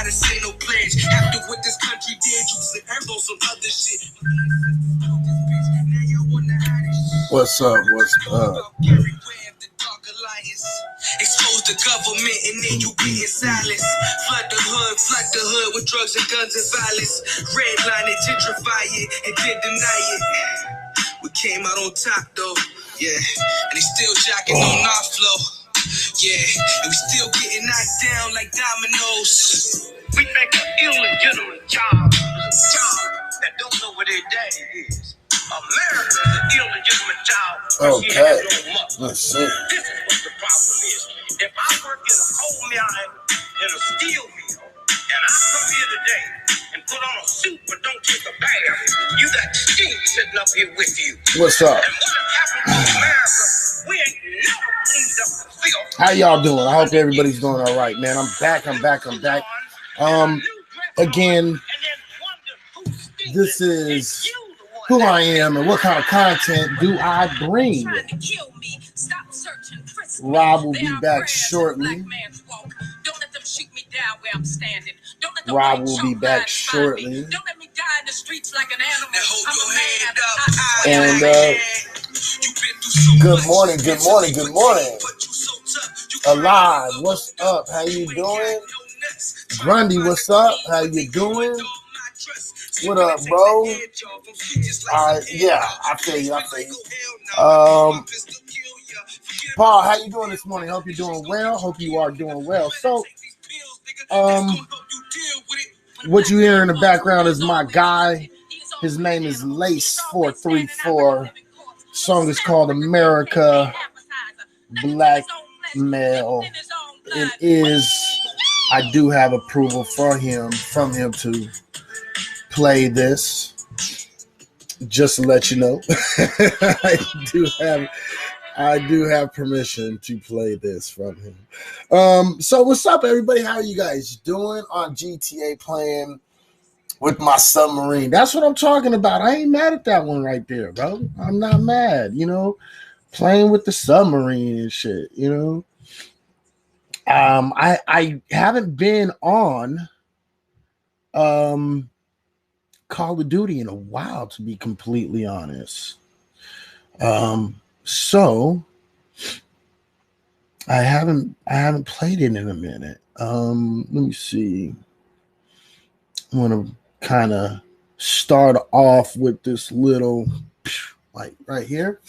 gotta say no pledge. After what this country did, you said on some other shit. What's up? What's up? Expose the government and then you getting silence. Flood the hood with drugs and guns and violence. Redline it, gentrify it, and then deny it. We came out on top though, yeah. And they still jacking on our flow, yeah. And we still getting knocked down like dominoes. We make an illegitimate child that don't know what their daddy is. America is an illegitimate child. Okay, let's see. This is what the problem is. If I work in a coal mine and a steel mill, and I come here today and put on a suit but don't take a bath, you got stink sitting up here with you. What's up? And what happened to America, we ain't never cleaned up the filth. How y'all doing? I hope everybody's doing all right, man. I'm back. Again, this is who I am and what kind of content do I bring. Rob will be back shortly. Rob will be back shortly. And good morning. Alive, what's up? How you doing? Grundy, what's up? How you doing? What up, bro? Yeah, I feel you. Paul, how you doing this morning? Hope you're doing well. Hope you are doing well. So, what you hear in the background is my guy. His name is Lace 434. Song is called America Black Male. It is. I do have approval from him to play this. Just to let you know, I do have permission to play this from him. So what's up, everybody? How are you guys doing on GTA playing with my submarine? That's what I'm talking about. I ain't mad at that one right there, bro. I'm not mad, playing with the submarine and shit, I haven't been on Call of Duty in a while, to be completely honest. So I haven't played it in a minute. Let me see. I'm gonna kind of start off with this little like right here.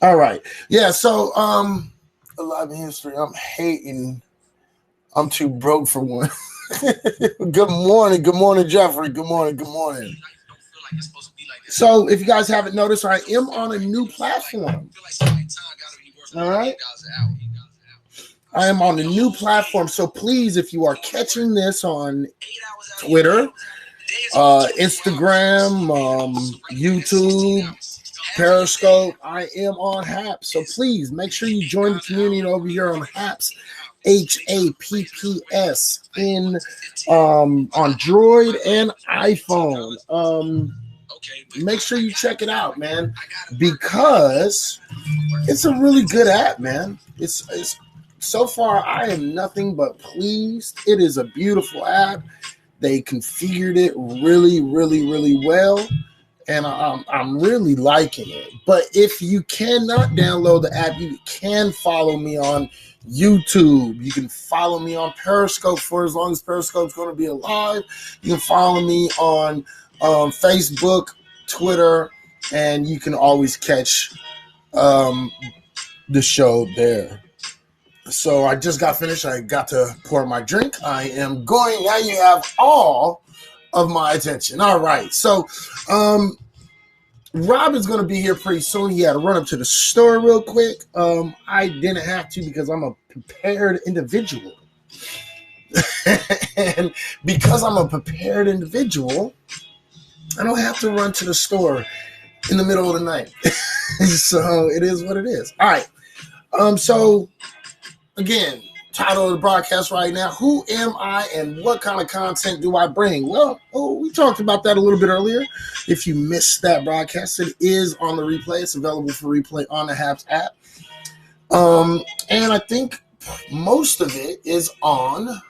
All right. Yeah, so Alive in History. I'm hating. I'm too broke for one. Good morning, Jeffrey. Good morning. So, if you guys haven't noticed, I am on a new platform. All right, I am on a new platform. So, please, if you are catching this on Twitter, Instagram, YouTube, Periscope, I am on Haps. So, please make sure you join the community over here on Haps. HAPPS in on Droid and iPhone. Make sure you check it out, man, because it's a really good app, man. It's so far I am nothing but pleased. It is a beautiful app. They configured it really, really, really well, and I'm really liking it. But if you cannot download the app, you can follow me on YouTube. You can follow me on Periscope for as long as Periscope's going to be alive. You can follow me on Facebook, Twitter, and you can always catch the show there. So I just got finished. I got to pour my drink. I am going. Now you have all of my attention. All right. So Rob is going to be here pretty soon. He had to run up to the store real quick. I didn't have to because I'm a prepared individual. And because I'm a prepared individual, I don't have to run to the store in the middle of the night. So it is what it is. All right. So, again, title of the broadcast right now, who am I and what kind of content do I bring? Well, we talked about that a little bit earlier. If you missed that broadcast, it is on the replay. It's available for replay on the Haps app. And I think most of it is on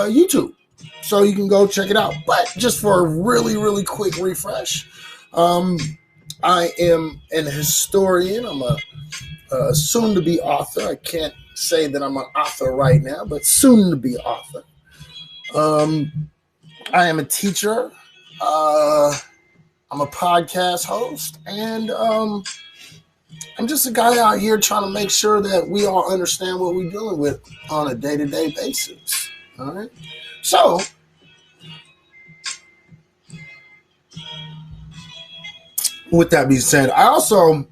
YouTube. So you can go check it out. But just for a really, really quick refresh, I am an historian. I'm a soon-to-be author. I can't say that I'm an author right now, but soon-to-be author. I am a teacher. I'm a podcast host, and I'm just a guy out here trying to make sure that we all understand what we're dealing with on a day-to-day basis. All right. So, with that being said, I also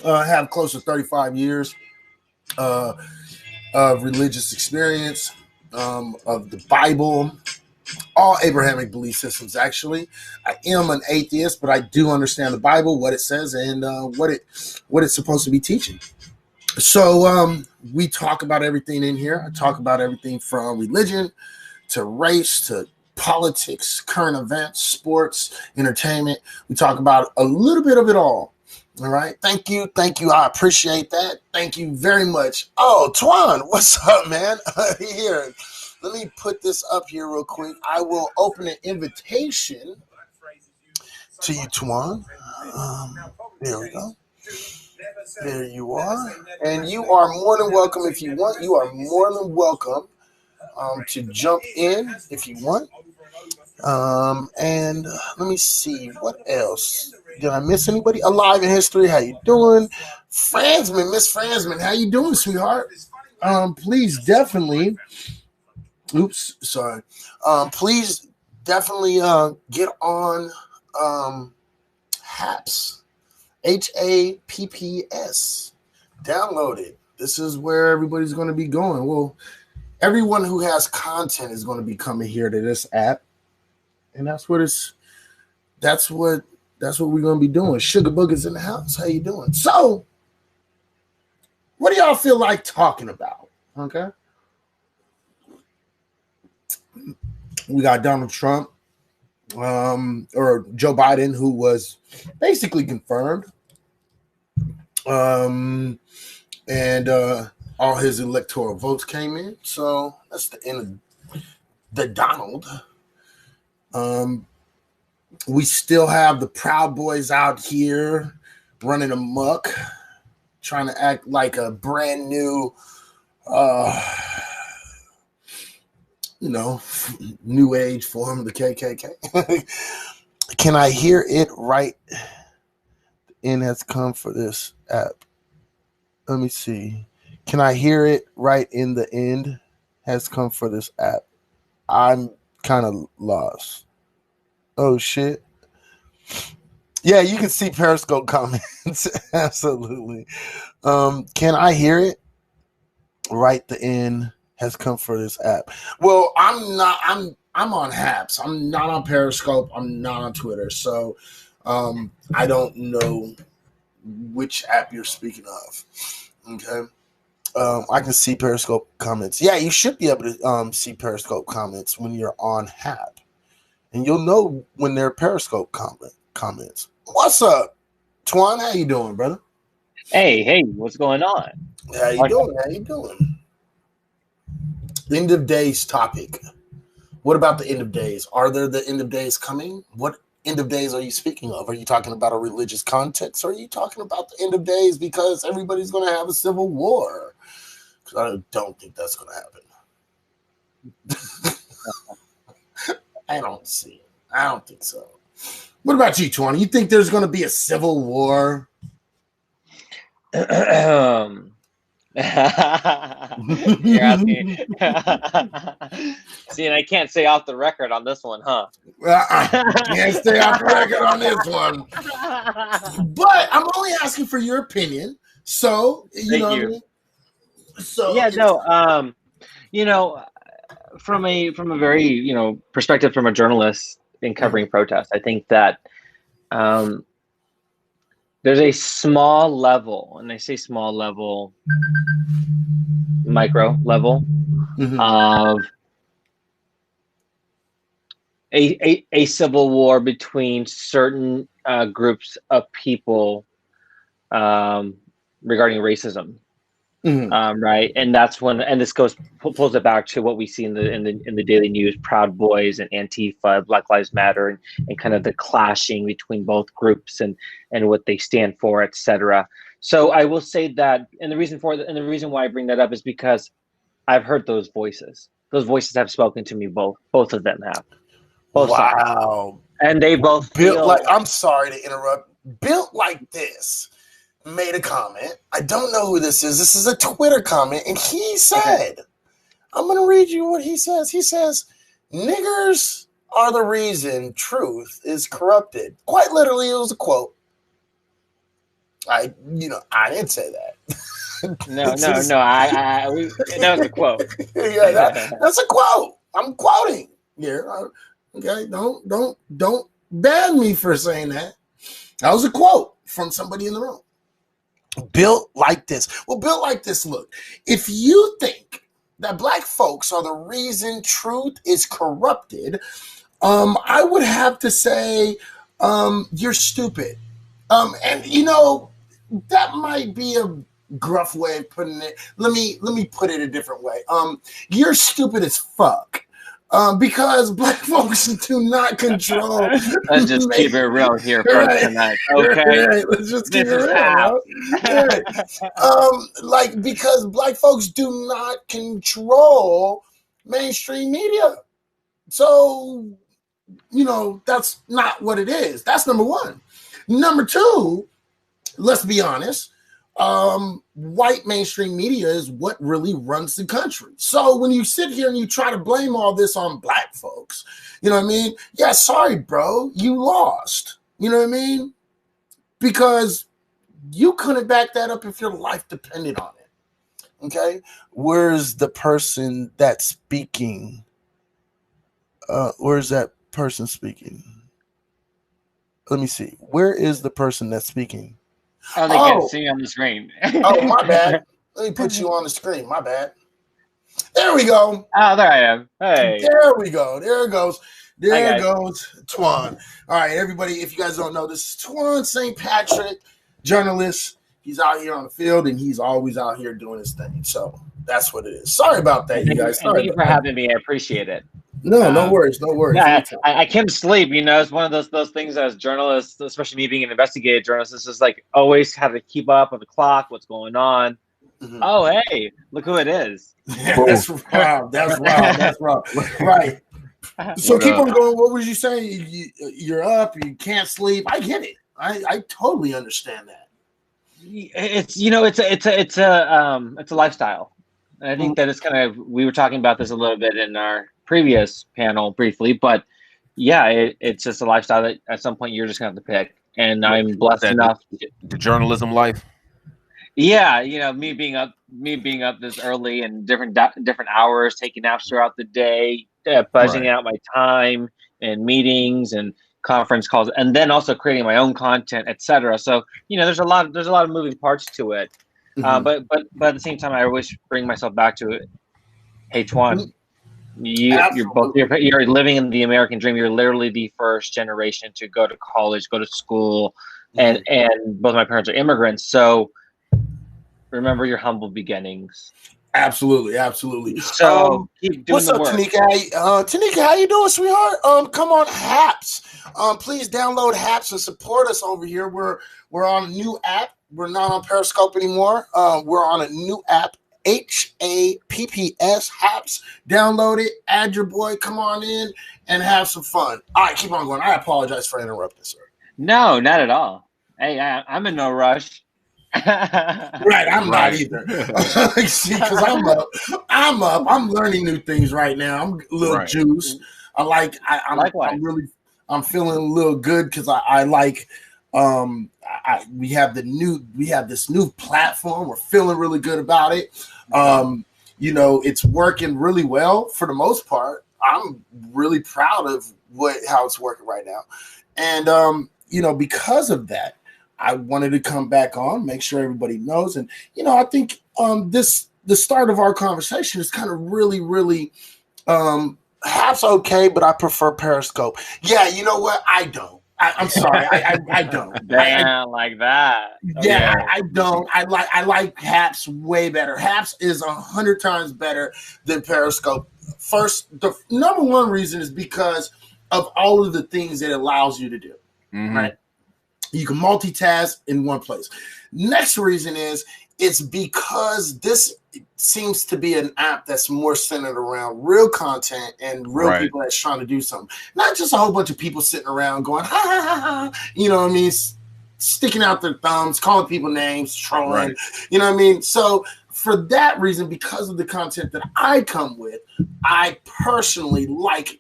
have close to 35 years of religious experience, of the Bible, all Abrahamic belief systems. Actually, I am an atheist, but I do understand the Bible, what it says, and what it's supposed to be teaching. So we talk about everything in here. I talk about everything from religion to race to politics, current events, sports, entertainment. We talk about a little bit of it all. All right. Thank you. I appreciate that. Thank you very much. Oh, Twan, what's up, man? Here, let me put this up here real quick. I will open an invitation to you, Twan. There we go. There you are. And you are more than welcome if you want. You are more than welcome to jump in if you want. And let me see. What else? Did I miss anybody? Alive in History, how you doing? Fransman, Miss Fransman, how you doing, sweetheart? Please definitely. Oops, sorry. Please definitely get on HAPS. HAPPS. Download it. This is where everybody's going to be going. Well, everyone who has content is going to be coming here to this app, and that's what we're going to be doing. Sugar Booger's in the house. How you doing? So, what do y'all feel like talking about? Okay. We got Donald Trump, or Joe Biden, who was basically confirmed. And all his electoral votes came in. So that's the end of the Donald. We still have the Proud Boys out here running amok, trying to act like a brand new, new age form of the KKK. Can I hear it right? The end has come for this app. Let me see. Can I hear it right? In the end has come for this app. I'm kind of lost. Oh, shit. Yeah, you can see Periscope comments. Absolutely. Can I hear it? Right, the end has come for this app. Well, I'm on HAPS. I'm not on Periscope. I'm not on Twitter. So I don't know which app you're speaking of. Okay. I can see Periscope comments. Yeah, you should be able to see Periscope comments when you're on HAP. And you'll know when they're Periscope comments. What's up, Twan? How you doing, brother? Hey, what's going on? How you doing? End of days topic. What about the end of days? Are there the end of days coming? What end of days are you speaking of? Are you talking about a religious context? Or are you talking about the end of days because everybody's going to have a civil war? Because I don't think that's going to happen. I don't see it. I don't think so. What about you, Twan? You think there's going to be a civil war? You're asking. See, and I can't say off the record on this one, huh? Can't stay off the record on this one. But I'm only asking for your opinion. So, you know. What I mean? So yeah, no. From a very perspective from a journalist in covering protests, I think that there's a small level, and I say small level, micro level, of a civil war between certain groups of people regarding racism. Right, and that's when, and this pulls it back to what we see in the daily news: Proud Boys and Antifa, Black Lives Matter, and kind of the clashing between both groups and what they stand for, etc. So I will say that, and the reason why I bring that up is because I've heard those voices. Those voices have spoken to me. Both of them have. Both wow. Sides. And they both Built like, I'm sorry to interrupt. Built Like This made a comment. I don't know who this is. This is a Twitter comment. And he said, I'm going to read you what he says. He says, niggers are the reason truth is corrupted. Quite literally, it was a quote. I didn't say that. No. That was a quote. Yeah, that's a quote. I'm quoting here. Okay, don't ban me for saying that. That was a quote from somebody in the room. Built Like This. Well, Built Like This, look, if you think that black folks are the reason truth is corrupted, I would have to say you're stupid. And that might be a gruff way of putting it. Let me put it a different way. You're stupid as fuck. Because black folks do not control. Let's just keep it real here for tonight. Okay. Right. Let's just keep it real. Right. Because black folks do not control mainstream media. So, that's not what it is. That's number one. Number two, let's be honest. White mainstream media is what really runs the country. So when you sit here and you try to blame all this on black folks, you know what I mean? Yeah, sorry, bro, you lost. You know what I mean? Because you couldn't back that up if your life depended on it. Okay? Where's the person that's speaking? Where's that person speaking? Let me see. Where is the person that's speaking? Oh, they can't see on the screen. Oh, my bad. Let me put you on the screen. My bad. There we go. Oh, there I am. Hey. There we go. There it goes. There goes Twan. All right, everybody, if you guys don't know, this is Twan St. Patrick, journalist. He's out here on the field, and he's always out here doing his thing. So that's what it is. Sorry about that, you guys. Thank you for having me. I appreciate it. No worries. No worries. Yeah, I can't sleep. It's one of those things as journalists, especially me being an investigative journalist, it's just like always have to keep up with the clock, what's going on. Mm-hmm. Oh, hey, look who it is. Yeah, that's wild. That's wild. That's wild. Right. So keep on going. What was you saying? You're up. You can't sleep. I get it. I totally understand that. It's it's a lifestyle. And I think that it's kind of, we were talking about this a little bit in our previous panel briefly, but yeah, it's just a lifestyle that at some point you're just gonna have to pick. And I'm blessed enough. The journalism life. Yeah, me being up this early and different hours, taking naps throughout the day, budgeting out my time and meetings and conference calls, and then also creating my own content, etc. So there's a lot of moving parts to it. Mm-hmm. But at the same time, I always bring myself back to it. Hey, Twan, you're living in the American dream. You're literally the first generation to go to college, go to school, and both my parents are immigrants. So remember your humble beginnings. Absolutely. So keep doing the work. What's up, Tanika? Tanika, how you doing, sweetheart? Come on, Haps. Please download Haps and support us over here. We're on a new app. We're not on Periscope anymore. We're on a new app, HAPPS, Haps. Download it, add your boy, come on in, and have some fun. All right, keep on going. I apologize for interrupting, sir. No, not at all. Hey, I'm in no rush. Right, I'm not either. See, because I'm up. I'm learning new things right now. I'm a little juiced. I'm feeling a little good because I like. We have this new platform. We're feeling really good about it. It's working really well for the most part. I'm really proud of how it's working right now. And because of that, I wanted to come back on, make sure everybody knows. And I think the start of our conversation is kind of really, really Haps okay, but I prefer Periscope. Yeah, you know what? I don't. I'm sorry, I don't. Damn, like that. Yeah, I don't. I like Haps way better. Haps is 100 times better than Periscope. First, the number one reason is because of all of the things it allows you to do. Right? You can multitask in one place. Next reason is it's because this seems to be an app that's more centered around real content and real people that's trying to do something. Not just a whole bunch of people sitting around going, ha, ha, ha, ha. You know what I mean? Sticking out their thumbs, calling people names, trolling. You know what I mean? So for that reason, because of the content that I come with, I personally like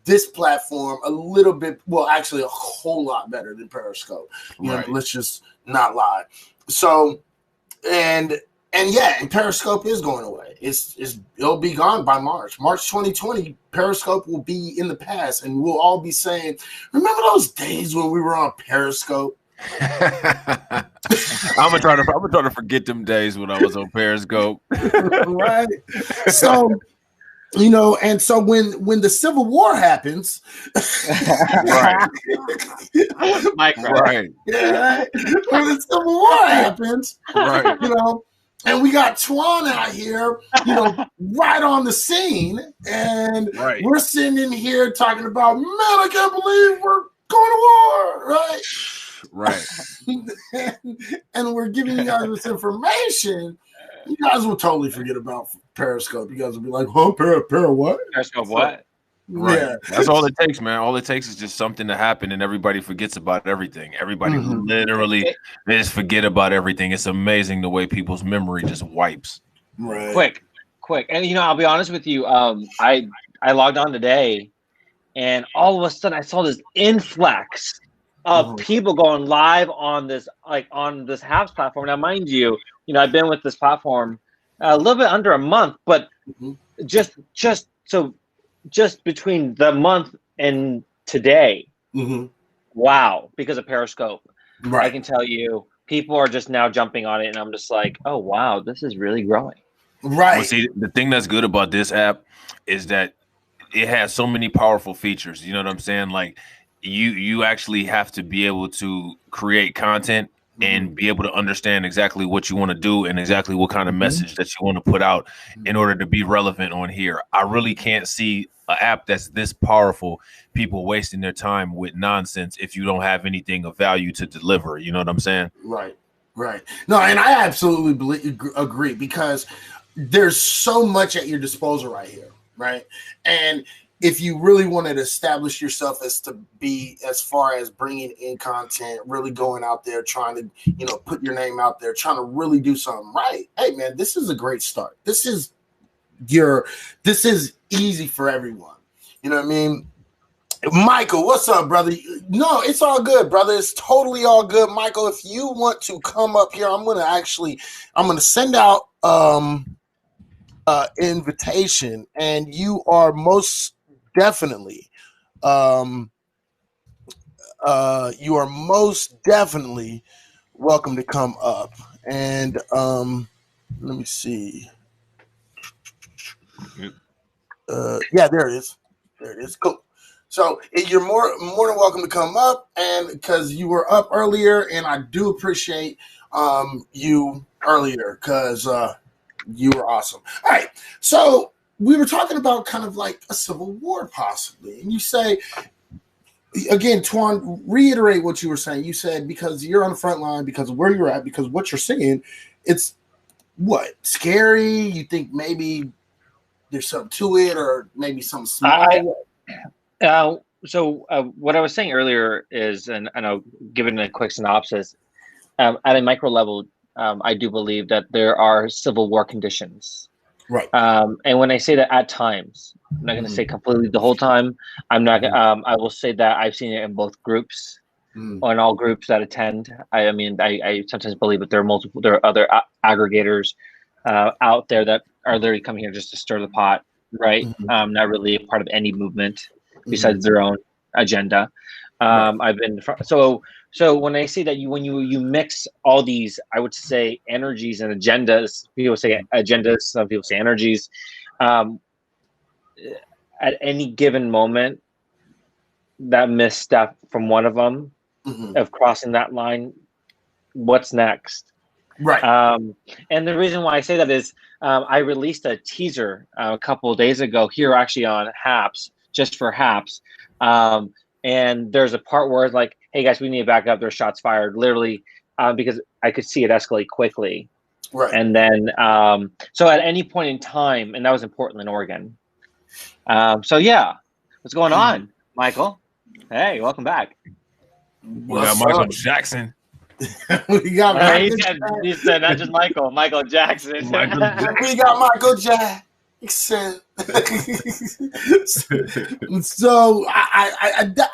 this platform a little bit, well, actually a whole lot better than Periscope. You know, let's just not lie. So, and Periscope is going away. It'll be gone by March 2020. Periscope will be in the past, and we'll all be saying, "Remember those days when we were on Periscope?" I'm gonna try to forget them days when I was on Periscope. Right. So, you know, and so when the Civil War happens, right. Yeah, when the Civil War happens, right. You know, and we got Twan out here, you know, right on the scene, and we're sitting in here talking about, man, I can't believe we're going to war, right? Right. and we're giving you guys this information. You guys will totally forget about Periscope. You guys will be like, "Huh, what? Periscope what?" Right. Yeah. That's all it takes, man. All it takes is just something to happen, and everybody forgets about everything. Everybody literally just forget about everything. It's amazing the way people's memory just wipes. Right. Quick, and you know, I'll be honest with you. I logged on today, and all of a sudden, I saw this influx of people going live on this Haps platform. Now, mind you, I've been with this platform a little bit under a month, but just between the month and today, wow, because of Periscope, I can tell you, people are just now jumping on it, and I'm just like, oh wow, this is really growing. Right. Well, see, the thing that's good about this app is that it has so many powerful features. You know what I'm saying? Like, you actually have to be able to create content and be able to understand exactly what you want to do and exactly what kind of message that you want to put out in order to be relevant on here. I really can't see an app that's this powerful, people wasting their time with nonsense if you don't have anything of value to deliver. You know what I'm saying? Right. No, and I absolutely agree, because there's so much at your disposal right here, right? And if you really want to establish yourself as far as bringing in content, really going out there, trying to, put your name out there, trying to really do something right. Hey man, this is a great start. This is easy for everyone. You know what I mean? Michael, what's up, brother? No, it's all good, brother. It's totally all good. Michael, if you want to come up here, I'm going to send out invitation, and you are most definitely welcome to come up. And let me see. Yeah, there it is. Cool. So you're more than welcome to come up, and because you were up earlier, and I do appreciate you earlier, because you were awesome. All right, so we were talking about kind of like a civil war possibly, and you say, again, Twan, reiterate what you were saying. You said because you're on the front line, because of where you're at, because of what you're seeing, it's what, scary? You think maybe there's something to it, or maybe something small? So what I was saying earlier is, and I'll give it a quick synopsis. At a micro level, I do believe that there are civil war conditions. Right. And when I say that, at times, I'm not going to say completely the whole time. I'm not. I will say that I've seen it in both groups, on all groups that attend. I mean, I sometimes believe that there are other aggregators out there that are literally coming here just to stir the pot, right? Not really a part of any movement besides their own agenda. I've been so when I say that when you mix all these, I would say, energies and agendas. People say agendas, some people say energies. At any given moment, that misstep from one of them of crossing that line, what's next? Right. And the reason why I say that is I released a teaser a couple of days ago here actually on Haps, just for Haps. And there's a part where it's like, hey guys, we need to back up. There's shots fired, literally, because I could see it escalate quickly. Right. And then, so at any point in time, and that was in Portland, Oregon. So yeah, what's going on, Michael? Hey, welcome back. We got Michael Jackson. We got he said not just Michael Jackson. We got Michael Jackson. So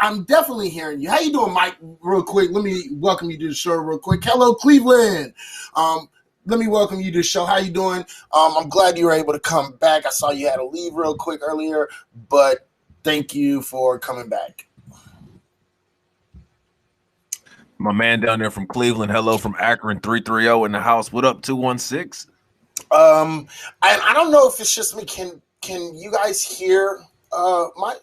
I'm definitely hearing you. How you doing, Mike? Real quick, let me welcome you to the show real quick. Hello, Cleveland. Let me welcome you to the show. How you doing? I'm glad you were able to come back. I saw you had to leave real quick earlier, but thank you for coming back. My man down there from Cleveland. Hello from Akron, 330 in the house. What up, 216? I don't know if it's just me. Can you guys hear Mike?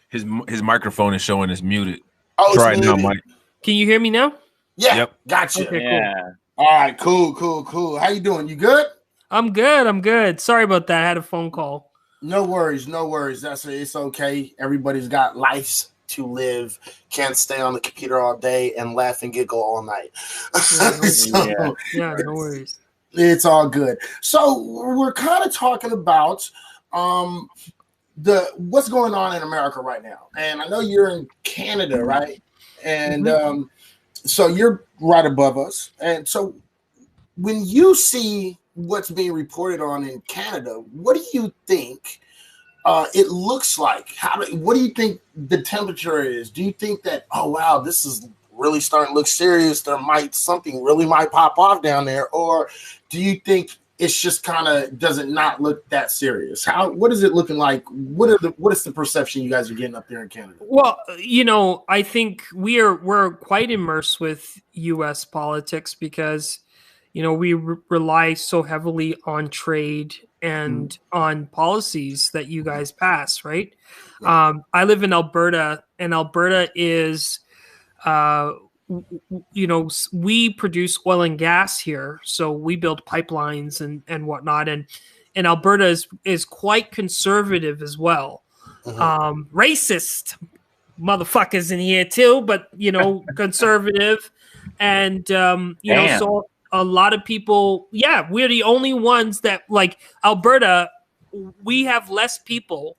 His microphone is showing it's muted. Oh, try it now, Mike. Can you hear me now? Yeah. Yep. Gotcha. Okay, Yeah. Cool. All right. Cool. How you doing? You good? I'm good. Sorry about that. I had a phone call. No worries. It's okay. Everybody's got lives to live. Can't stay on the computer all day and laugh and giggle all night. Yeah, no worries. It's all good. So we're kind of talking about what's going on in America right now. And I know you're in Canada, right? And so you're right above us. And so when you see what's being reported on in Canada, what do you think it looks like? What do you think the temperature is? Do you think that, oh, wow, this is really starting to look serious? Something really might pop off down there? Or do you think it's just kind of doesn't not look that serious? What is it looking like? What is the perception you guys are getting up there in Canada? Well, I think we're quite immersed with U.S. politics because, we rely so heavily on trade and on policies that you guys pass, right? I live in Alberta, and Alberta is, we produce oil and gas here, so we build pipelines and whatnot, and Alberta is quite conservative as well. Racist motherfuckers in here too, but conservative, and so a lot of people, we're the only ones that, like Alberta, we have less people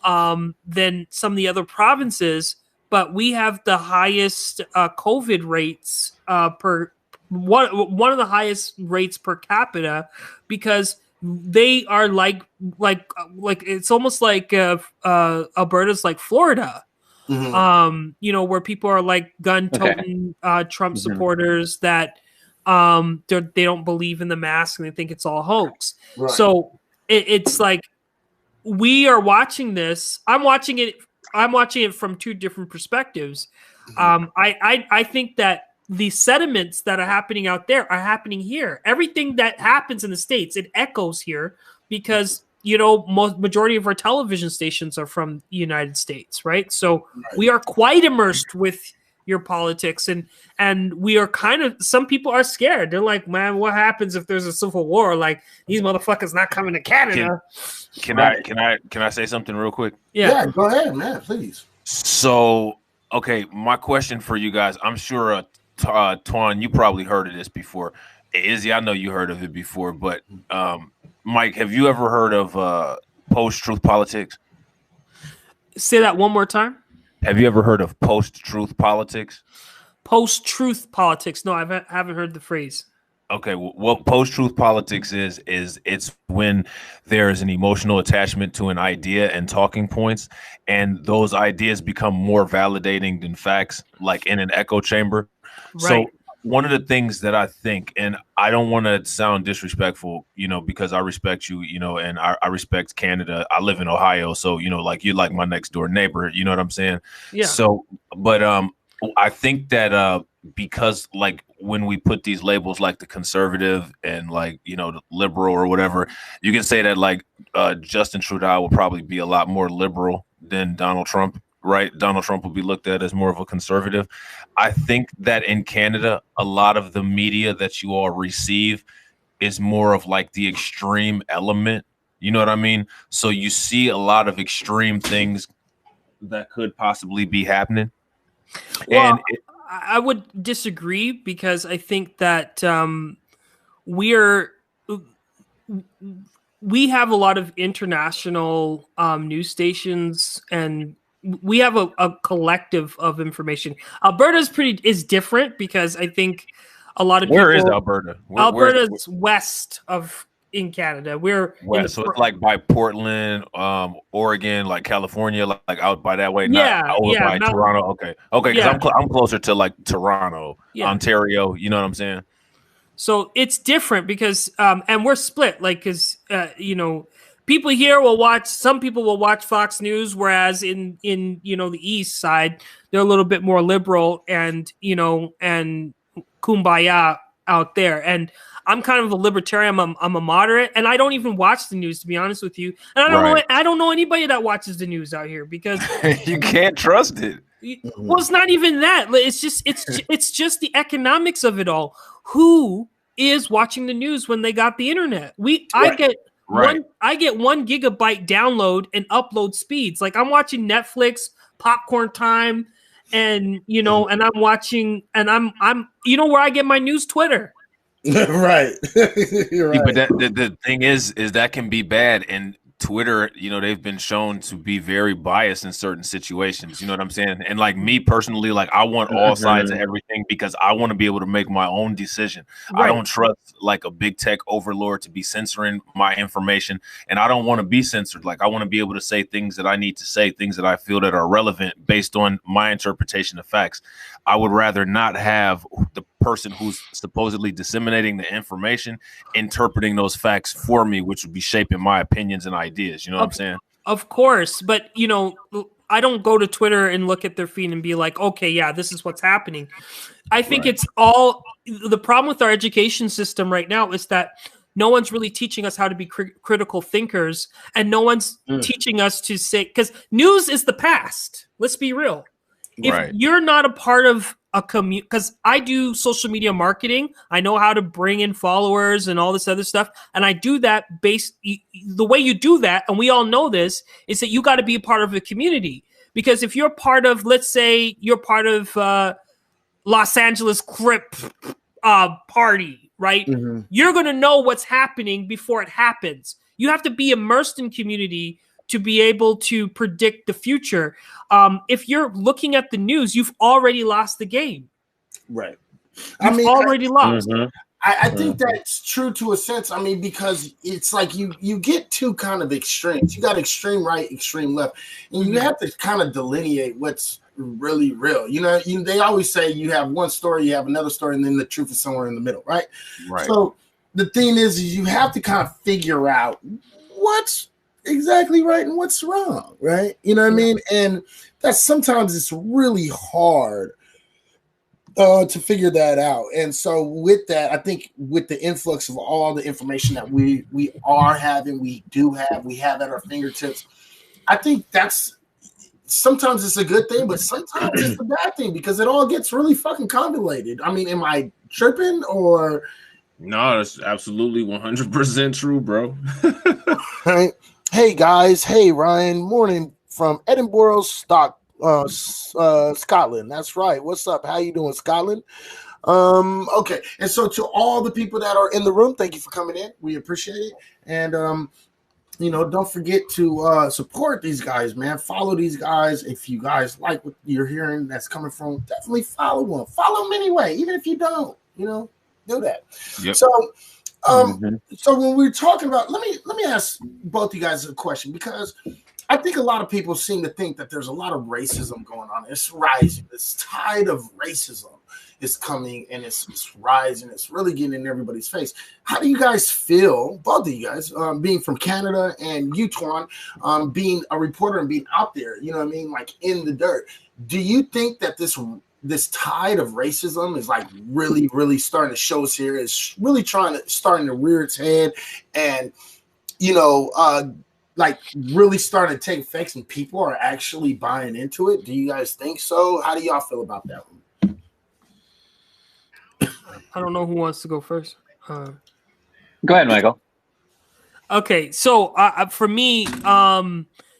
than some of the other provinces, but we have the highest COVID rates per one of the highest rates per capita, because they are like it's almost like Alberta's like Florida, where people are like gun-toting Trump supporters that they don't believe in the mask and they think it's all hoax. Right. So it's like we are watching this. I'm watching it from two different perspectives. I think that the sentiments that are happening out there are happening here. Everything that happens in the States, it echoes here because, majority of our television stations are from the United States, right? So we are quite immersed with your politics, and we are some people are scared. They're like, man, what happens if there's a civil war? Like, these motherfuckers not coming to Canada. Can I say something real quick? Yeah, go ahead, man, please. So, okay, my question for you guys, I'm sure Twan, you probably heard of this before. Izzy, I know you heard of it before, but Mike, have you ever heard of post-truth politics? Say that one more time. Have you ever heard of post-truth politics? Post-truth politics? No, I haven't heard the phrase. Okay, well, post-truth politics is it's when there is an emotional attachment to an idea and talking points, and those ideas become more validating than facts, like in an echo chamber. Right. So one of the things that I think, and I don't want to sound disrespectful, because I respect you, and I respect Canada. I live in Ohio, so like you're like my next door neighbor. You know what I'm saying? Yeah. So, but I think that because like when we put these labels like the conservative and like the liberal or whatever, you can say that like Justin Trudeau will probably be a lot more liberal than Donald Trump. right? Donald Trump will be looked at as more of a conservative. I think that in Canada, a lot of the media that you all receive is more of like the extreme element. You know what I mean? So you see a lot of extreme things that could possibly be happening. Well, And I would disagree because I think that we have a lot of international news stations, and we have a collective of information. Alberta's is different because I think a lot of where people. is Alberta? Alberta's west of in Canada. We're west, so it's like by Portland, Oregon, like California, like out by that way. Yeah, not over by Toronto. Okay, because yeah. I'm closer to like Toronto, Yeah. Ontario. You know what I'm saying? So it's different because, and we're split. Like, because people here will watch. Some people will watch Fox News, whereas in the East Side, they're a little bit more liberal and and kumbaya out there. And I'm kind of a libertarian. I'm a moderate, and I don't even watch the news, to be honest with you. And I don't know anybody that watches the news out here because you can't trust it. Well, it's not even that. It's just the economics of it all. Who is watching the news when they got the internet? I get 1 gigabyte download and upload speeds. Like I'm watching Netflix, popcorn time, and and I'm watching, and I'm where I get my news, Twitter. Right. You're right. But the thing is that can be bad. And Twitter, they've been shown to be very biased in certain situations. You know what I'm saying? And like me personally, like I want all sides of everything because I want to be able to make my own decision. Right. I don't trust like a big tech overlord to be censoring my information, and I don't want to be censored. Like I want to be able to say things that I need to say, things that I feel that are relevant based on my interpretation of facts. I would rather not have the person who's supposedly disseminating the information interpreting those facts for me, which would be shaping my opinions and ideas. You know what I'm saying? Of course. But, I don't go to Twitter and look at their feed and be like, okay, yeah, this is what's happening. I think it's all the problem with our education system right now is that no one's really teaching us how to be critical thinkers, and no one's teaching us to say, because news is the past. Let's be real. If you're not a part of a community, because I do social media marketing, I know how to bring in followers and all this other stuff. And I do that the way you do that, and we all know this, is that you got to be a part of a community. Because if you're part of, let's say you're part of Los Angeles Crip party, right? Mm-hmm. You're going to know what's happening before it happens. You have to be immersed in community to be able to predict the future. If you're looking at the news, you've already lost the game. Right. You've already lost. Mm-hmm. I think that's true to a sense. I mean, because it's like you get two kind of extremes. You got extreme right, extreme left. And you have to kind of delineate what's really real. They always say you have one story, you have another story, and then the truth is somewhere in the middle, right? Right. So the thing is you have to kind of figure out what's exactly right and what's wrong, right? You know what I mean? And that's sometimes it's really hard to figure that out. And so with that, I think with the influx of all the information that we are having, we have at our fingertips, I think that's sometimes it's a good thing, but sometimes it's a bad thing because it all gets really fucking convoluted. I mean, am I tripping or? No, that's absolutely 100% true, bro. Right. Hey guys, hey Ryan, morning from Edinburgh, Scotland. That's right. What's up? How you doing, Scotland? Okay. And so to all the people that are in the room, thank you for coming in. We appreciate it. And don't forget to support these guys, man. Follow these guys. If you guys like what you're hearing that's coming from, definitely follow them. Follow them anyway, even if you don't, do that. Yep. So so when we're talking about, let me ask both you guys a question, because I think a lot of people seem to think that there's a lot of racism going on. It's rising. This tide of racism is coming, and it's rising. It's really getting in everybody's face. How do you guys feel, both of you guys, being from Canada and you, Twan, being a reporter and being out there, like in the dirt? Do you think that this tide of racism is like really, really starting to show us here? It's really starting to rear its head and, like really starting to take effects and people are actually buying into it? Do you guys think so? How do y'all feel about that one? I don't know who wants to go first. Go ahead, Michael. Okay, so for me,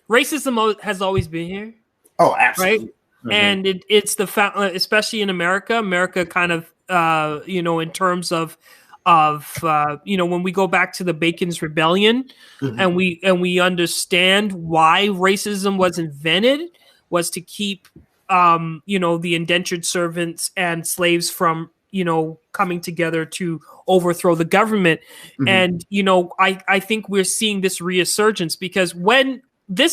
racism has always been here. Oh, absolutely. Right? Mm-hmm. And it's the fact, especially in America kind of, in terms of when we go back to the Bacon's Rebellion, mm-hmm. and we understand why racism was invented, was to keep, the indentured servants and slaves from, coming together to overthrow the government. Mm-hmm. And, I think we're seeing this resurgence because when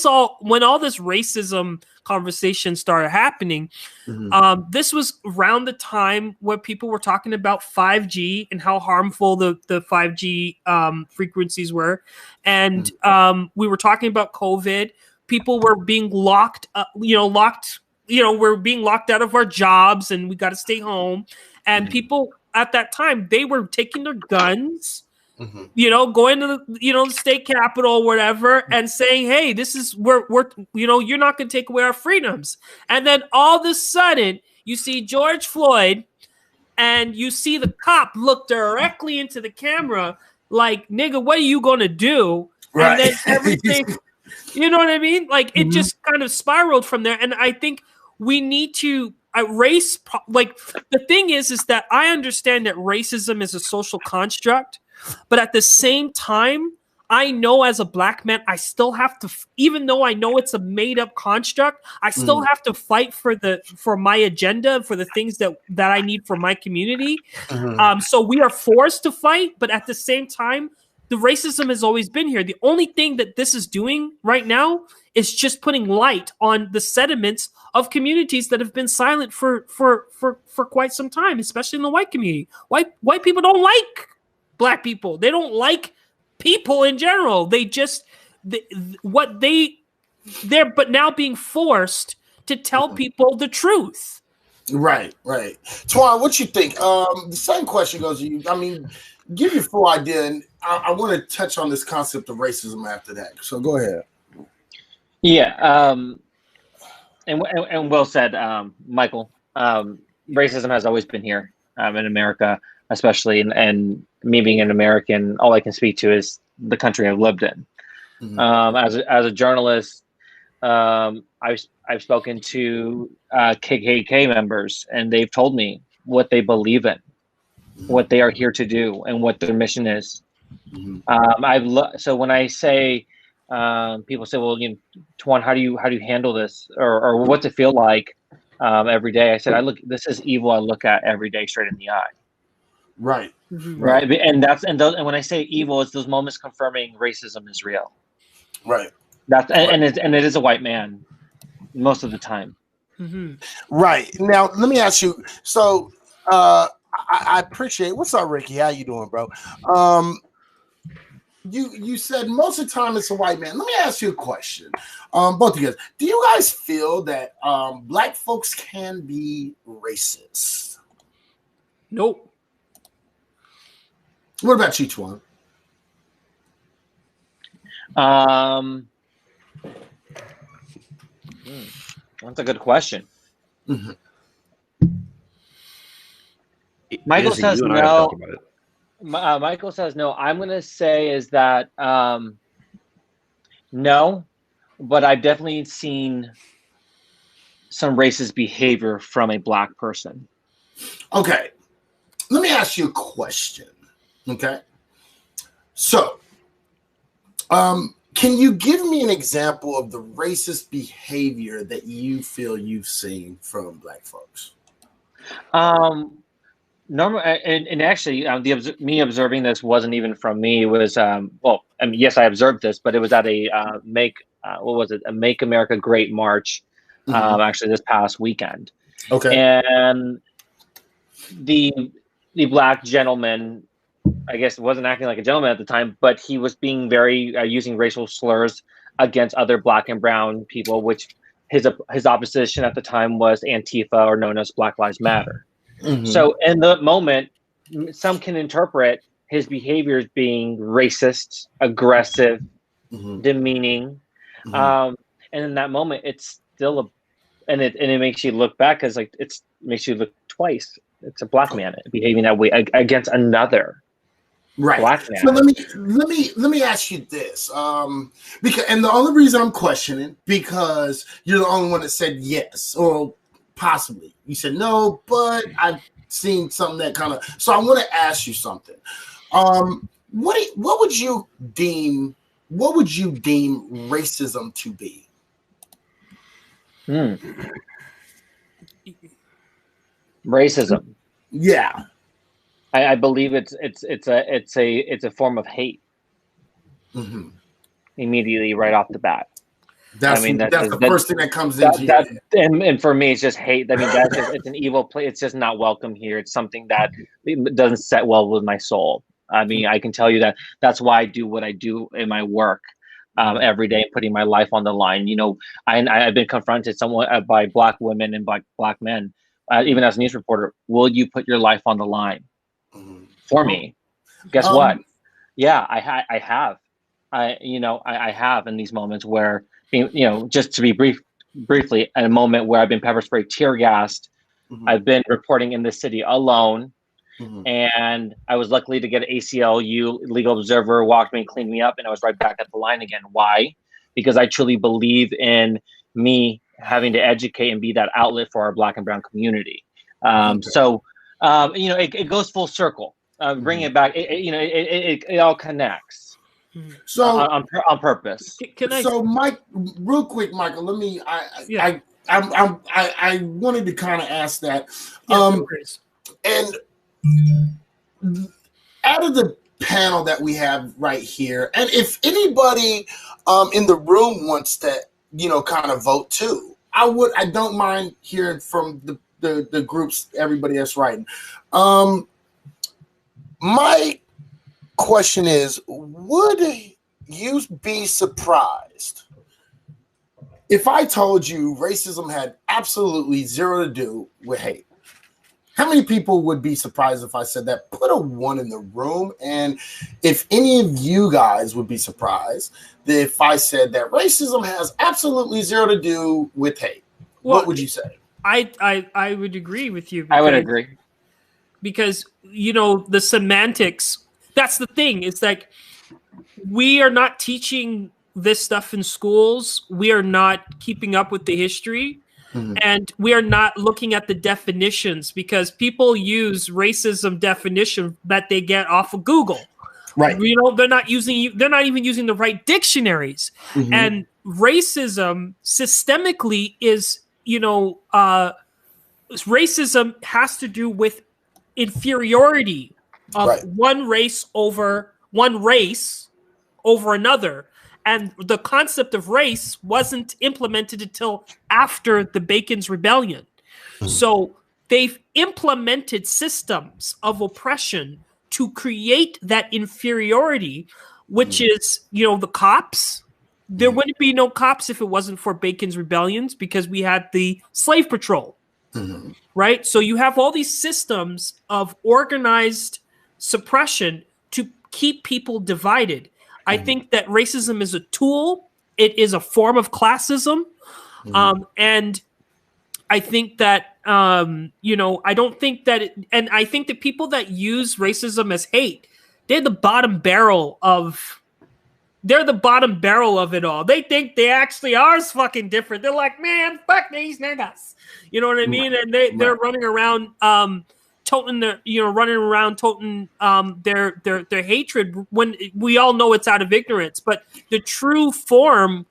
all this racism conversation started happening, mm-hmm. This was around the time where people were talking about 5G and how harmful the 5G frequencies were. And we were talking about COVID. People were being locked, we're being locked out of our jobs and we got to stay home. And people at that time, they were taking their guns, mm-hmm. Going to the state capitol or whatever and saying, hey, this is we're you're not going to take away our freedoms. And then all of a sudden you see George Floyd and you see the cop look directly into the camera like, nigga, what are you going to do? Right. And then everything, you know what I mean? Like it mm-hmm. just kind of spiraled from there. And I think we need to the thing is that I understand that racism is a social construct. But at the same time, I know as a black man, I still have to, even though I know it's a made up construct, I still have to fight for my agenda, for the things that I need for my community. Mm-hmm. So we are forced to fight, but at the same time, the racism has always been here. The only thing that this is doing right now is just putting light on the sediments of communities that have been silent for quite some time, especially in the white community. White people don't like Black people. They don't like people in general. They just they're but now being forced to tell people the truth. Right. Twan, what you think? The same question goes to you. I mean, give your full idea, and I want to touch on this concept of racism after that. So go ahead. Yeah, and well said, Michael. Racism has always been here in America, especially, and me being an American, all I can speak to is the country I've lived in. Mm-hmm. As a journalist, I've spoken to KKK members, and they've told me what they believe in, what they are here to do, and what their mission is. Mm-hmm. So when I say, people say, "Well, Twan, how do you handle this, or what's it feel like every day?" I said, this is evil. I look at every day straight in the eye. Right. Mm-hmm. Right. And when I say evil, it's those moments confirming racism is real. Right. And it is a white man most of the time. Mm-hmm. Right. Now, let me ask you. So, I appreciate. What's up, Ricky? How you doing, bro? You said most of the time it's a white man. Let me ask you a question. Both of you guys, do you guys feel that Black folks can be racist? Nope. What about you, Twan? That's a good question. Mm-hmm. Michael says no. Michael says no. I'm going to say is that no, but I've definitely seen some racist behavior from a Black person. Okay. Let me ask you a question. Okay. So, can you give me an example of the racist behavior that you feel you've seen from Black folks? Normal, and actually, me observing this wasn't even from me. It was yes, I observed this, but it was at a Make America Great march. Mm-hmm. Actually, this past weekend. Okay. And the Black gentleman, I guess, wasn't acting like a gentleman at the time, but he was being very using racial slurs against other Black and brown people, which his opposition at the time was Antifa, or known as Black Lives Matter. Mm-hmm. So in the moment, some can interpret his behavior as being racist, aggressive, demeaning. And in that moment, it's still and it makes you look back because like it makes you look twice. It's a black man behaving that way against another black man. So let me ask you this, because the only reason I'm questioning because you're the only one that said yes or possibly you said no, but I've seen something that kind of. So I want to ask you something. What would you deem racism to be? Racism. Yeah. I believe it's a form of hate. Immediately right off the bat. That's the first thing that comes into your head. And for me, it's just hate. I mean, it's an evil play. It's just not welcome here. It's something that doesn't set well with my soul. I mean, I can tell you that's why I do what I do in my work every day, putting my life on the line. You know, I've been confronted somewhat by black women and black men, even as a news reporter. Will you put your life on the line for me? Guess what? Yeah, I have. I have in these moments where, just to be briefly, at a moment where I've been pepper sprayed, tear gassed. I've been reporting in this city alone. And I was lucky to get an ACLU legal observer, walked me and cleaned me up, and I was right back at the line again. Why? Because I truly believe in me having to educate and be that outlet for our Black and brown community. It goes full circle. Bring it back. It all connects. So on purpose. So Mike, real quick, Michael, let me. I wanted to kind of ask that. And out of the panel that we have right here, and if anybody in the room wants to, kind of vote too, I don't mind hearing from the groups, everybody that's writing. My question is, would you be surprised if I told you racism had absolutely zero to do with hate? How many people would be surprised if I said that? Put a 1 in the room. And if any of you guys would be surprised if I said that racism has absolutely zero to do with hate, what would you say? I would agree with you. I would agree. Because, the semantics, that's the thing. It's like we are not teaching this stuff in schools. We are not keeping up with the history. And we are not looking at the definitions because people use racism definition that they get off of Google. Right. They're not even using the right dictionaries. And racism systemically is, racism has to do with inferiority of one race over another. And the concept of race wasn't implemented until after the Bacon's Rebellion. So they've implemented systems of oppression to create that inferiority, which is, the cops. There wouldn't be no cops if it wasn't for Bacon's Rebellions because we had the slave patrol, right? So you have all these systems of organized suppression to keep people divided. I think that racism is a tool. It is a form of classism. And I think that, I don't think that, and I think that people that use racism as hate, they're the bottom barrel of it all. They think they actually are fucking different. They're like, man, fuck these niggas. You know what I mean? And they're running around, toting their hatred when we all know it's out of ignorance. But the true form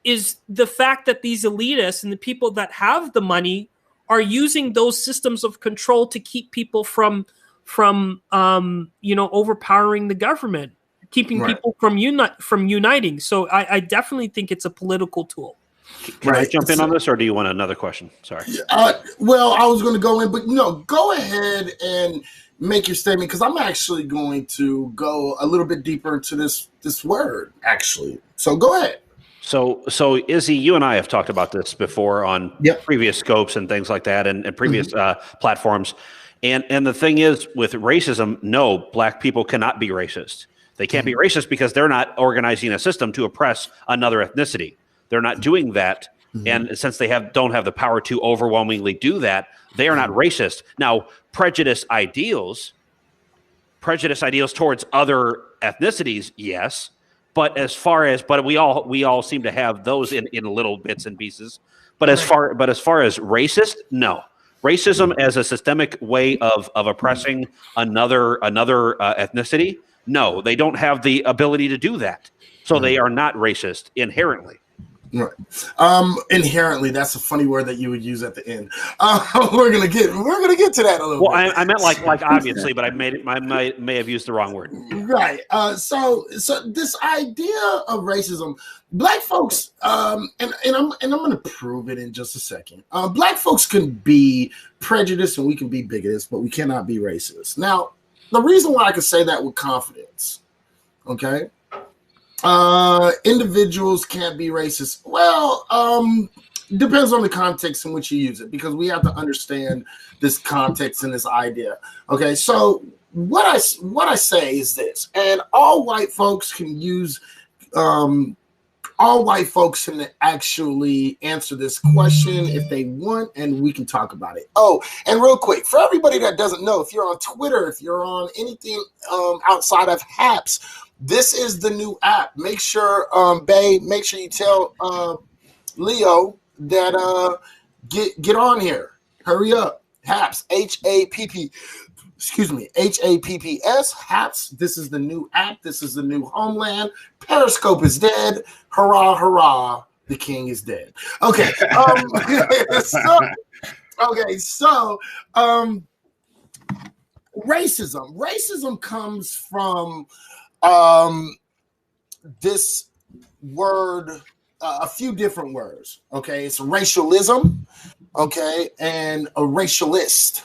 is the fact that these elitists and the people that have the money are using those systems of control to keep people from overpowering the government, keeping people from uniting. So I definitely think it's a political tool. Can I jump in on this, or do you want another question? Sorry. Well, I was going to go in, but go ahead and make your statement because I'm actually going to go a little bit deeper into this word, actually. So go ahead. So Izzy, you and I have talked about this before on previous scopes and things like that, and previous platforms. And the thing is, with racism, no, black people cannot be racist. They can't be racist because they're not organizing a system to oppress another ethnicity. They're not doing that. And since they don't have the power to overwhelmingly do that, they are not racist. Now, prejudice ideals towards other ethnicities, yes. But we all seem to have those in little bits and pieces. But as far as racist, no. Racism as a systemic way of oppressing another ethnicity, no, they don't have the ability to do that. So they are not racist inherently. Right. Inherently, that's a funny word that you would use at the end. We're gonna get to that a little bit. I meant like obviously, but I may have used the wrong word. Right. So this idea of racism, black folks, and I'm gonna prove it in just a second. Black folks can be prejudiced and we can be bigoted, but we cannot be racist. Now, the reason why I can say that with confidence, okay. Individuals can't be racist. Well, depends on the context in which you use it, because we have to understand this context and this idea. Okay, so what I say is this, and all white folks can use, all white folks can actually answer this question if they want, and we can talk about it. Oh, and real quick, for everybody that doesn't know, if you're on Twitter, if you're on anything outside of Haps, this is the new app. Make sure, make sure you tell Leo that get on here. Hurry up. Haps, H-A-P-P. Excuse me, H-A-P-P-S, Haps. This is the new app. This is the new homeland. Periscope is dead. Hurrah, hurrah. The king is dead. Okay. So racism. Racism comes from this word, a few different words. Okay. It's racialism. Okay. And a racialist.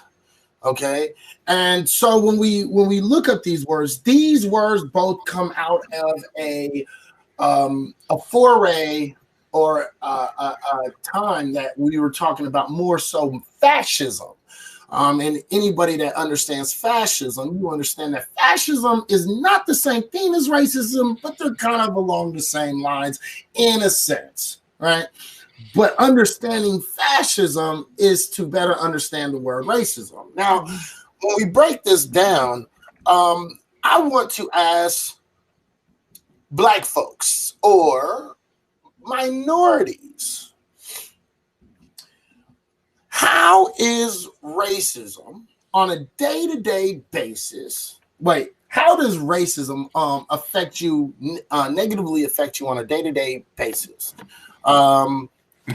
Okay. And so when we look at these words both come out of a foray or a time that we were talking about more so fascism. And anybody that understands fascism, you understand that fascism is not the same thing as racism, but they're kind of along the same lines in a sense, right? But understanding fascism is to better understand the word racism. Now, when we break this down, I want to ask Black folks or minorities, how is racism on a day-to-day basis? Wait, how does racism affect you, negatively affect you on a day-to-day basis?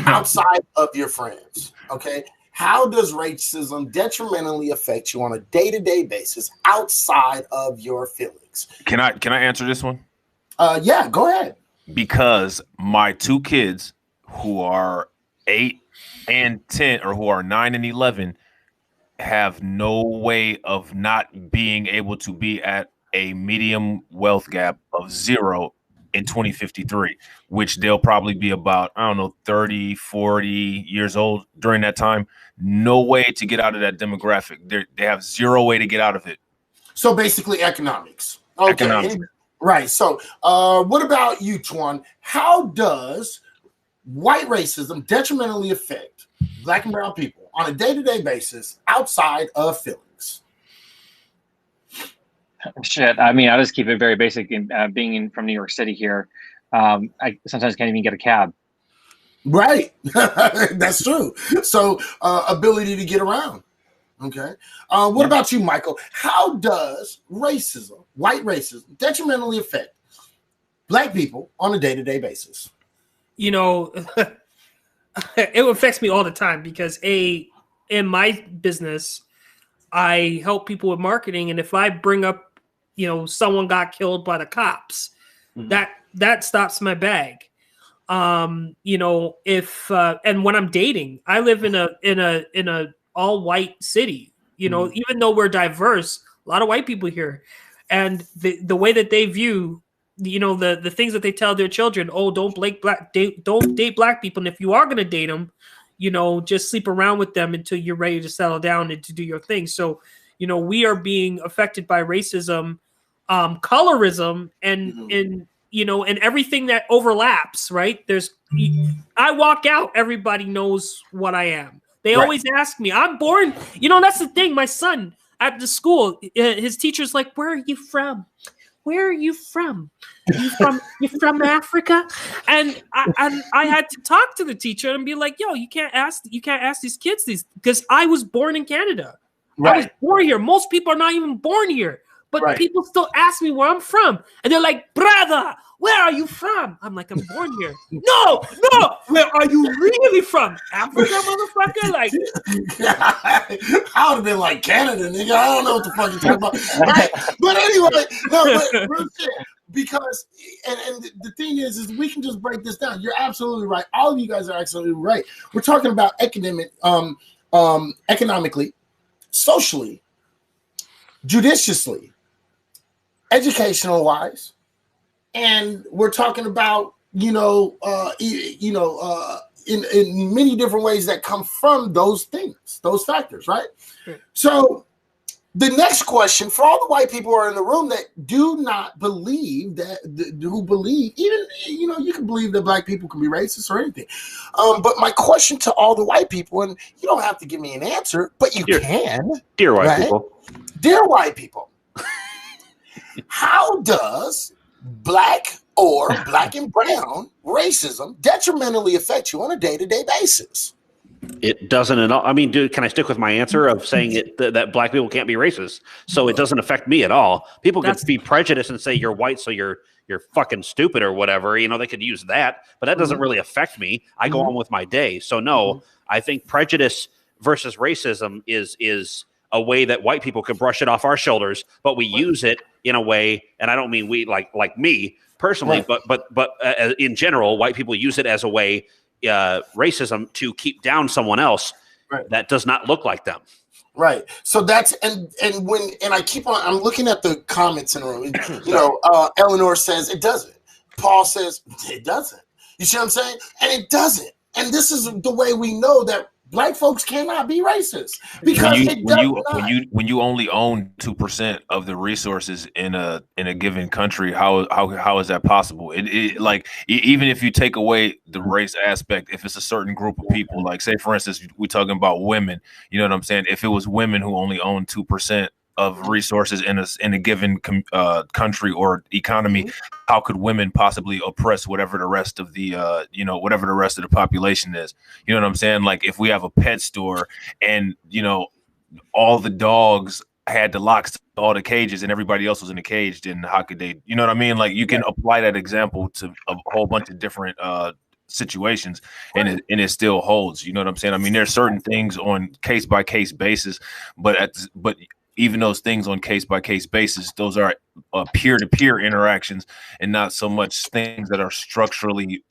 Outside of your friends, okay? How does racism detrimentally affect you on a day-to-day basis outside of your feelings? Can I answer this one? Yeah, go ahead. Because my two kids who are 8 and 10, or who are 9 and 11, have no way of not being able to be at a medium wealth gap of 0 in 2053, which they'll probably be about, 30, 40 years old during that time. No way to get out of that demographic. They have 0 way to get out of it. So basically economics. Okay. Economics. Right. So what about you, Twan? How does white racism detrimentally affect Black and brown people on a day-to-day basis outside of feelings? Shit. I mean, I'll just keep it very basic. Being from New York City here, I sometimes can't even get a cab. Right. That's true. So ability to get around. Okay. What about you, Michael? How does racism, white racism, detrimentally affect Black people on a day-to-day basis? You know, it affects me all the time because in my business, I help people with marketing. And if I bring up, someone got killed by the cops, that stops my bag. If and when I'm dating, I live in a all white city, even though we're diverse, a lot of white people here, and the way that they view, the things that they tell their children, don't date Black people. And if you are going to date them, just sleep around with them until you're ready to settle down and to do your thing. So, we are being affected by racism colorism and you know, and everything that overlaps, right? I walk out, everybody knows what I am. They always ask me, I'm born, you know, that's the thing. My son at the school, his teacher's like, where are you from? Where are you from? You from Africa? And I had to talk to the teacher and be like, yo, you can't ask these kids these, because I was born in Canada. I was born here. Most people are not even born here. But people still ask me where I'm from. And they're like, brother, where are you from? I'm like, I'm born here. No, where are you really from? Africa, motherfucker? Like, I would have been like, Canada, nigga. I don't know what the fuck you're talking about. Right? But anyway, no, but real shit. Because, and the thing is we can just break this down. You're absolutely right. All of you guys are absolutely right. We're talking about economically, socially, judiciously, educational wise, and we're talking about in many different ways that come from those things, those factors, right? So the next question for all the white people who are in the room that do not believe who believe, even, you can believe that black people can be racist or anything. But my question to all the white people, and you don't have to give me an answer, but you can. Dear white people. Dear white people, how does black or black and brown racism detrimentally affect you on a day-to-day basis? It doesn't at all. I mean, dude, can I stick with my answer of saying that black people can't be racist? So it doesn't affect me at all. People could be prejudiced and say you're white, so you're fucking stupid or whatever. They could use that, but that doesn't really affect me. I go on with my day. So no, I think prejudice versus racism is a way that white people can brush it off our shoulders, but we use it in a way, and I don't mean we like me personally, but in general, white people use it as a way, racism, to keep down someone else that does not look like them. Right. So that's and I keep on. I'm looking at the comments in the room. Eleanor says it doesn't. Paul says it doesn't. You see what I'm saying? And it doesn't. And this is the way we know that black folks cannot be racist, because when you only own 2% of the resources in a given country, how is that possible? It like, even if you take away the race aspect, if it's a certain group of people, like say for instance we're talking about women, you know what I'm saying? If it was women who only own 2% of resources in a given country or economy, how could women possibly oppress whatever the rest of the whatever the rest of the population is? You know what I'm saying? Like if we have a pet store and all the dogs had the locks to all the cages and everybody else was in the cage, then how could they? You know what I mean? Like you can apply that example to a whole bunch of different situations, and it still holds. You know what I'm saying? I mean, there's certain things on case by case basis, but even those things on case-by-case basis, those are peer-to-peer interactions and not so much things that are structurally,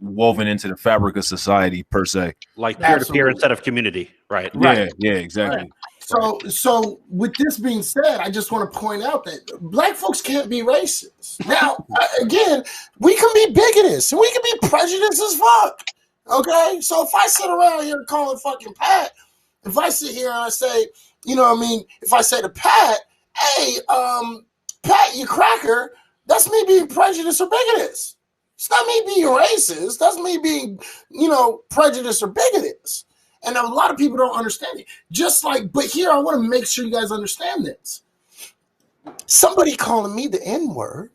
woven into the fabric of society per se. Like peer-to-peer instead of community, right? Yeah, exactly. Right. So with this being said, I just want to point out that black folks can't be racist. Now, again, we can be bigoted and we can be prejudiced as fuck. Okay? So if I sit around here calling fucking Pat, if I sit here and I say, if I say to Pat, hey, Pat, you cracker, that's me being prejudiced or bigoted. It's not me being racist. That's me being, prejudiced or bigoted. And a lot of people don't understand it. But here, I want to make sure you guys understand this. Somebody calling me the N-word,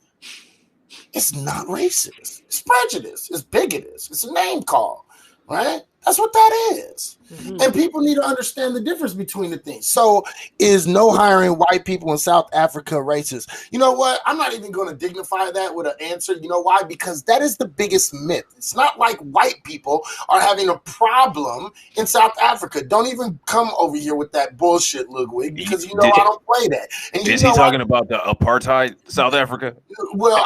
it's not racist. It's prejudice. It's bigoted. It's a name call, right? That's what that is. And people need to understand the difference between the things. So is no hiring white people in South Africa racist? You know what? I'm not even going to dignify that with an answer. You know why? Because that is the biggest myth. It's not like white people are having a problem in South Africa. Don't even come over here with that bullshit, Ludwig, because I don't play that. And is he talking about the apartheid South Africa? Well,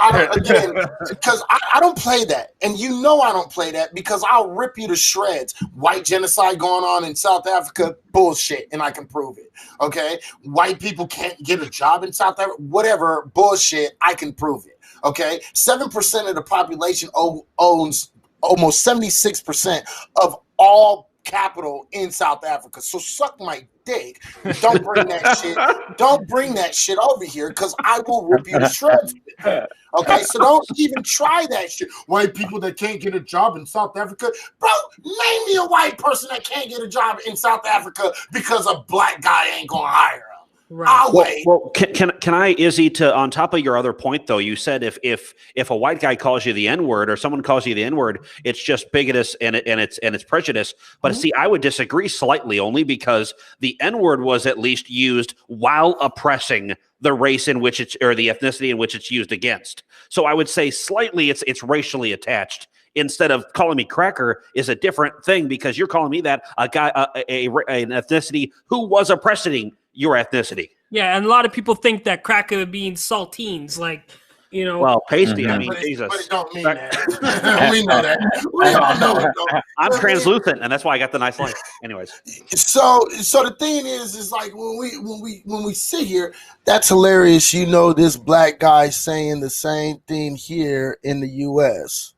because I don't play that. And I don't play that because I'll rip you to shreds. White genocide going on in South Africa, bullshit, and I can prove it. Okay, white people can't get a job in South Africa, whatever, bullshit, I can prove it. Okay, 7% of the population owns almost 76% of all capital in South Africa. So suck my dick. Don't bring that shit. Don't bring that shit over here because I will rip you to shreds. Okay, so don't even try that shit. White people that can't get a job in South Africa, bro. Name me a white person that can't get a job in South Africa because a black guy ain't gonna hire him. Right. I'll wait. Well, can I, Izzy, to on top of your other point though, you said if a white guy calls you the N-word or someone calls you the N-word, it's just bigotous and it's prejudice. But see, I would disagree slightly, only because the N-word was at least used while oppressing the race in which it's, or the ethnicity in which it's used against. So I would say slightly it's racially attached. Instead of calling me cracker is a different thing because you're calling me that an ethnicity who was oppressing your ethnicity. Yeah, and a lot of people think that cracker being saltines, like, you know. Well, pasty. I mean, But Jesus. it don't mean that. We know that. We all know it. Though. I'm translucent, and that's why I got the nice light. Anyways, So the thing is like when we sit here, that's hilarious. You know, this black guy saying the same thing here in the U.S.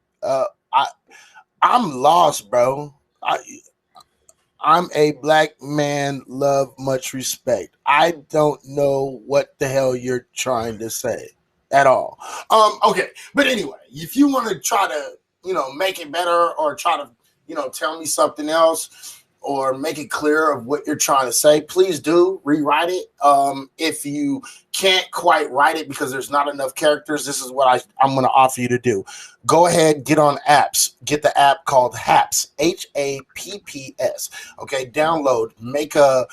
I'm lost, bro. I'm a black man, love, much respect. I don't know what the hell you're trying to say at all. Okay, but anyway, if you want to try to, make it better or try to, tell me something else or make it clear of what you're trying to say, please do rewrite it. If you can't quite write it because there's not enough characters, this is what I'm going to offer you to do. Go ahead, get on apps. Get the app called HAPS, HAPPS. Okay, download. Make a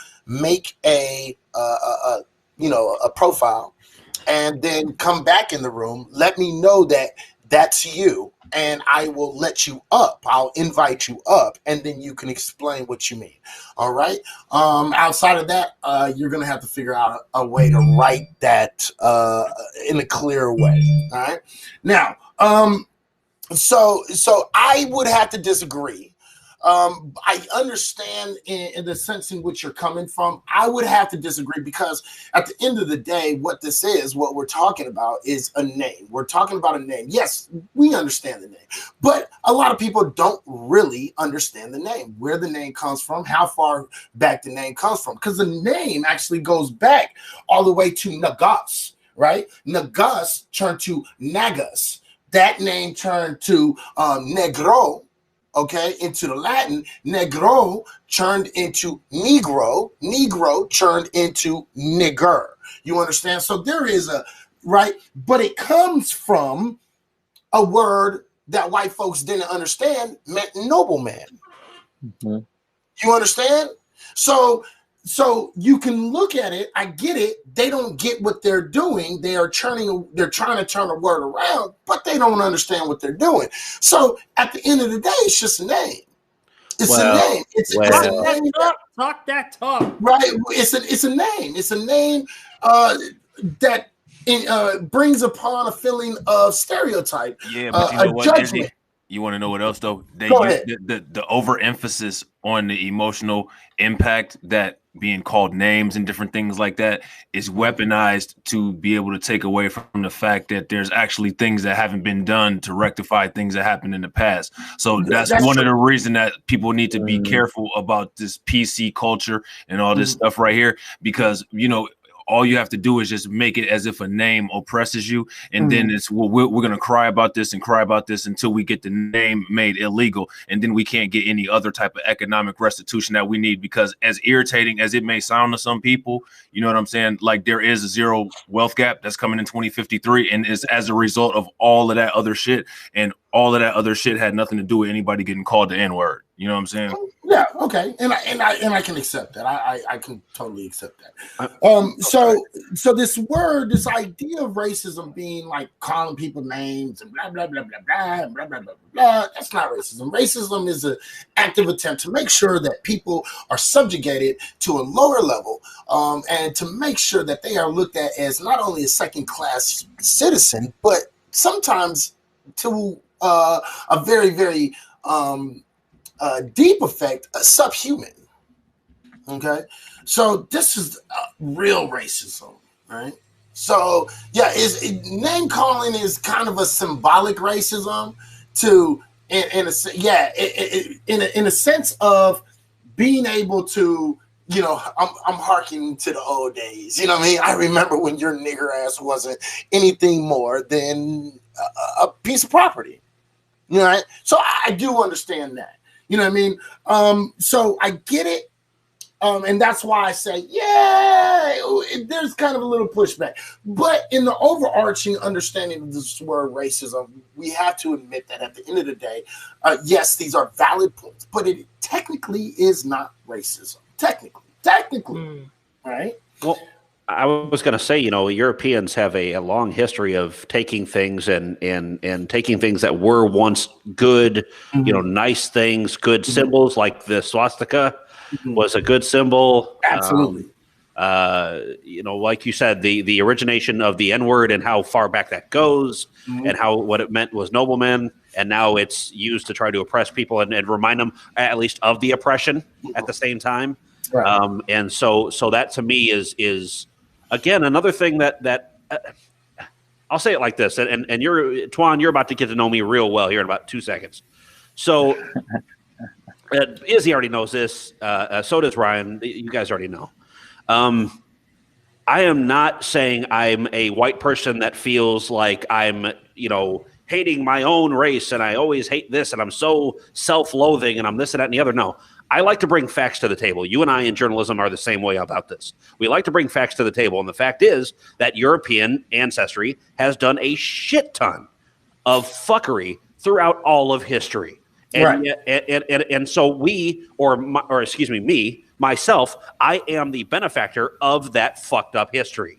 profile, and then come back in the room. Let me know that that's you, and I will let you up. I'll invite you up, and then you can explain what you mean. All right. Outside of that, you're gonna have to figure out a way to write that in a clear way. All right. Now, so I would have to disagree. I understand in the sense in which you're coming from. I would have to disagree because at the end of the day, what we're talking about is a name. We're talking about a name. Yes, we understand the name, but a lot of people don't really understand the name, where the name comes from, how far back the name comes from, because the name actually goes back all the way to Nagas, right? Nagas turned to Nagas. That name turned to Negro. Okay, into the Latin, negro turned into negro, negro turned into nigger. You understand? So there is right, but it comes from a word that white folks didn't understand meant nobleman. Mm-hmm. You understand? So you can look at it. I get it. They don't get what they're doing. They're trying to turn a word around, but they don't understand what they're doing. So at the end of the day, it's just a name. It's a name. Talk that talk. Right. It's a name. It's a name that brings upon a feeling of stereotype. Yeah, but you know what, judgment. You want to know what else though? They use the overemphasis on the emotional impact that being called names and different things like that is weaponized to be able to take away from the fact that there's actually things that haven't been done to rectify things that happened in the past. So that's one of the reasons that people need to be careful about this PC culture and all this stuff right here, because, all you have to do is just make it as if a name oppresses you. And then it's, we're going to cry about this until we get the name made illegal. And then we can't get any other type of economic restitution that we need, because as irritating as it may sound to some people, you know what I'm saying? Like, there is a zero wealth gap that's coming in 2053. And it's as a result of all of that other shit. And all of that other shit had nothing to do with anybody getting called the N-word. You know what I'm saying? Yeah. Okay. And I can accept that. I can totally accept that. So this idea of racism being like calling people names and blah blah blah blah blah blah blah blah blah. That's not racism. Racism is an active attempt to make sure that people are subjugated to a lower level, and to make sure that they are looked at as not only a second-class citizen, but sometimes to a very, very deep effect, subhuman. Okay, so this is real racism, right? So yeah, name calling is kind of a symbolic racism to, in a sense of being able to I'm harkening to the old days. You know what I mean? I remember when your nigger ass wasn't anything more than a piece of property. You know, right? So I do understand that. You know what I mean? So I get it. And that's why I say, yeah, there's kind of a little pushback. But in the overarching understanding of this word racism, we have to admit that at the end of the day, yes, these are valid points, but it technically is not racism. Technically, right? Well, I was going to say, Europeans have a long history of taking things and taking things that were once good, nice things, good symbols, like the swastika was a good symbol. Absolutely. Like you said, the origination of the N-word and how far back that goes, and what it meant was noblemen, and now it's used to try to oppress people and remind them at least of the oppression at the same time. Right. And so that to me is again another thing that I'll say it like this, and Twan, you're about to get to know me real well here in about 2 seconds. So Izzy already knows this. So does Ryan. You guys already know. I am not saying I'm a white person that feels like I'm, hating my own race and I always hate this and I'm so self-loathing and I'm this and that and the other. No, I like to bring facts to the table. You and I in journalism are the same way about this. We like to bring facts to the table. And the fact is that European ancestry has done a shit ton of fuckery throughout all of history. And, and so me, myself, I am the benefactor of that fucked up history.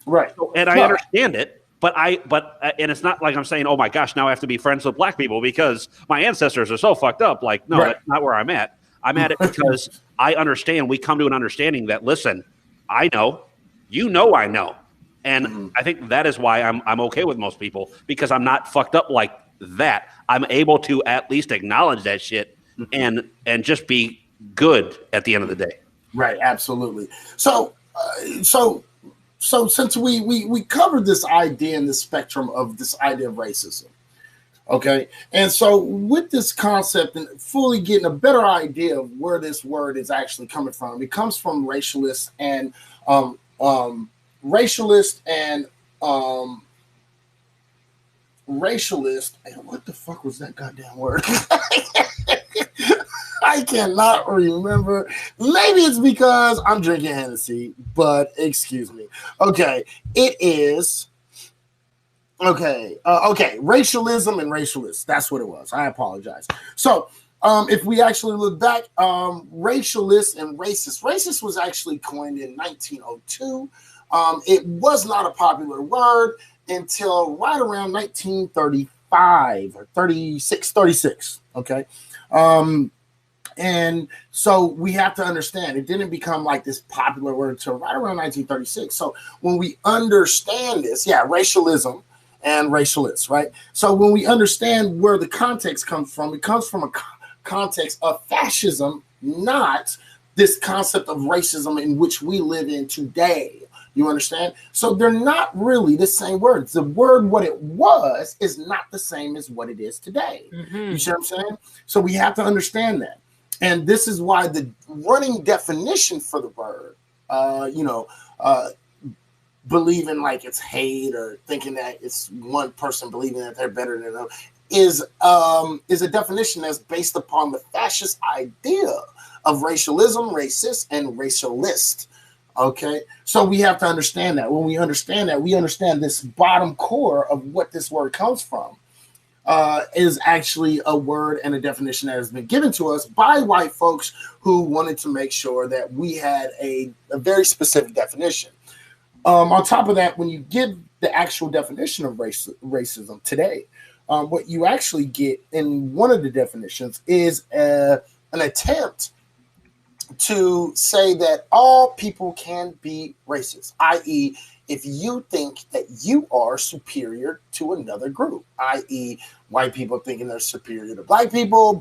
Right. And I understand it, but and it's not like I'm saying, oh my gosh, now I have to be friends with black people because my ancestors are so fucked up. Like, no, that's not where I'm at. I'm at it because I understand. We come to an understanding that, listen, I know, I know. And I think that is why I'm okay with most people, because I'm not fucked up like that. I'm able to at least acknowledge that shit and just be good at the end of the day. Right. Absolutely. So since we covered this idea in the spectrum of this idea of racism, okay, and so with this concept and fully getting a better idea of where this word is actually coming from, it comes from racialist and what the fuck was that goddamn word? I cannot remember. Maybe it's because I'm drinking Hennessy, but excuse me. Okay, it is. Okay, racialism and racialist. That's what it was. I apologize. So, if we actually look back, racialist and racist. Racist was actually coined in 1902. It was not a popular word until right around 1935 or 36. Okay. And so we have to understand it didn't become like this popular word until right around 1936. So when we understand this, racialism and racialist, right? So when we understand where the context comes from, it comes from a context of fascism, not this concept of racism in which we live in today. You understand? So they're not really the same words. The word, what it was, is not the same as what it is today. You see what I'm saying? So we have to understand that. And this is why the running definition for the word, believing like it's hate or thinking that it's one person believing that they're better than another, is a definition that's based upon the fascist idea of racialism, racist, and racialist. Okay, so we have to understand that. When we understand that, we understand this bottom core of what this word comes from. Is actually a word and a definition that has been given to us by white folks who wanted to make sure that we had a very specific definition. On top of that, when you give the actual definition of racism today, what you actually get in one of the definitions is an attempt to say that all people can be racist, i.e., if you think that you are superior to another group, i.e., white people thinking they're superior to black people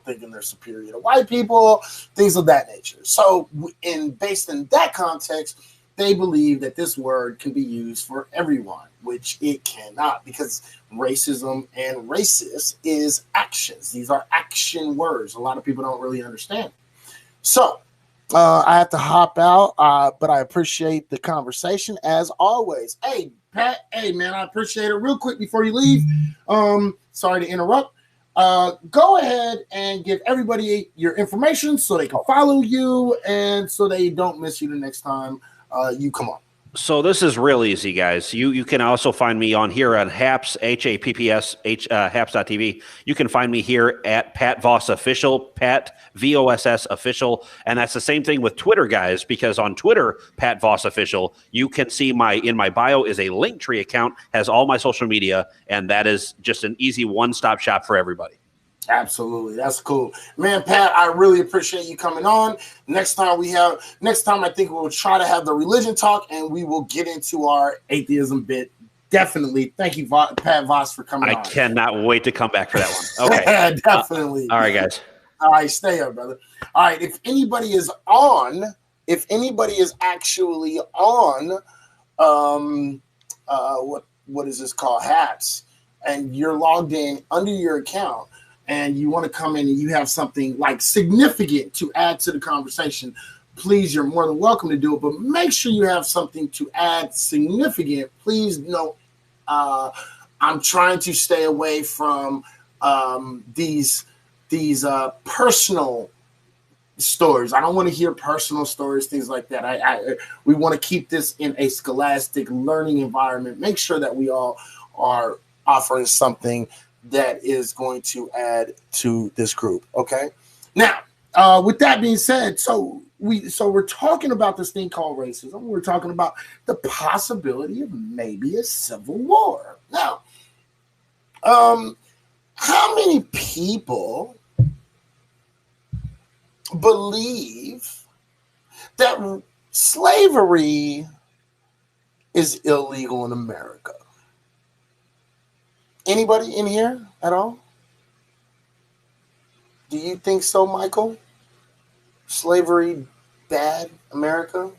thinking they're superior to white people, things of that nature. So based in that context, they believe that this word can be used for everyone, which it cannot, because racism and racist is actions. These are action words. A lot of people don't really understand. So I have to hop out, but I appreciate the conversation as always. Hey, Pat, hey, man, I appreciate it. Real quick before you leave, sorry to interrupt. Go ahead and give everybody your information so they can follow you and so they don't miss you the next time you come on. So this is real easy, guys. You can also find me on here on HAPS, HAPPS, HAPS.tv. You can find me here at Pat Voss Official, Pat VOSS Official, and that's the same thing with Twitter, guys, because on Twitter, Pat Voss Official, you can see in my bio is a Linktree account, has all my social media, and that is just an easy one-stop shop for everybody. Absolutely. That's cool. Man, Pat, I really appreciate you coming on. Next time I think we'll try to have the religion talk and we will get into our atheism bit. Definitely. Thank you, Pat Voss, for coming on. I cannot wait to come back for that one. Okay. Definitely. All right, guys. All right, stay up, brother. All right, if anybody is actually on what is this called? HAPS, and you're logged in under your account, and you want to come in and you have something like significant to add to the conversation, please, you're more than welcome to do it. But make sure you have something to add significant. Please know I'm trying to stay away from these personal stories. I don't want to hear personal stories, things like that. We want to keep this in a scholastic learning environment. Make sure that we all are offering something that is going to add to this group. Okay. Now, with that being said, so we're talking about this thing called racism. We're talking about the possibility of maybe a civil war. Now, how many people believe that slavery is illegal in America? Anybody in here at all? Do you think so, Michael? Slavery bad, America?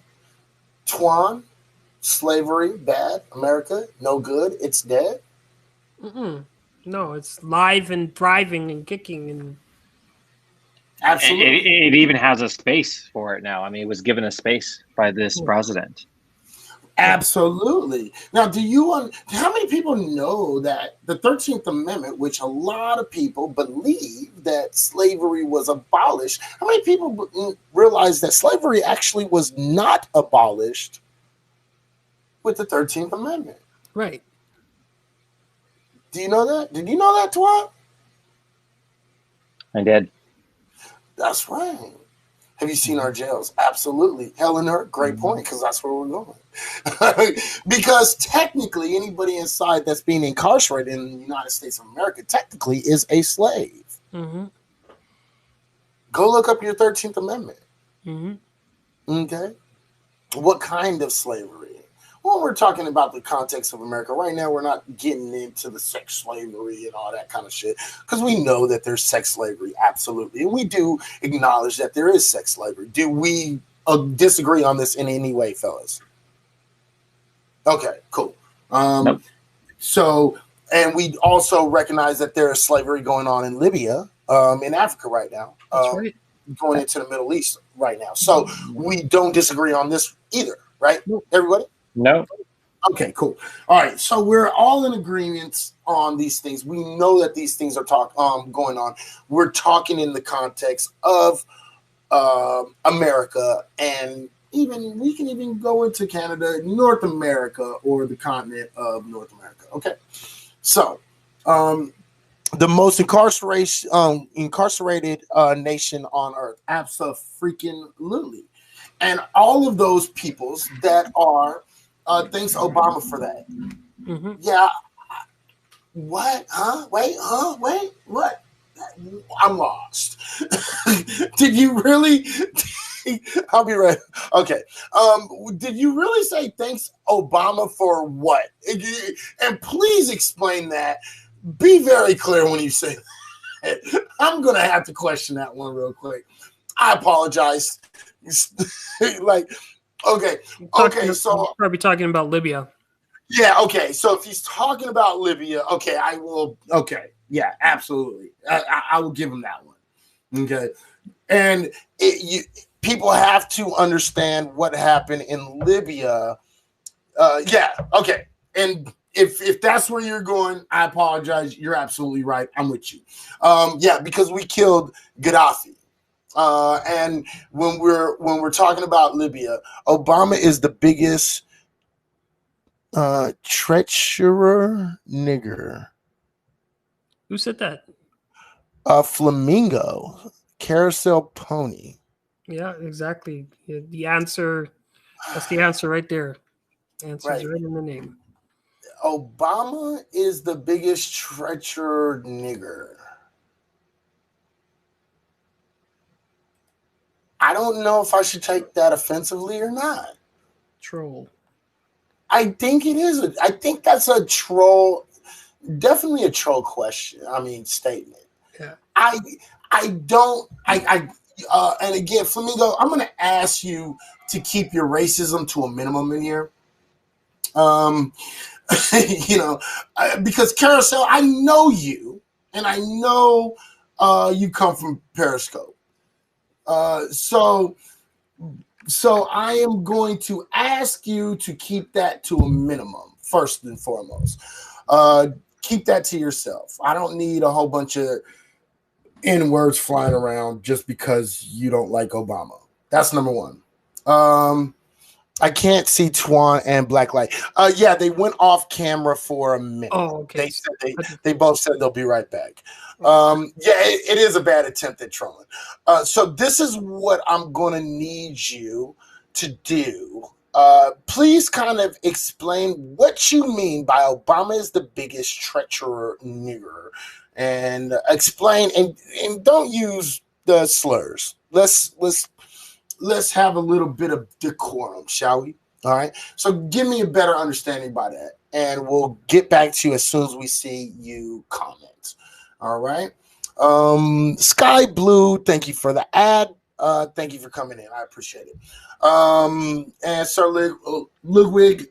Twan? Slavery bad, America? No good, it's dead? No, it's live and thriving and kicking and absolutely. It even has a space for it now. I mean, it was given a space by this president. Absolutely. Now, how many people know that the 13th Amendment, which a lot of people believe that slavery was abolished, how many people realize that slavery actually was not abolished with the 13th Amendment? Right. Do you know that? Did you know that, Twan? I did. That's right. Have you seen our jails? Absolutely. Eleanor, great point, because that's where we're going. Because technically, anybody inside that's being incarcerated in the United States of America technically is a slave. Mm-hmm. Go look up your 13th Amendment. Mm-hmm. Okay. What kind of slavery? Well, we're talking about the context of America. Right now, we're not getting into the sex slavery and all that kind of shit, because we know that there's sex slavery, absolutely. And we do acknowledge that there is sex slavery. Do we disagree on this in any way, fellas? Okay, cool. Nope. So, and we also recognize that there is slavery going on in Libya, in Africa right now. That's right. Going into the Middle East right now. So we don't disagree on this either, right? Everybody? No. Okay, cool. All right, so we're all in agreement on these things. We know that these things are going on. We're talking in the context of America, and we can even go into Canada, North America, or the continent of North America. Okay, so the most incarcerated nation on earth, absolutely, and all of those peoples that are. Thanks Obama for that. Mm-hmm. Yeah. What? Huh? Wait. Huh? Wait. What? I'm lost. Did you really? I'll be right. Okay. Did you really say thanks Obama for what? And please explain that. Be very clear when you say that. I'm gonna have to question that one real quick. I apologize. Okay, so probably talking about Libya. Yeah, okay. So if he's talking about Libya, okay, I will. Okay, yeah, absolutely. I will give him that one. Okay, and people have to understand what happened in Libya. Yeah, okay. And if that's where you're going, I apologize. You're absolutely right. I'm with you. Yeah, because we killed Gaddafi. And when we're talking about Libya, Obama is the biggest treacherer nigger. Who said that? Flamingo, carousel pony. Yeah, exactly. The answer, that's the answer right there. Answer's right in the name. Obama is the biggest treacherer nigger. I don't know if I should take that offensively or not. Troll. I think it is. I think that's a troll, definitely a troll question. I mean, statement. Yeah. And again, Flamingo, I'm going to ask you to keep your racism to a minimum in here. Because Carousel, I know you, and I know you come from Periscope. So I am going to ask you to keep that to a minimum, first and foremost. Keep that to yourself. I don't need a whole bunch of N-words flying around just because you don't like Obama. That's number one. I can't see Twan and Blacklight. Yeah, they went off camera for a minute. Oh, okay. They both said they'll be right back. Yeah, it is a bad attempt at trolling. So this is what I'm going to need you to do. Please kind of explain what you mean by Obama is the biggest treacherer nigger, and explain and don't use the slurs. Let's have a little bit of decorum, shall we? All right. So give me a better understanding by that, and we'll get back to you as soon as we see you comment. All right. Sky Blue, thank you for the ad. Thank you for coming in. I appreciate it. And Sir Ludwig,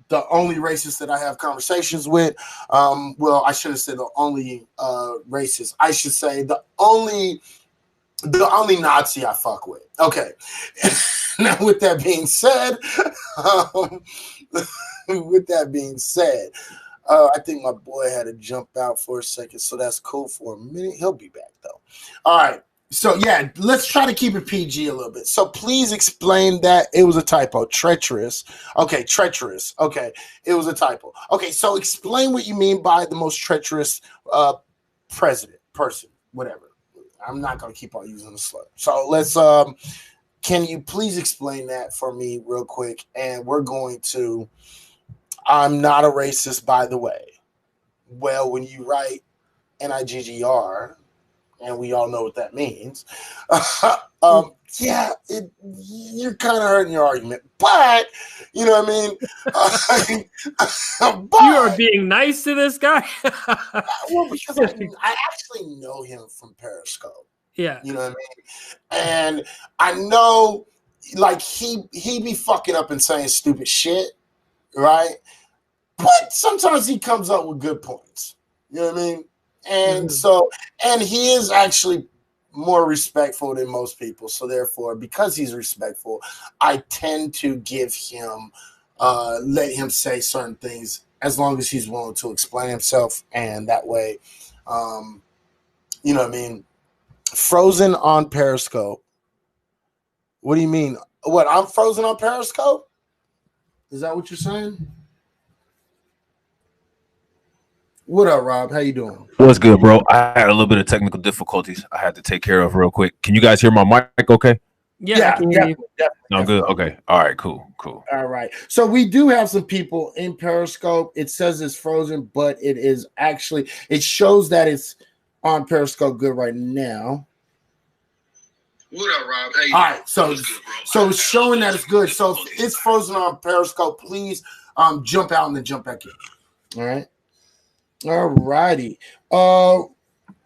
the only racist that I have conversations with. Well, I should have said the only racist. I should say the only Nazi I fuck with. Okay. Now, with that being said, I think my boy had to jump out for a second, so that's cool for a minute. He'll be back though. All right. So yeah, let's try to keep it PG a little bit. So please explain that it was a typo. Treacherous. Okay, treacherous. Okay, it was a typo. Okay, so explain what you mean by the most treacherous person, whatever. I'm not going to keep on using the slur. So let's, can you please explain that for me real quick? And we're going to, I'm not a racist, by the way. Well, when you write NIGGR, and we all know what that means, yeah, you're kind of hurting your argument. But, you know what I mean? But, you are being nice to this guy. Well, because I actually know him from Periscope. Yeah. You know what I mean? And I know, like, he be fucking up and saying stupid shit, right? But sometimes he comes up with good points. You know what I mean? And so, and he is actually more respectful than most people. So therefore, because he's respectful, I tend to give him, let him say certain things as long as he's willing to explain himself. And that way, you know what I mean? Frozen on Periscope. What do you mean? What, I'm frozen on Periscope? Is that what you're saying? What up, Rob? How you doing? What's good, bro? I had a little bit of technical difficulties I had to take care of real quick. Can you guys hear my mic okay? Yeah, I can hear you. No, good. Okay. All right, cool. All right. So we do have some people in Periscope. It says it's frozen, but it is actually, it shows that it's on Periscope good right now. What up, Rob? How you All right. So it's showing that it's good. So if it's frozen on Periscope, please jump out and then jump back in. All right. All righty.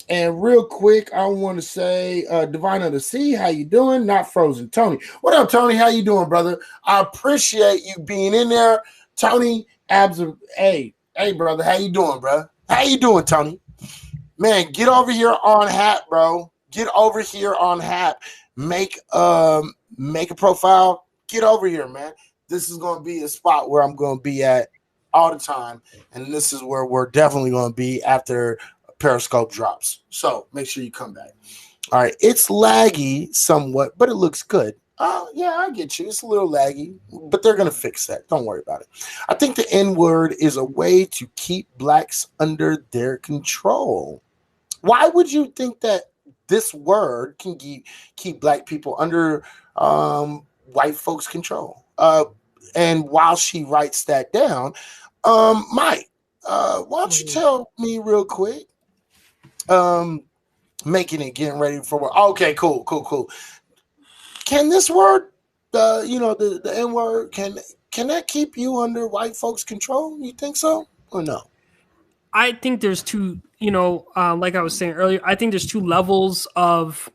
And real quick, I want to say, Divine of the Sea, how you doing? Not frozen. Tony. What up, Tony? How you doing, brother? I appreciate you being in there. Tony, hey, brother. How you doing, bro? How you doing, Tony? Man, get over here on Hap, bro. Get over here on Hap. make a profile, get over here, man. This is going to be a spot where I'm going to be at all the time, and this is where we're definitely going to be after Periscope drops. So make sure you come back. All right, it's laggy somewhat, but it looks good. Yeah, I get you. It's a little laggy, but they're going to fix that. Don't worry about it. I think the N-word is a way to keep blacks under their control. Why would you think that this word can keep black people under white folks' control? And while she writes that down, Mike, why don't you tell me real quick? Making it, getting ready for work. Okay, cool. Can this word, the N word, can that keep you under white folks' control? You think so or no? I think there's two, like I was saying earlier, I think there's two levels of,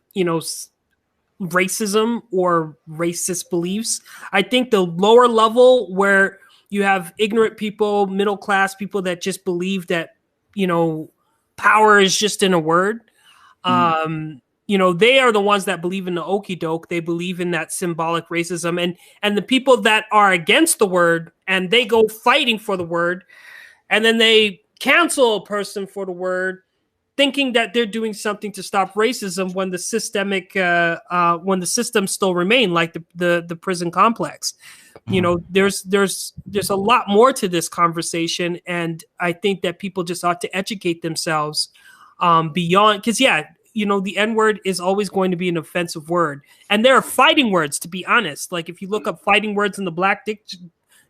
racism or racist beliefs. I think the lower level where you have ignorant people, middle class people that just believe that, power is just in a word. They are the ones that believe in the okie doke. They believe in that symbolic racism, and the people that are against the word and they go fighting for the word, and then they cancel a person for the word, thinking that they're doing something to stop racism when the systems still remain, like the prison complex. There's a lot more to this conversation, and I think that people just ought to educate themselves beyond, because the N-word is always going to be an offensive word, and there are fighting words, to be honest. Like if you look up fighting words in the Black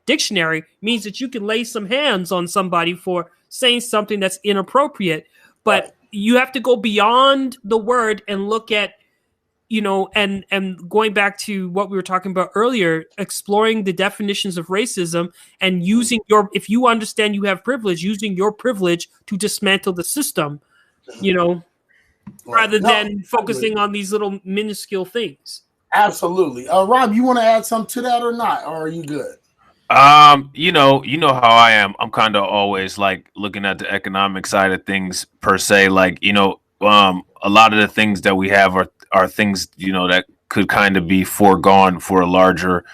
Dictionary, means that you can lay some hands on somebody for saying something that's inappropriate, but you have to go beyond the word and look at, and going back to what we were talking about earlier, exploring the definitions of racism and using if you understand you have privilege, using your privilege to dismantle the system, rather than focusing on these little minuscule things. Absolutely. Rob, you want to add something to that or not? Or are you good? You know how I am. I'm kind of always like looking at the economic side of things per se. Like, a lot of the things that we have are things, that could kind of be foregone for a larger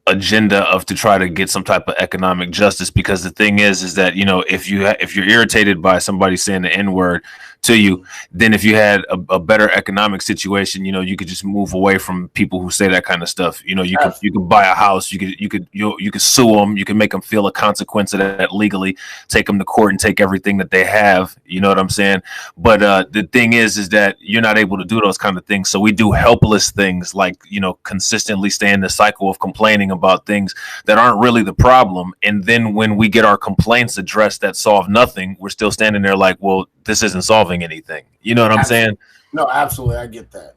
agenda of to try to get some type of economic justice. Because the thing is that, if you're irritated by somebody saying the N-word to you, then if you had a better economic situation, you could just move away from people who say that kind of stuff. You could buy a house, you could sue them, you can make them feel a consequence of that legally, take them to court and take everything that they have. You know what I'm saying? But the thing is that you're not able to do those kind of things. So we do helpless things like, consistently stay in the cycle of complaining about things that aren't really the problem. And then when we get our complaints addressed that solve nothing, we're still standing there like, well, this isn't solving anything. You know what I'm saying? No, absolutely. I get that.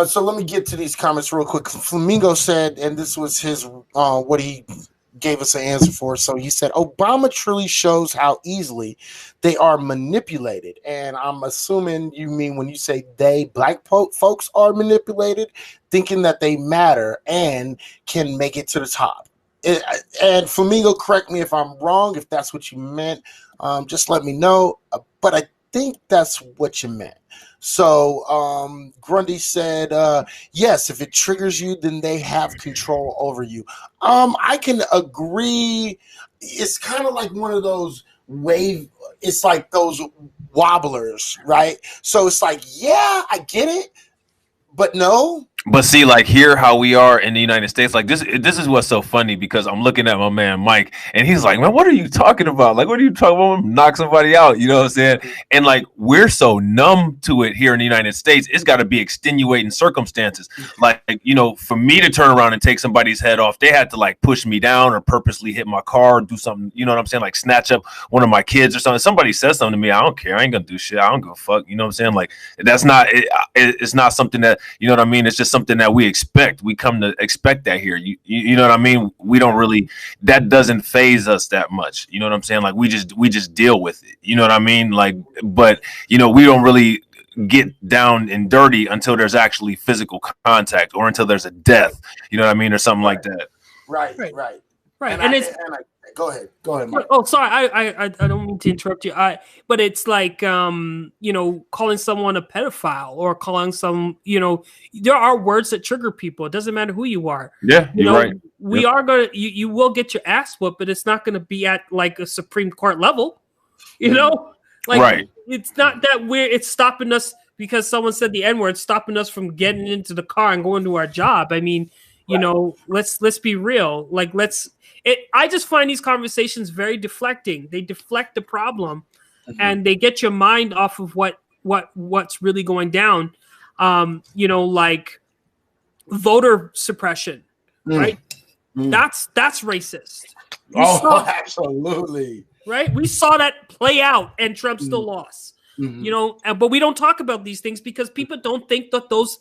So let me get to these comments real quick. Flamingo said, and this was his what he gave us an answer for. So he said, Obama truly shows how easily they are manipulated. And I'm assuming you mean when you say black folks are manipulated, thinking that they matter and can make it to the top. And Flamingo, correct me if I'm wrong, if that's what you meant. Just let me know. But I think that's what you meant. So Grundy said, yes, if it triggers you, then they have control over you. I can agree. It's kind of like one of those it's like those wobblers, right? So it's like, yeah, I get it, but no. But see, like here, how we are in the United States, like this is what's so funny, because I'm looking at my man Mike, and he's like, man, what are you talking about? Like, what are you talking about? Knock somebody out, you know what I'm saying? And like, we're so numb to it here in the United States. It's got to be extenuating circumstances. Like, for me to turn around and take somebody's head off, they had to like push me down or purposely hit my car or do something, you know what I'm saying? Like snatch up one of my kids or something. Somebody says something to me, I don't care. I ain't gonna do shit. I don't give a fuck. You know what I'm saying? Like, that's not, it's not something that, you know what I mean? It's just something that we expect. We come to expect that here. You know what I mean? We don't really, that doesn't phase us that much. You know what I'm saying? Like we just deal with it. You know what I mean? Like, but we don't really get down and dirty until there's actually physical contact or until there's a death. You know what I mean? Or something like that. Right. And Go ahead, Mike. Oh, sorry. I don't mean to interrupt you. But it's like calling someone a pedophile or calling there are words that trigger people. It doesn't matter who you are. Yeah, you're right. We are gonna you will get your ass whooped, but it's not gonna be at like a Supreme Court level. Right. It's not that it's stopping us because someone said the N-word, stopping us from getting into the car and going to our job. I mean, let's be real. I just find these conversations very deflecting. They deflect the problem and they get your mind off of what's really going down. Like voter suppression, right? That's racist. Absolutely. Right? We saw that play out and Trump still lost. But we don't talk about these things because people don't think that those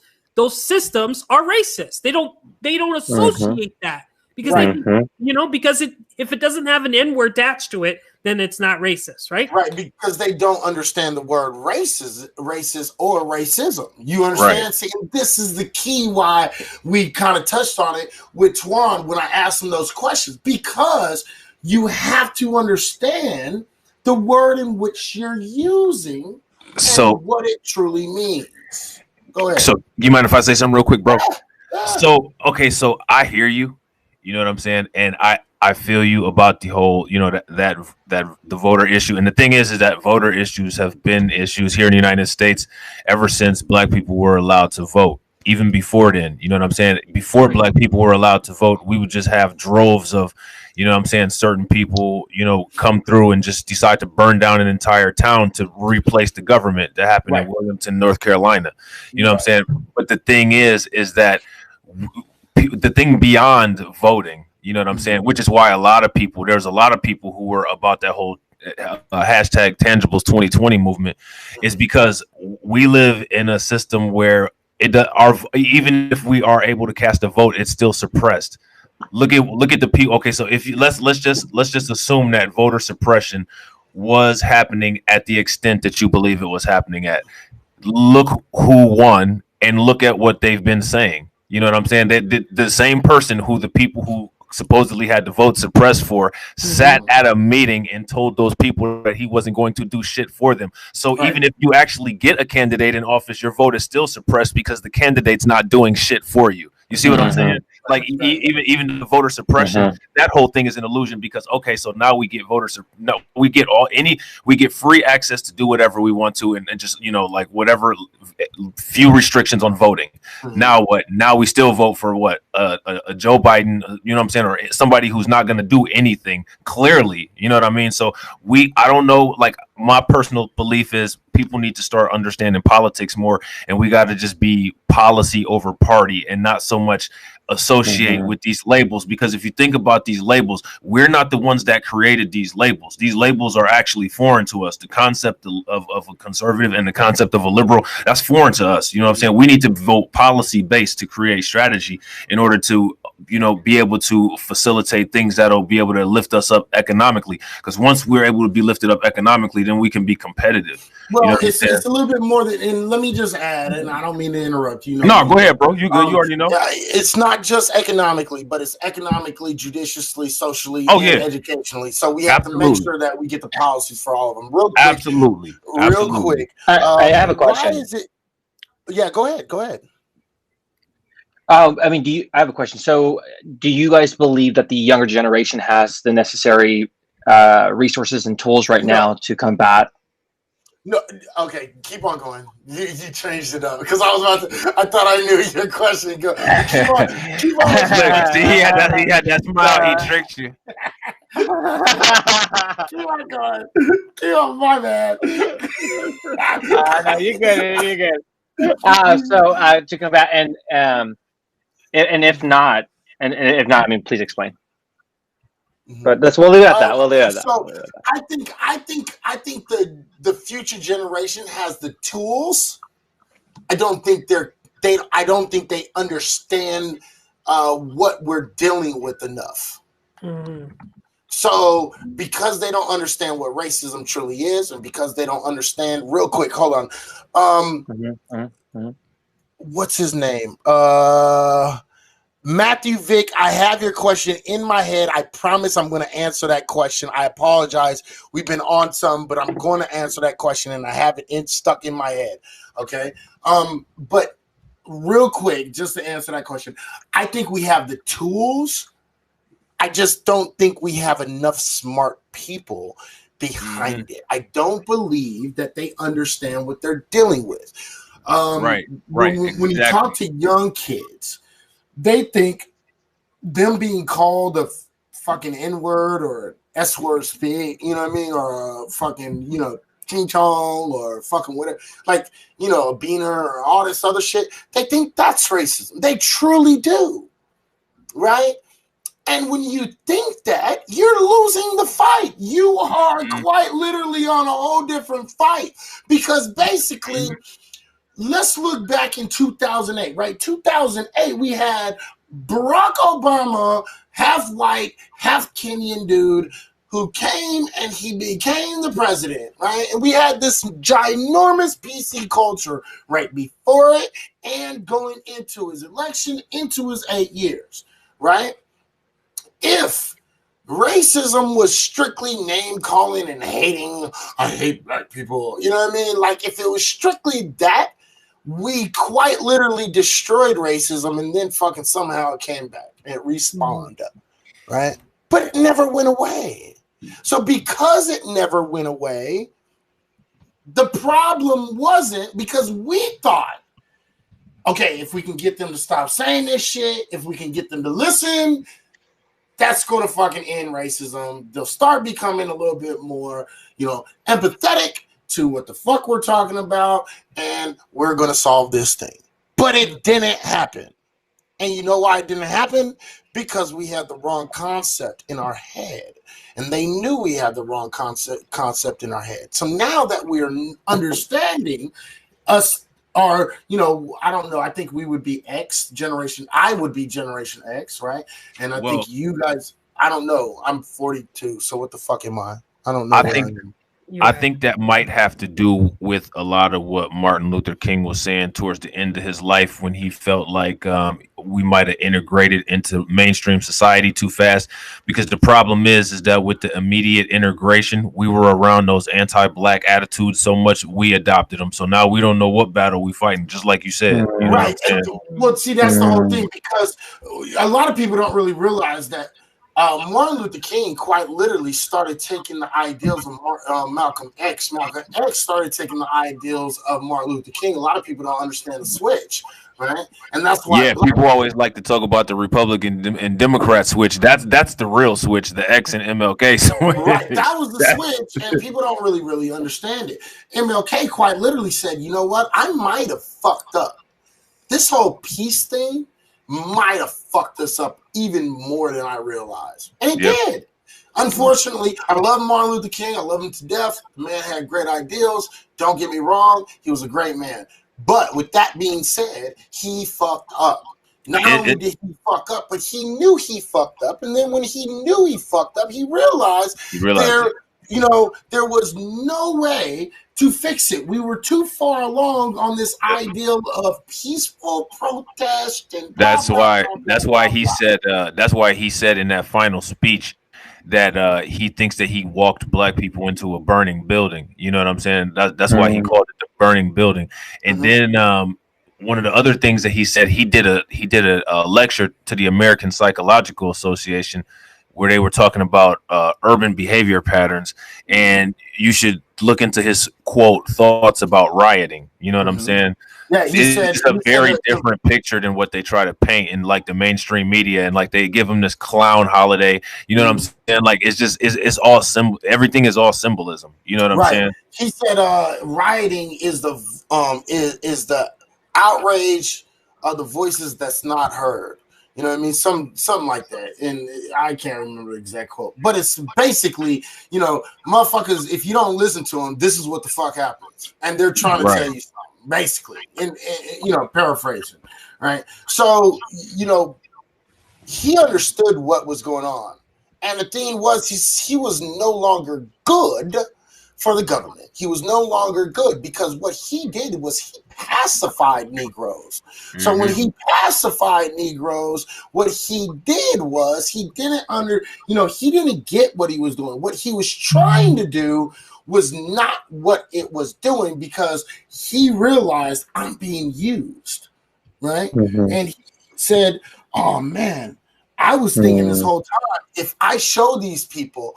systems are racist. They don't associate that because if it doesn't have an N-word attached to it, then it's not racist, right? Right, because they don't understand the word racist or racism. You understand? Right. See, this is the key why we kind of touched on it with Twan when I asked him those questions, because you have to understand the word in which you're using and what it truly means. Go ahead. So you mind if I say something real quick, bro? So I hear you. You know what I'm saying? And I feel you about the whole, that the voter issue. And the thing is that voter issues have been issues here in the United States ever since Black people were allowed to vote. Even before then, you know what I'm saying? Before Black people were allowed to vote, we would just have droves of, certain people, come through and just decide to burn down an entire town to replace the government. That happened in Wilmington, North Carolina. You know what I'm saying? But the thing is that the thing beyond voting, you know what I'm saying? Which is why there's a lot of people who were about that whole hashtag Tangibles 2020 movement, is because we live in a system where even if we are able to cast a vote, it's still suppressed. Look at the people. Okay, so if you let's just assume that voter suppression was happening at the extent that you believe it was happening at. Look who won, and look at what they've been saying. You know what I'm saying? The same person who the people who supposedly had the vote suppressed for sat at a meeting and told those people that he wasn't going to do shit for them. So even if you actually get a candidate in office, your vote is still suppressed because the candidate's not doing shit for you. You see what I'm saying? Like even the voter suppression, that whole thing is an illusion because so now we get we get free access to do whatever we want to and just whatever few restrictions on voting. Now what? Now we still vote for what? A Joe Biden, you know what I'm saying, or somebody who's not going to do anything clearly. You know what I mean? So I don't know. Like my personal belief is people need to start understanding politics more, and we got to just be policy over party and not so much associate with these labels, because if you think about these labels, we're not the ones that created these labels. These labels are actually foreign to us. The concept of a conservative and the concept of a liberal, that's foreign to us. You know what I'm saying? We need to vote policy based to create strategy in order to be able to facilitate things that'll be able to lift us up economically, because once we're able to be lifted up economically, then we can be competitive. Well, it's a little bit more than, and let me just add, and I don't mean to interrupt you. No, go ahead, bro. You good? You already know. It's not just economically, but it's economically, judiciously, socially, and educationally. So we have to make sure that we get the policies for all of them. Real quick. Absolutely. Real quick. I have a question. Why is it? Yeah, go ahead. Go ahead. I have a question. So do you guys believe that the younger generation has the necessary resources and tools right now to combat? No, okay, keep on going. You changed it up because I thought I knew your question. Go. Keep on. See, he had that smile. He tricked you. Keep on going. Keep on, my man. No, you're good. You're good. So to combat and if not, I mean, please explain. But we'll leave it at that. We'll leave it at that. So I think the future generation has the tools. I don't think they understand what we're dealing with enough. So because they don't understand what racism truly is, and because they don't understand, real quick, hold on. What's his name? Matthew Vick, I have your question in my head. I promise I'm going to answer that question. I apologize. We've been on some, but I'm going to answer that question, and I have it stuck in my head. Okay. But real quick, just to answer that question, I think we have the tools. I just don't think we have enough smart people behind it. I don't believe that they understand what they're dealing with. Right. When you talk to young kids, they think them being called a fucking N-word or S-word spit, you know what I mean? Or a fucking, ching chong or fucking whatever, like, a beaner or all this other shit. They think that's racism. They truly do. Right? And when you think that, you're losing the fight. You are quite literally on a whole different fight because basically, let's look back in 2008, right? 2008, we had Barack Obama, half white, half Kenyan dude who came and he became the president, right? And we had this ginormous PC culture right before it and going into his election, into his 8 years, right? If racism was strictly name calling and hating, I hate black people, you know what I mean? Like if it was strictly that, we quite literally destroyed racism and then fucking somehow it came back and it respawned up, right? But it never went away. So because it never went away, the problem wasn't because we thought, okay, if we can get them to stop saying this shit, if we can get them to listen, that's going to fucking end racism. They'll start becoming a little bit more, empathetic to what the fuck we're talking about, and we're going to solve this thing. But it didn't happen. And you know why it didn't happen? Because we had the wrong concept in our head. And they knew we had the wrong concept in our head. So now that we're understanding, us are, I don't know, I think we would be X generation. I would be Generation X, right? And I think you guys, I don't know. I'm 42, so what the fuck am I? I don't know. I think that might have to do with a lot of what Martin Luther King was saying towards the end of his life when he felt like we might have integrated into mainstream society too fast. Because the problem is that with the immediate integration, we were around those anti-black attitudes so much we adopted them. So now we don't know what battle we fighting, just like you said. Right. Well, see, that's the whole thing, because a lot of people don't really realize that Martin Luther King quite literally started taking the ideals of Malcolm X. Malcolm X started taking the ideals of Martin Luther King. A lot of people don't understand the switch, right? And that's why people always like to talk about the Republican and Democrat switch. That's the real switch, the X and MLK switch. Right, that was the switch, and people don't really understand it. MLK quite literally said, you know what? I might have fucked up. This whole peace thing might have fucked us up even more than I realized. And it did. Unfortunately, I love Martin Luther King. I love him to death. The man had great ideals. Don't get me wrong. He was a great man. But with that being said, he fucked up. Not only did he fuck up, but he knew he fucked up. And then when he knew he fucked up, he realized there was no way to fix it. We were too far along on this ideal of peaceful protest, and that's why he said in that final speech that he thinks that he walked black people into a burning building. You know what I'm saying? That's why he called it the burning building. And then one of the other things that he said, he did a lecture to the American Psychological Association where they were talking about urban behavior patterns, and you should look into his quote thoughts about rioting. You know what I'm saying? Yeah, it's a very different picture than what they try to paint in like the mainstream media, and like they give him this clown holiday. You know what I'm saying? Like it's all symbol. Everything is all symbolism. You know what I'm saying? He said rioting is the outrage of the voices that's not heard. You know what I mean? Something like that. And I can't remember the exact quote. But it's basically, motherfuckers, if you don't listen to them, this is what the fuck happens. And they're trying to tell you something, basically. And paraphrasing. Right? So, he understood what was going on. And the thing was, he was no longer good for the government. He was no longer good because what he did was he pacified Negroes. So when he pacified Negroes, what he did was he didn't he didn't get what he was doing. What he was trying to do was not what it was doing, because he realized, I'm being used, right? And he said, oh man, I was thinking this whole time, if I show these people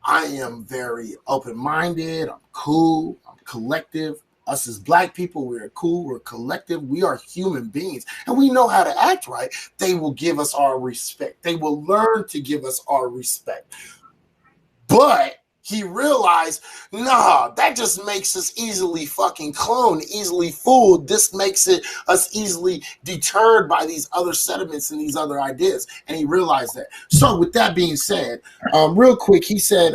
I am very open-minded, I'm cool, I'm collective. Us as Black people, we're cool, we're collective, we are human beings, and we know how to act right. They will give us our respect. They will learn to give us our respect. But he realized, nah, that just makes us easily fucking cloned, easily fooled. This makes us easily deterred by these other sentiments and these other ideas. And he realized that. So with that being said, real quick, he said,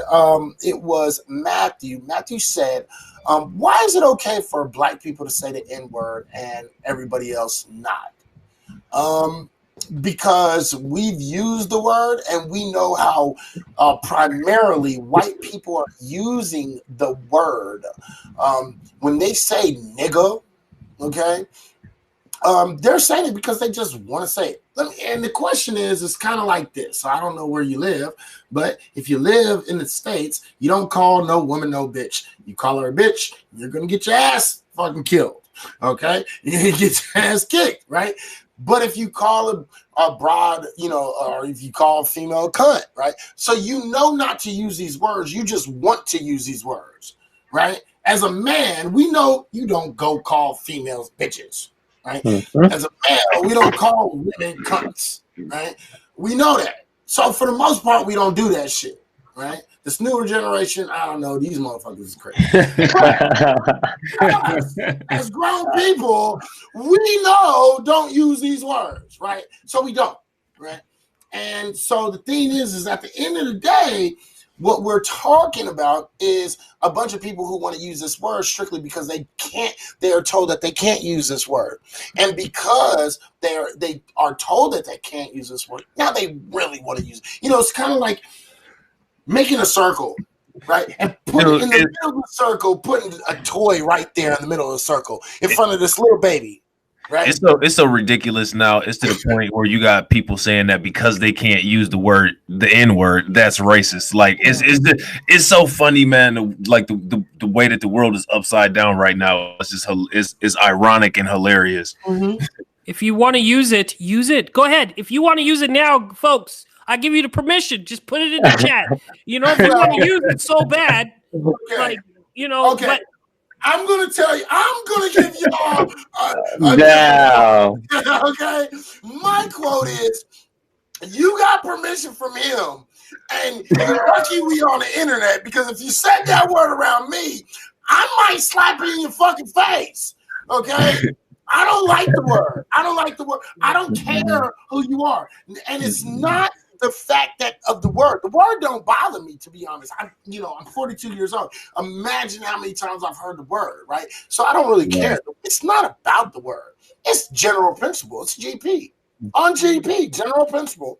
it was Matthew. Matthew said, why is it okay for Black people to say the N-word and everybody else not? Because we've used the word, and we know how primarily white people are using the word. When they say nigga, okay, they're saying it because they just want to say it. And the question is, it's kind of like this. So I don't know where you live, but if you live in the States, you don't call no woman no bitch. You call her a bitch, you're going to get your ass fucking killed, okay? You're going to get your ass kicked, right? But if you call a broad, or if you call a female a cunt, right? So you know not to use these words. You just want to use these words, right? As a man, we know you don't go call females bitches, right? As a male, we don't call women cunts, right? We know that. So for the most part, we don't do that shit, right? This newer generation, I don't know, these motherfuckers is crazy. As grown people, we know don't use these words, right? So we don't, right? And so the thing is at the end of the day, what we're talking about is a bunch of people who want to use this word strictly because they are told that they can't use this word. And because they are told that they can't use this word, now they really want to use it. It's kind of like making a circle, right? And putting in the middle of the circle, putting a toy right there in the middle of the circle in front of this little baby, right? It's so ridiculous now. It's to the point where you got people saying that because they can't use the N-word, that's racist. Like it's so funny, man. Like the way that the world is upside down right now. It's just is ironic and hilarious. If you want to use it, use it. Go ahead. If you want to use it now, folks, I give you the permission. Just put it in the chat. If you want to use it so bad, Okay. Okay. But I'm going to tell you, I'm going to give y'all okay? My quote is, you got permission from him, and you're lucky we on the internet, because if you said that word around me, I might slap it in your fucking face, okay? I don't like the word. I don't care who you are. And it's not the fact that of the word. The word don't bother me, to be honest. I'm 42 years old. Imagine how many times I've heard the word, right? So I don't really care. It's not about the word. It's general principle. It's GP. On GP, general principle,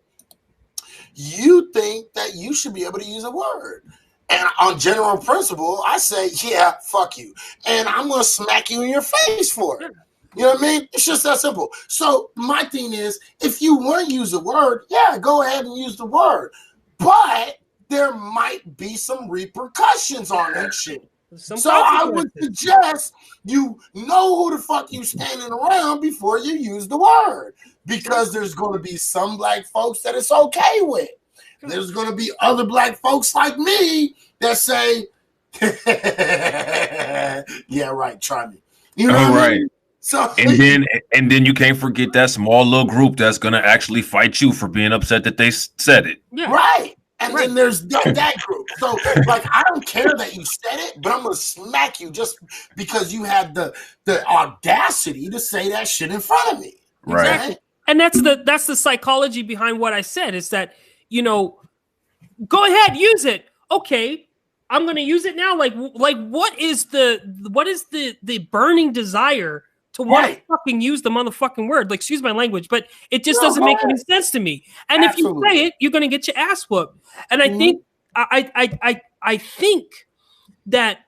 you think that you should be able to use a word. And on general principle, I say, yeah, fuck you. And I'm going to smack you in your face for it. You know what I mean? It's just that simple. So my thing is, if you want to use a word, yeah, go ahead and use the word. But there might be some repercussions on that shit. So I would suggest you know who the fuck you standing around before you use the word. Because there's going to be some Black folks that it's okay with. There's going to be other Black folks like me that say, yeah, right, try me. You know what I mean? So, and then you can't forget that small little group that's gonna actually fight you for being upset that they said it. Yeah. Right. And then there's that group. So like, I don't care that you said it, but I'm gonna smack you just because you had the audacity to say that shit in front of me. Right. Exactly. And that's the psychology behind what I said, is that, go ahead, use it. Okay. I'm gonna use it now. Like what is the burning desire to want to fucking use the motherfucking word? Like, excuse my language, but it just doesn't make any sense to me. And if you say it, you're gonna get your ass whooped. And I think I think that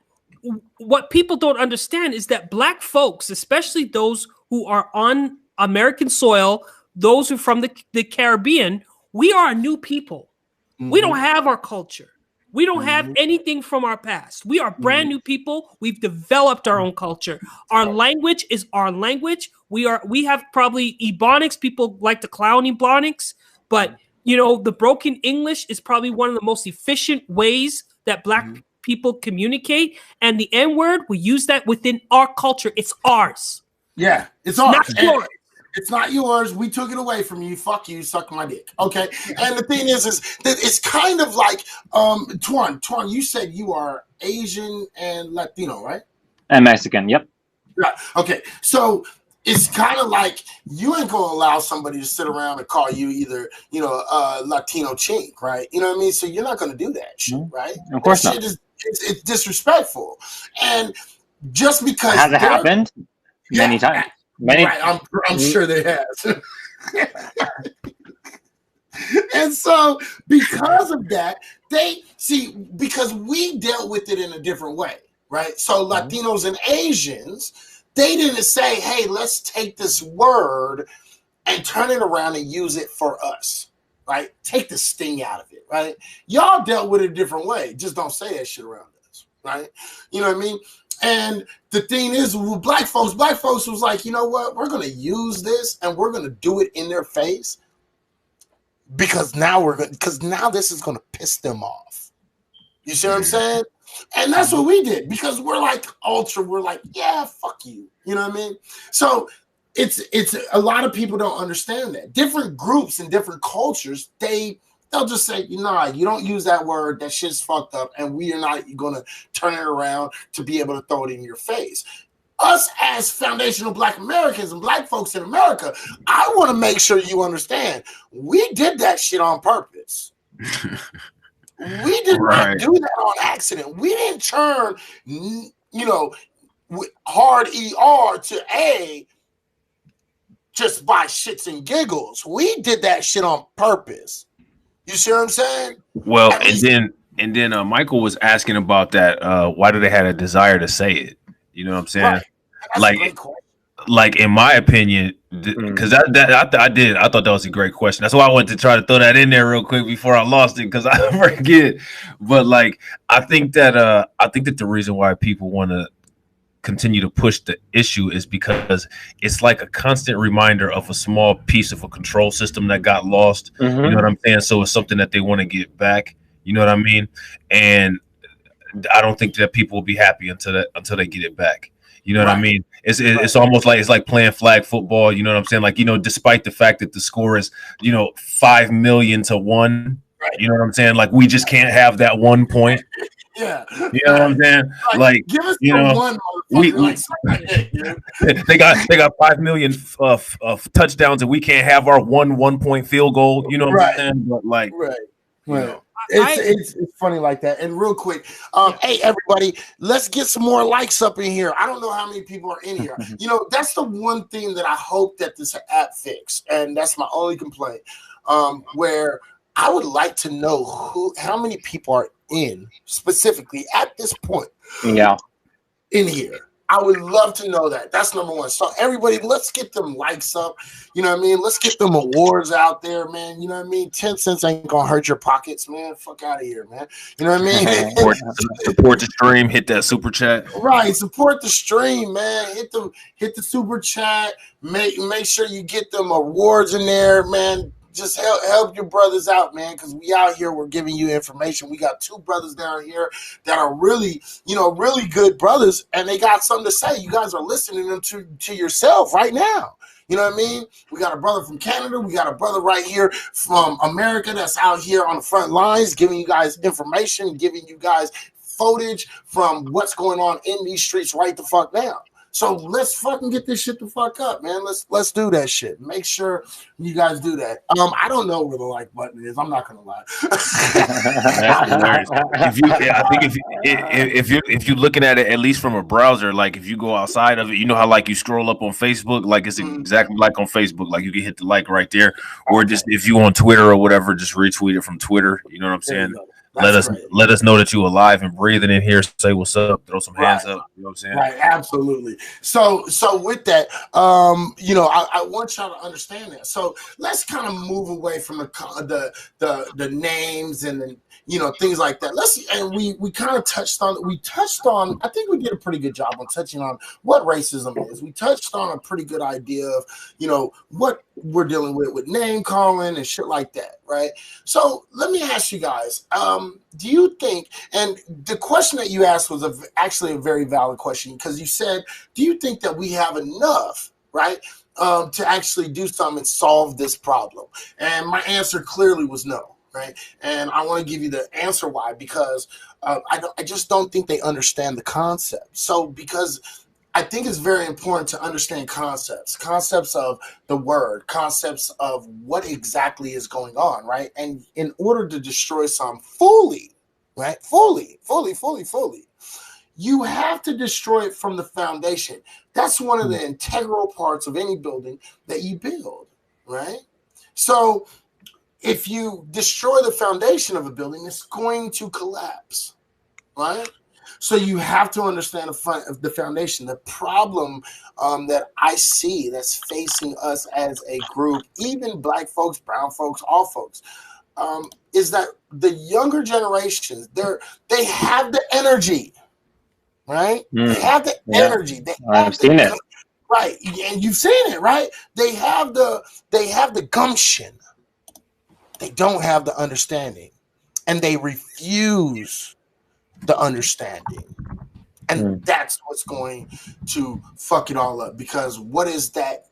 what people don't understand is that Black folks, especially those who are on American soil, those who are from the Caribbean, we are a new people. We don't have our culture. We don't have anything from our past. We are brand new people. We've developed our own culture. Our language is our language. We have probably Ebonics. People like to clown Ebonics, but the broken English is probably one of the most efficient ways that Black people communicate. And the N-word, we use that within our culture. It's ours. Yeah, it's ours. Not yours. It's not yours. We took it away from you. Fuck you. Suck my dick. Okay. And the thing is that it's kind of like, Twan, you said you are Asian and Latino, right? And Mexican. Yep. Right. Okay. So it's kind of like you ain't gonna allow somebody to sit around and call you either, Latino chink, right? You know what I mean? So you're not gonna do that shit, right? Of course that not. Shit it's disrespectful. And just because has it happened many times. Right, I'm sure they have. And so because of that, because we dealt with it in a different way, right? So Latinos and Asians, they didn't say, hey, let's take this word and turn it around and use it for us, right? Take the sting out of it, right? Y'all dealt with it a different way. Just don't say that shit around us, right? You know what I mean? And the thing is, with black folks was like, you know what? We're going to use this and we're going to do it in their face because now this is going to piss them off. You see what I'm saying? And that's what we did because we're like we're like, yeah, fuck you. You know what I mean? So it's a lot of people don't understand that. Different groups and different cultures, they'll just say, nah, you don't use that word. That shit's fucked up. And we are not going to turn it around to be able to throw it in your face. Us as foundational Black Americans and Black folks in America, I want to make sure you understand, we did that shit on purpose. We did not do that on accident. We didn't turn, hard ER to A just by shits and giggles. We did that shit on purpose. You see what I'm saying? Well, and then Michael was asking about that. Why do they have a desire to say it? You know what I'm saying? Right. Like in my opinion, because I thought that was a great question. That's why I wanted to try to throw that in there real quick before I lost it because I forget. But like, I think that the reason why people want to continue to push the issue is because it's like a constant reminder of a small piece of a control system that got lost. You know what I'm saying? So it's something that they want to get back. You know what I mean? And I don't think that people will be happy until they get it back. You know what I mean? It's almost like it's like playing flag football. You know what I'm saying? Like, despite the fact that the score is 5 million to 1. Right. You know what I'm saying? Like, we just can't have that 1 point. Yeah, you know what I'm saying? Like give us one. They got 5 million of touchdowns, and we can't have our 1 point field goal. You know what I'm saying? But like, it's funny like that. And real quick, hey everybody, let's get some more likes up in here. I don't know how many people are in here. That's the one thing that I hope that this app fix, and that's my only complaint. Where I would like to know how many people are in specifically at this point in here. I would love to know that. That's number one. So everybody, let's get them likes up. You know what I mean? Let's get them awards out there, man. You know what I mean? 10 cents ain't gonna hurt your pockets, man. Fuck out of here, man. You know what I mean? Support the stream, hit that super chat. Right, support the stream, man. Hit the super chat. Make sure you get them awards in there, man. Just help your brothers out, man, because we out here, we're giving you information. We got 2 brothers down here that are really, really good brothers, and they got something to say. You guys are listening to yourself right now. You know what I mean? We got a brother from Canada. We got a brother right here from America that's out here on the front lines, giving you guys information, giving you guys footage from what's going on in these streets right the fuck now. So let's fucking get this shit the fuck up, man. Let's do that shit. Make sure you guys do that. I don't know where the like button is. I'm not gonna lie. If you're looking at it at least from a browser, like if you go outside of it, you know how like you scroll up on Facebook, like it's exactly like on Facebook, like you can hit the like right there, or just if you on Twitter or whatever, just retweet it from Twitter. You know what I'm saying? let us know that you alive and breathing in here. Say what's up. Throw some hands up. You know what I'm saying? Right, absolutely. So with that, I want y'all to understand that. So let's kind of move away from the names and then things like that. We kind of touched on. I think we did a pretty good job on touching on what racism is. We touched on a pretty good idea of what we're dealing with name calling and shit like that, right? So let me ask you guys, do you think, and the question that you asked was actually a very valid question, because you said, do you think that we have enough, right, to actually do something and solve this problem? And my answer clearly was no, right? And I want to give you the answer why, because I just don't think they understand the concept. So because I think it's very important to understand concepts of the word, concepts of what exactly is going on, right? And in order to destroy something fully, right? Fully, you have to destroy it from the foundation. That's one of the integral parts of any building that you build, right? So if you destroy the foundation of a building, it's going to collapse, right? So you have to understand the foundation. The problem that I see that's facing us as a group, even black folks, brown folks, all folks, is that the younger generations, they have the energy, right? They have the energy. I've seen it. Right, and you've seen it, right? They have the gumption. They don't have the understanding, and they refuse the understanding, and that's what's going to fuck it all up. Because what is that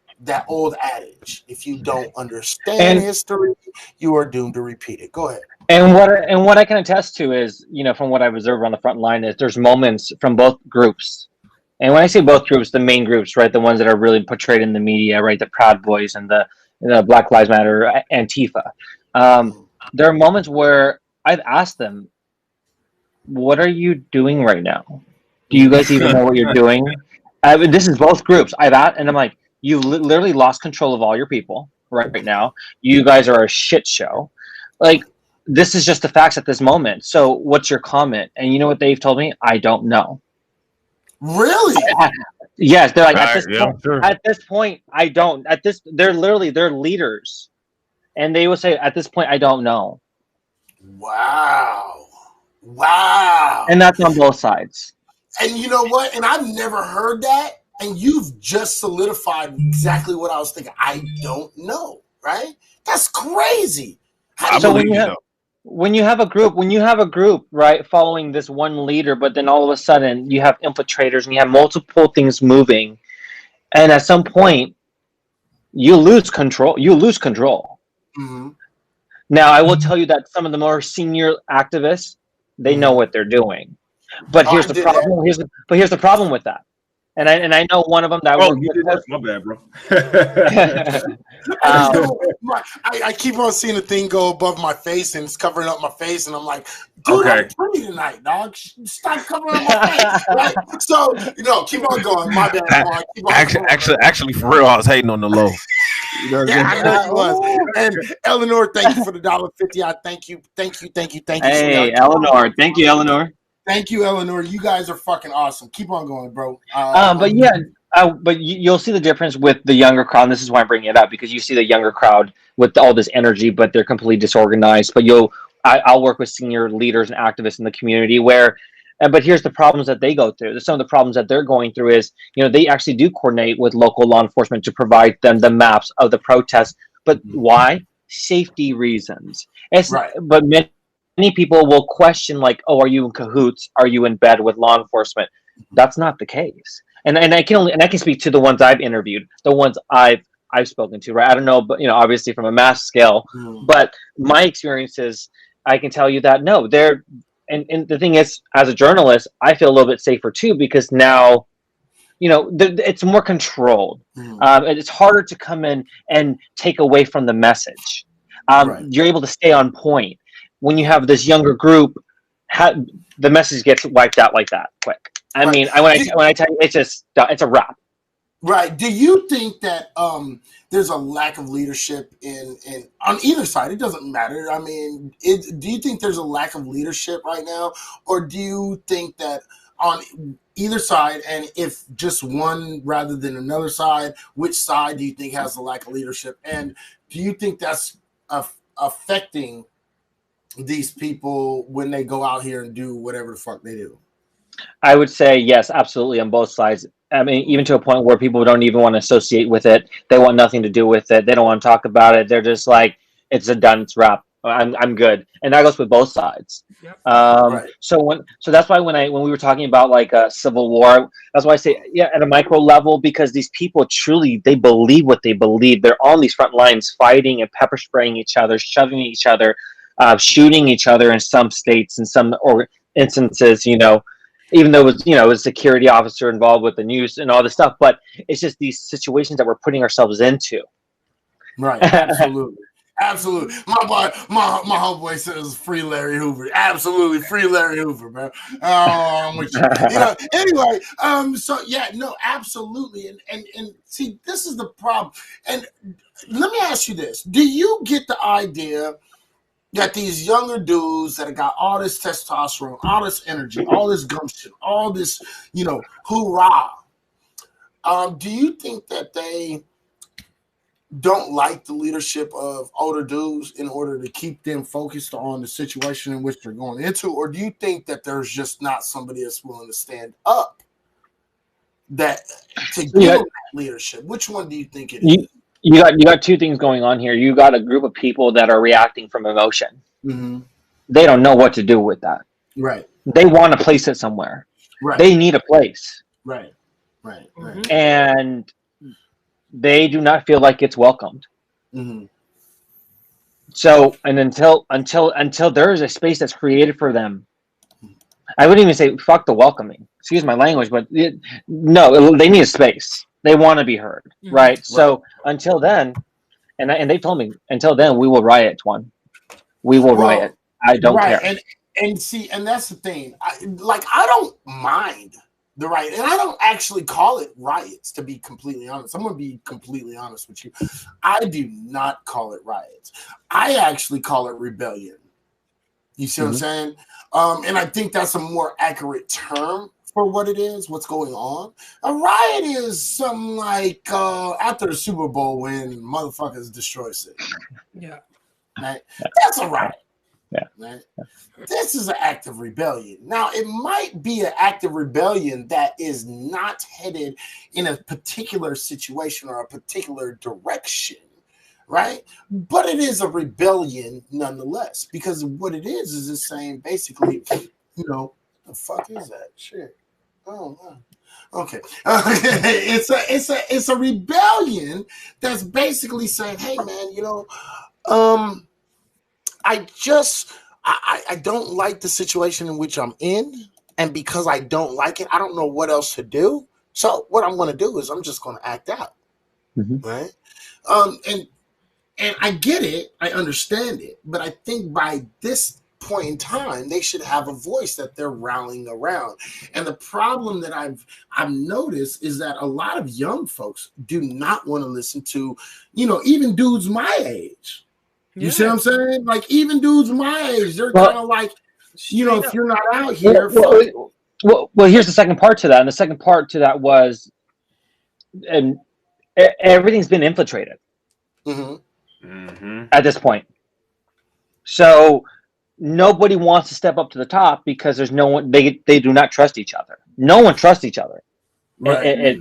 old adage? If you don't understand history, you are doomed to repeat it. Go ahead. And what I can attest to is, from what I've observed on the front line, is there's moments from both groups. And when I say both groups, the main groups, right, the ones that are really portrayed in the media, right, the Proud Boys and the Black Lives Matter, Antifa. There are moments where I've asked them, what are you doing right now? Do you guys even know what you're doing? This is both groups. I've asked, and I'm like, you literally lost control of all your people right now. You guys are a shit show. Like, this is just the facts at this moment. So what's your comment? And you know what they've told me? I don't know. Really? Yes. They're like, at this point, I don't. They're leaders. And they will say, at this point, I don't know. Wow. And that's on both sides. And you know what? And I've never heard that. And you've just solidified exactly what I was thinking. I don't know, right? That's crazy. When you have a group, right, following this one leader, but then all of a sudden you have infiltrators and you have multiple things moving, and at some point you lose control. Mm-hmm. Now, I will tell you that some of the more senior activists, they know what they're doing. But here's the problem. Here's the problem with that. And I know one of them that. Oh, you did that? My bad, bro. I keep on seeing the thing go above my face and it's covering up my face, and I'm like, dude, I'm pretty tonight, dog. Stop covering up my face, right? So keep on going. My bad. Actually, for real, I was hating on the low. I know you was. And Eleanor, thank you for the $1.50. I thank you. Hey, Eleanor, thank you, Eleanor. Thank you, Eleanor. You guys are fucking awesome. Keep on going, bro. But you'll see the difference with the younger crowd. And this is why I'm bringing it up, because you see the younger crowd with all this energy, but they're completely disorganized. But I'll work with senior leaders and activists in the community but here's the problems that they go through. Some of the problems that they're going through is, they actually do coordinate with local law enforcement to provide them the maps of the protests. But why? Safety reasons. Right. But many people will question, like, oh, are you in cahoots? Are you in bed with law enforcement? That's not the case. And I can speak to the ones I've interviewed, the ones I've spoken to, right? I don't know, but obviously from a mass scale, but my experiences, I can tell you that no, and the thing is, as a journalist, I feel a little bit safer too, because now, it's more controlled. It's harder to come in and take away from the message. You're able to stay on point. When you have this younger group, the message gets wiped out like that quick. I mean, when I tell you, it's a wrap. Right. Do you think that there's a lack of leadership in on either side? It doesn't matter. I mean, do you think there's a lack of leadership right now, or do you think that on either side, and if just one rather than another side, which side do you think has a lack of leadership, and do you think that's affecting these people when they go out here and do whatever the fuck they do? I would say yes, absolutely, on both sides. I mean, even to a point where people don't even want to associate with it. They want nothing to do with it. They don't want to talk about it. They're just like, it's a done, it's wrap. I'm good, and that goes with both sides. Yep. Right. So that's why when we were talking about like a civil war, that's why I say yeah at a micro level, because these people truly, they believe what they believe. They're on these front lines fighting and pepper spraying each other, shoving each other, shooting each other in some states, in some instances, even though it was a security officer involved with the news and all this stuff, but it's just these situations that we're putting ourselves into. Right, absolutely. Absolutely. My homeboy says free Larry Hoover. Absolutely free Larry Hoover, bro. Which, anyway, so yeah, no, absolutely. And see, this is the problem. And let me ask you this. Do you get the idea that these younger dudes that have got all this testosterone, all this energy, all this gumption, all this, hoorah, do you think that they don't like the leadership of older dudes in order to keep them focused on the situation in which they're going into? Or do you think that there's just not somebody that's willing to stand up to give them that leadership? Which one do you think it is? You got two things going on here. You got a group of people that are reacting from emotion. Mm-hmm. They don't know what to do with that. Right. They want to place it somewhere. Right. They need a place. Right. Right. Mm-hmm. And they do not feel like it's welcomed. Mm-hmm. So, and until there is a space that's created for them, I wouldn't even say fuck the welcoming. Excuse my language, but no, they need a space. They want to be heard, right? So until then, and they told me until then we will riot, Twan. We will riot. I don't care. And see, and that's the thing. I don't mind the riot, and I don't actually call it riots, to be completely honest. I'm going to be completely honest with you. I do not call it riots. I actually call it rebellion. You see what I'm saying? And I think that's a more accurate term for what it is, what's going on. A riot is something like after the Super Bowl when motherfuckers destroy shit. Yeah. Right? That's a riot. Yeah. Right? This is an act of rebellion. Now, it might be an act of rebellion that is not headed in a particular situation or a particular direction, right? But it is a rebellion nonetheless, because what it is it's saying basically, the fuck is that shit? Oh, man. Okay. It's a rebellion that's basically saying, hey, man, I don't like the situation in which I'm in, and because I don't like it, I don't know what else to do. So what I'm going to do is I'm just going to act out, right? And I get it, I understand it, but I think by this point in time, they should have a voice that they're rallying around. And the problem that I've noticed is that a lot of young folks do not want to listen to, even dudes my age. You see what I'm saying? Like, even dudes my age, they're kind of like, if you're not out here. Well, here's the second part to that. And the second part to that was, and everything's been infiltrated at this point. So nobody wants to step up to the top because there's no one, they do not trust each other. No one trusts each other. Right.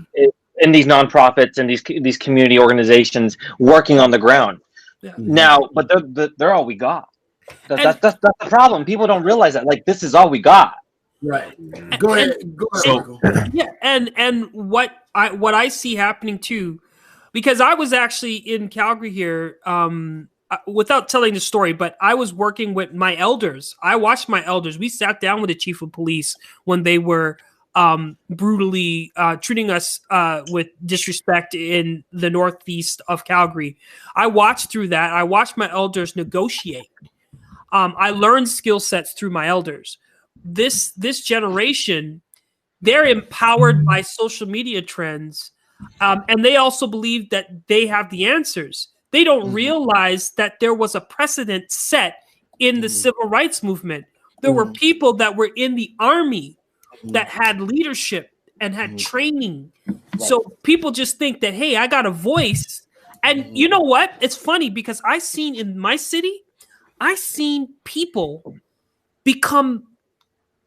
In these nonprofits and these community organizations working on the ground. Yeah. Now, but they're all we got. That's the problem. People don't realize that. Like, this is all we got. Right. Go ahead. So, yeah, and what I see happening too, because I was actually in Calgary here, without telling the story, but I was working with my elders. I watched my elders. We sat down with the chief of police when they were brutally treating us with disrespect in the northeast of Calgary. I watched through that. I watched my elders negotiate. I learned skill sets through my elders. This generation, they're empowered by social media trends And they also believe that they have the answers. They don't realize that there was a precedent set in the civil rights movement. There were people that were in the army that had leadership and had training. So people just think that, hey, I got a voice. And you know what? It's funny because I seen in my city, I seen people become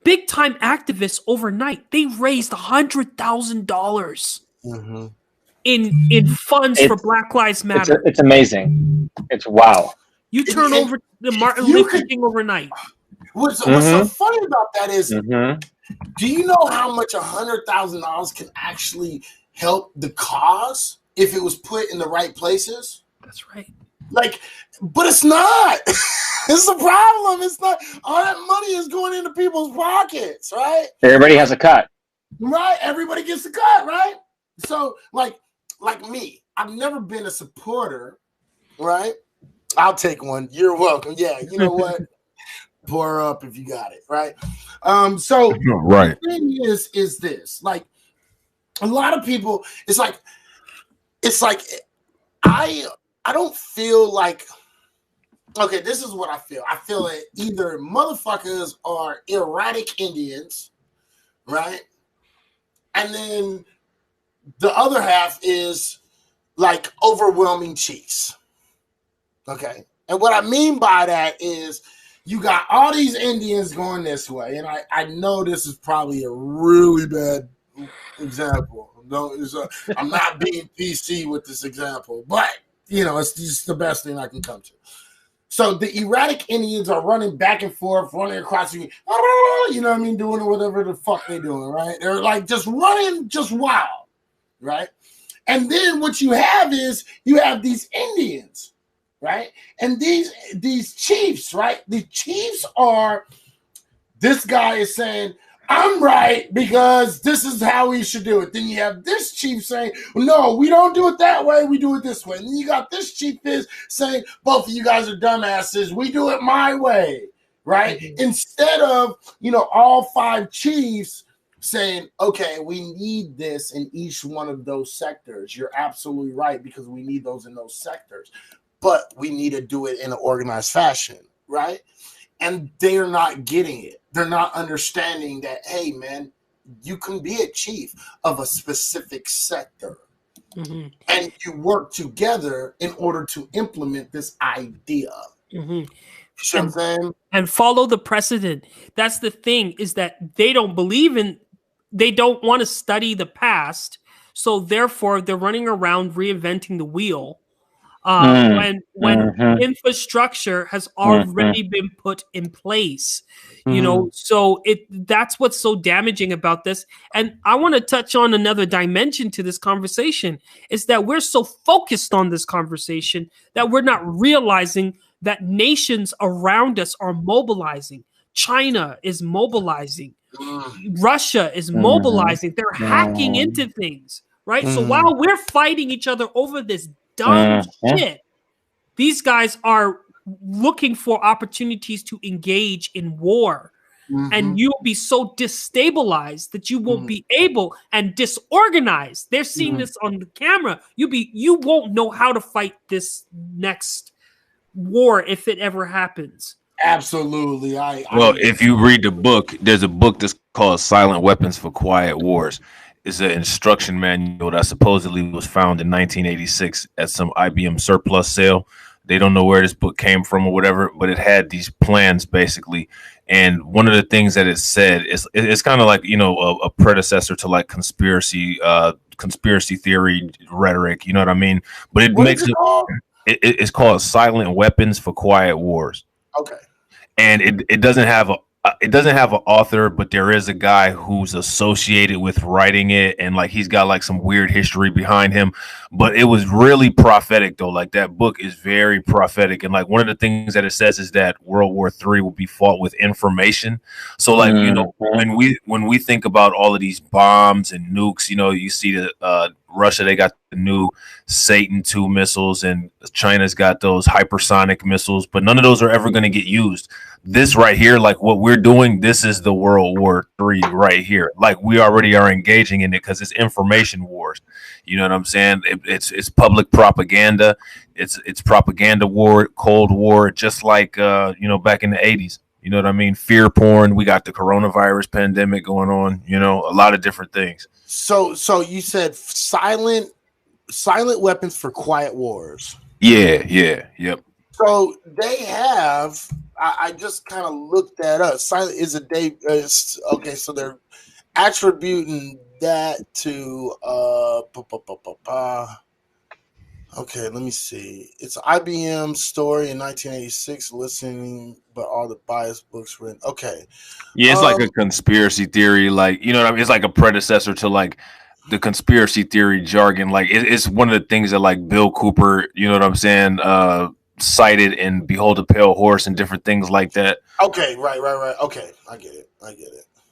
big time activists overnight. They raised $100,000 in funds for Black Lives Matter. It's amazing. It's wow. You turn over the Martin Luther King overnight. What's so funny about that is, do you know how much $100,000 can actually help the cause if it was put in the right places? That's right. Like, but it's not. It's the problem. It's not. All that money is going into people's pockets, right? Everybody has a cut. Right. Everybody gets a cut, right? So, like me, I've never been a supporter, right? I'll take one. You're welcome. Yeah, you know what? Pour up if you got it, right? So right. The thing is this, like, a lot of people, it's like I don't feel like, okay, this is what I feel. I feel that either motherfuckers are erratic Indians, right? And then the other half is like overwhelming chiefs. Okay. And what I mean by that is you got all these Indians going this way. And I know this is probably a really bad example. No, I'm not being PC with this example, but you know, it's just the best thing I can come to. So the erratic Indians are running back and forth, running across the, you know what I mean, doing whatever the fuck they're doing, right? They're like just running, just wild, right? And then what you have is you have these Indians, right? And these chiefs, right? The chiefs are, this guy is saying, I'm right because this is how we should do it. Then you have this chief saying, no, we don't do it that way. We do it this way. And then you got this chief is saying, both of you guys are dumbasses. We do it my way, right? Instead of, you know, all five chiefs saying, okay, we need this in each one of those sectors. You're absolutely right because we need those in those sectors. But we need to do it in an organized fashion, right? And they're not getting it. They're not understanding that, hey, man, you can be a chief of a specific sector. And you work together in order to implement this idea. You know what I'm saying? And follow the precedent. That's the thing, is that they don't believe in, they don't want to study the past. So therefore, they're running around reinventing the wheel. When infrastructure has already been put in place, you know, so that's what's so damaging about this. And I want to touch on another dimension to this conversation, is that we're so focused on this conversation that we're not realizing that nations around us are mobilizing. China is mobilizing. Russia is mobilizing. They're hacking into things, right? So while we're fighting each other over this dumb shit, these guys are looking for opportunities to engage in war. And you'll be so destabilized that you won't be able, and disorganized. They're seeing this on the camera. You won't know how to fight this next war if it ever happens. Absolutely. Well, if you read the book, there's a book that's called Silent Weapons for Quiet Wars. It's an instruction manual that supposedly was found in 1986 at some IBM surplus sale. They don't know where this book came from or whatever, but it had these plans basically. And one of the things that it said is it's kind of like, you know, a predecessor to like conspiracy theory rhetoric. You know what I mean? But it makes it's called Silent Weapons for Quiet Wars. Okay. And it doesn't have an author, but there is a guy who's associated with writing it, and like he's got like some weird history behind him. But it was really prophetic though. Like that book is very prophetic, and like one of the things that it says is that World War III will be fought with information. So like you know, when we think about all of these bombs and nukes, you know, you see the Russia, they got the new Satan II missiles, and China's got those hypersonic missiles, but none of those are ever going to get used. This right here, like what we're doing, this is the World War III right here. Like we already are engaging in it because it's information wars. You know what I'm saying? It's public propaganda. It's propaganda war, Cold War, just like back in the 80s. You know what I mean? Fear porn. We got the coronavirus pandemic going on. You know, a lot of different things. So you said silent weapons for quiet wars. Yeah, yep. So they have. I just kind of looked that up. Silent is a day. Okay, so they're attributing that to Okay, let me see. It's IBM story in 1986, listening, but all the biased books written. Okay. Yeah, it's like a conspiracy theory. Like, you know what I mean? It's like a predecessor to like the conspiracy theory jargon. Like it's one of the things that like Bill Cooper, you know what I'm saying, cited in Behold a Pale Horse and different things like that. Okay, right. Okay, I get it.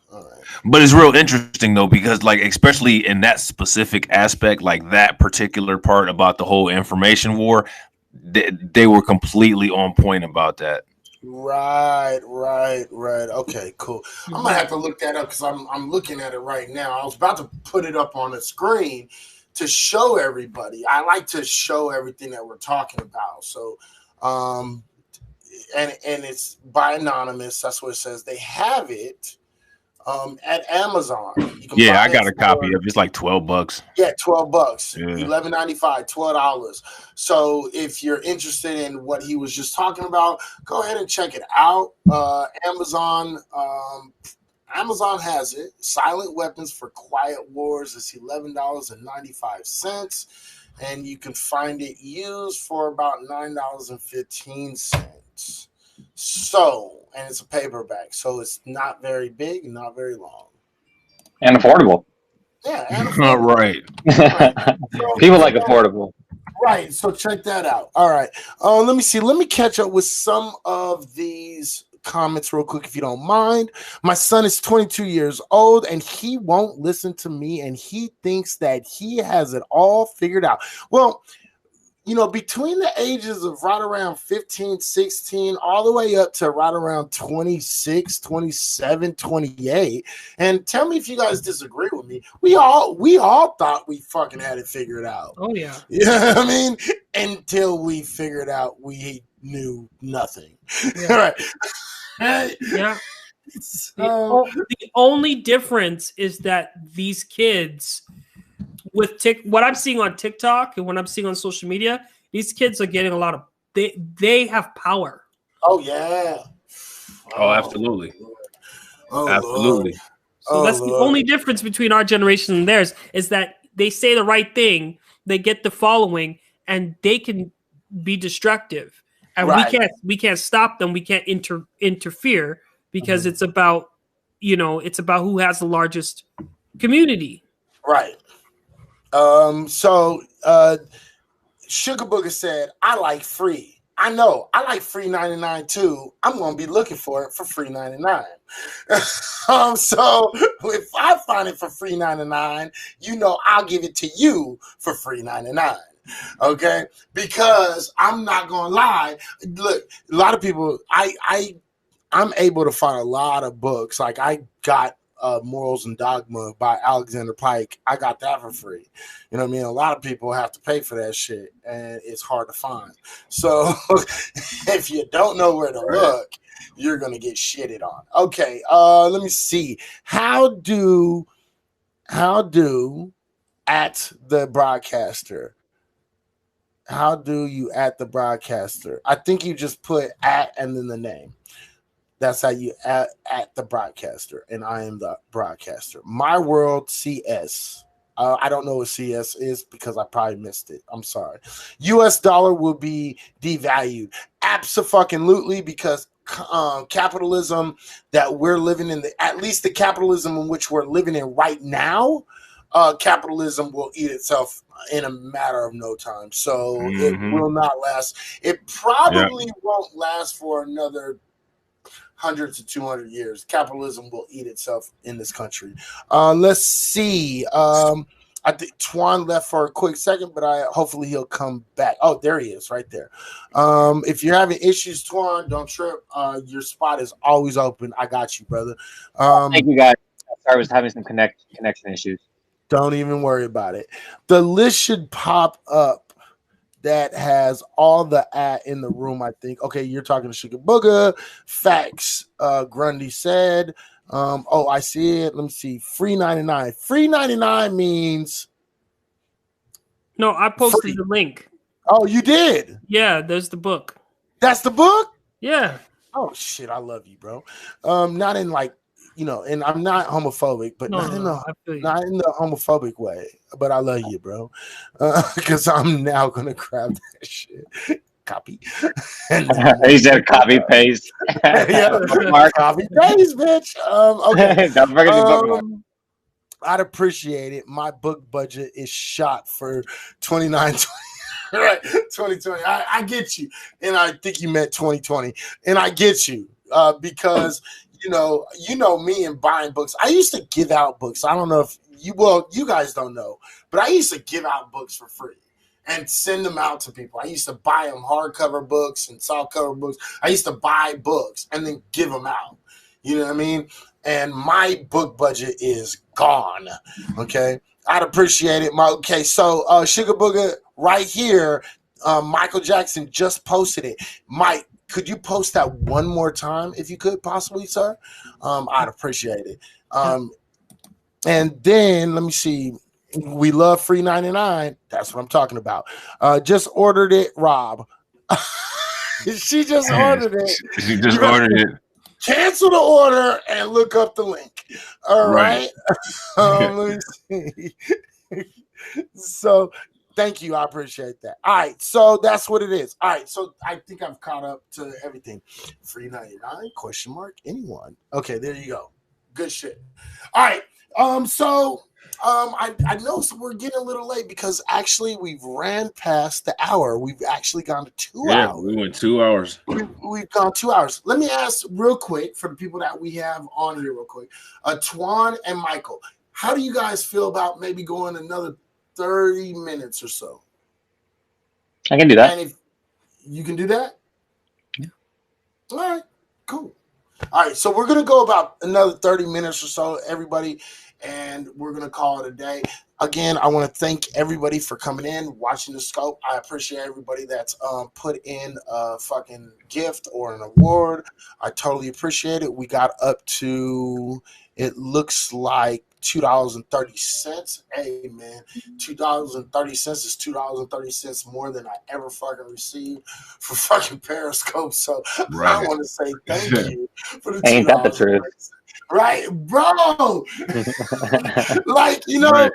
All right. But it's real interesting though, because like especially in that specific aspect, like that particular part about the whole information war, they were completely on point about that. Right. Okay, cool. I'm gonna have to look that up because I'm looking at it right now. I was about to put it up on the screen to show everybody. I like to show everything that we're talking about. So, and it's by Anonymous. That's what it says. They have it. At Amazon. Yeah, I got a copy of it. It's like $12. Yeah, $12. Yeah. $11.95, $12. So if you're interested in what he was just talking about, go ahead and check it out. Amazon has it. Silent Weapons for Quiet Wars is $11.95, and you can find it used for about $9.15. So, and it's a paperback, so it's not very big and not very long. And affordable. Yeah, and affordable. Right. So, People like affordable. Right, so check that out. All right. Let me see. Let me catch up with some of these comments real quick, if you don't mind. My son is 22 years old, and he won't listen to me, and he thinks that he has it all figured out. Well, you know, between the ages of right around 15, 16, all the way up to right around 26, 27, 28. And tell me if you guys disagree with me. We all thought we fucking had it figured out. Oh, yeah. You know what I mean? Until we figured out we knew nothing. Yeah. Right. Yeah. So, The only difference is that these kids with what I'm seeing on TikTok and what I'm seeing on social media, these kids are getting a lot of they have power. Oh yeah. Oh, absolutely. Oh, absolutely. So that's the only difference between our generation and theirs is that they say the right thing, they get the following, and they can be destructive. And we can't stop them. We can't interfere because it's about who has the largest community. Right. So Sugar Booger said, I like free. I know. I like free 99 too. I'm going to be looking for it for free 99. So if I find it for free 99, you know I'll give it to you for free 99. Okay? Because I'm not going to lie. Look, a lot of people, I'm able to find a lot of books. Like I got Morals and Dogma by Alexander Pike. I got that for free. You know what I mean? A lot of people have to pay for that shit, and it's hard to find. So if you don't know where to look, you're gonna get shitted on. Okay, let me see. How do at the broadcaster? How do you at the broadcaster? I think you just put at and then the name. That's how you at the broadcaster, and I am the broadcaster. My World CS. I don't know what CS is because I probably missed it. I'm sorry. U.S. dollar will be devalued. Abso-fucking-lutely, because capitalism that we're living in, at least the capitalism in which we're living in right now, capitalism will eat itself in a matter of no time. So it will not last. It probably won't last for another 100 to 200 years. Capitalism will eat itself in this country. Let's see. I think Twan left for a quick second, but hopefully he'll come back. Oh, there he is, right there. If you're having issues, Twan, don't trip. Your spot is always open. I got you, brother. Thank you, guys. Sorry, I was having some connection issues. Don't even worry about it. The list should pop up that has all the in the room, I think. Okay, you're talking to Sugar Booger. Facts, Grundy said. Oh, I see it. Let me see. Free 99. Free 99 means... No, I posted the link. Oh, you did? Yeah, there's the book. That's the book? Yeah. Oh, shit, I love you, bro. Not in like, and I'm not homophobic, but not in the homophobic way. But I love you, bro. Because I'm now gonna grab that shit. Copy. He said copy paste. Yeah, copy paste, bitch. Okay. Don't forget your bookmark. I'd appreciate it. My book budget is shot for 2020. Right, 2020. I get you, and I think you meant 2020, and I get you because. You know me and buying books. I used to give out books. I don't know if you guys don't know, but I used to give out books for free and send them out to people. I used to buy them hardcover books and softcover books. I used to buy books and then give them out. You know what I mean? And my book budget is gone. Okay. I'd appreciate it. So Sugar Booger right here, Michael Jackson just posted it. Mike, could you post that one more time if you could possibly, sir? I'd appreciate it. And then let me see. We love free 99. That's what I'm talking about. Just ordered it, Rob. She just ordered it. She just ordered it. Cancel the order and look up the link. All right. Let me see. So thank you. I appreciate that. All right. So that's what it is. All right. So I think I've caught up to everything. Free 99 ? Anyone? Okay. There you go. Good shit. All right. I know we're getting a little late because actually we've ran past the hour. We've actually gone to 2 hours. Yeah, we went 2 hours. We've gone 2 hours. Let me ask real quick for the people that we have on here real quick. Twan and Michael, how do you guys feel about maybe going another 30 minutes or so? I can do that. And if you can do that? Yeah. All right, cool. All right, so we're going to go about another 30 minutes or so, everybody, and we're going to call it a day. Again, I want to thank everybody for coming in, watching the scope. I appreciate everybody that's put in a fucking gift or an award. I totally appreciate it. We got up to, it looks like $2.30. Hey, man, $2.30 is $2.30 more than I ever fucking received for fucking Periscope. So right. I want to say thank you for the $2. Ain't that the truth? Right, bro. Like, right.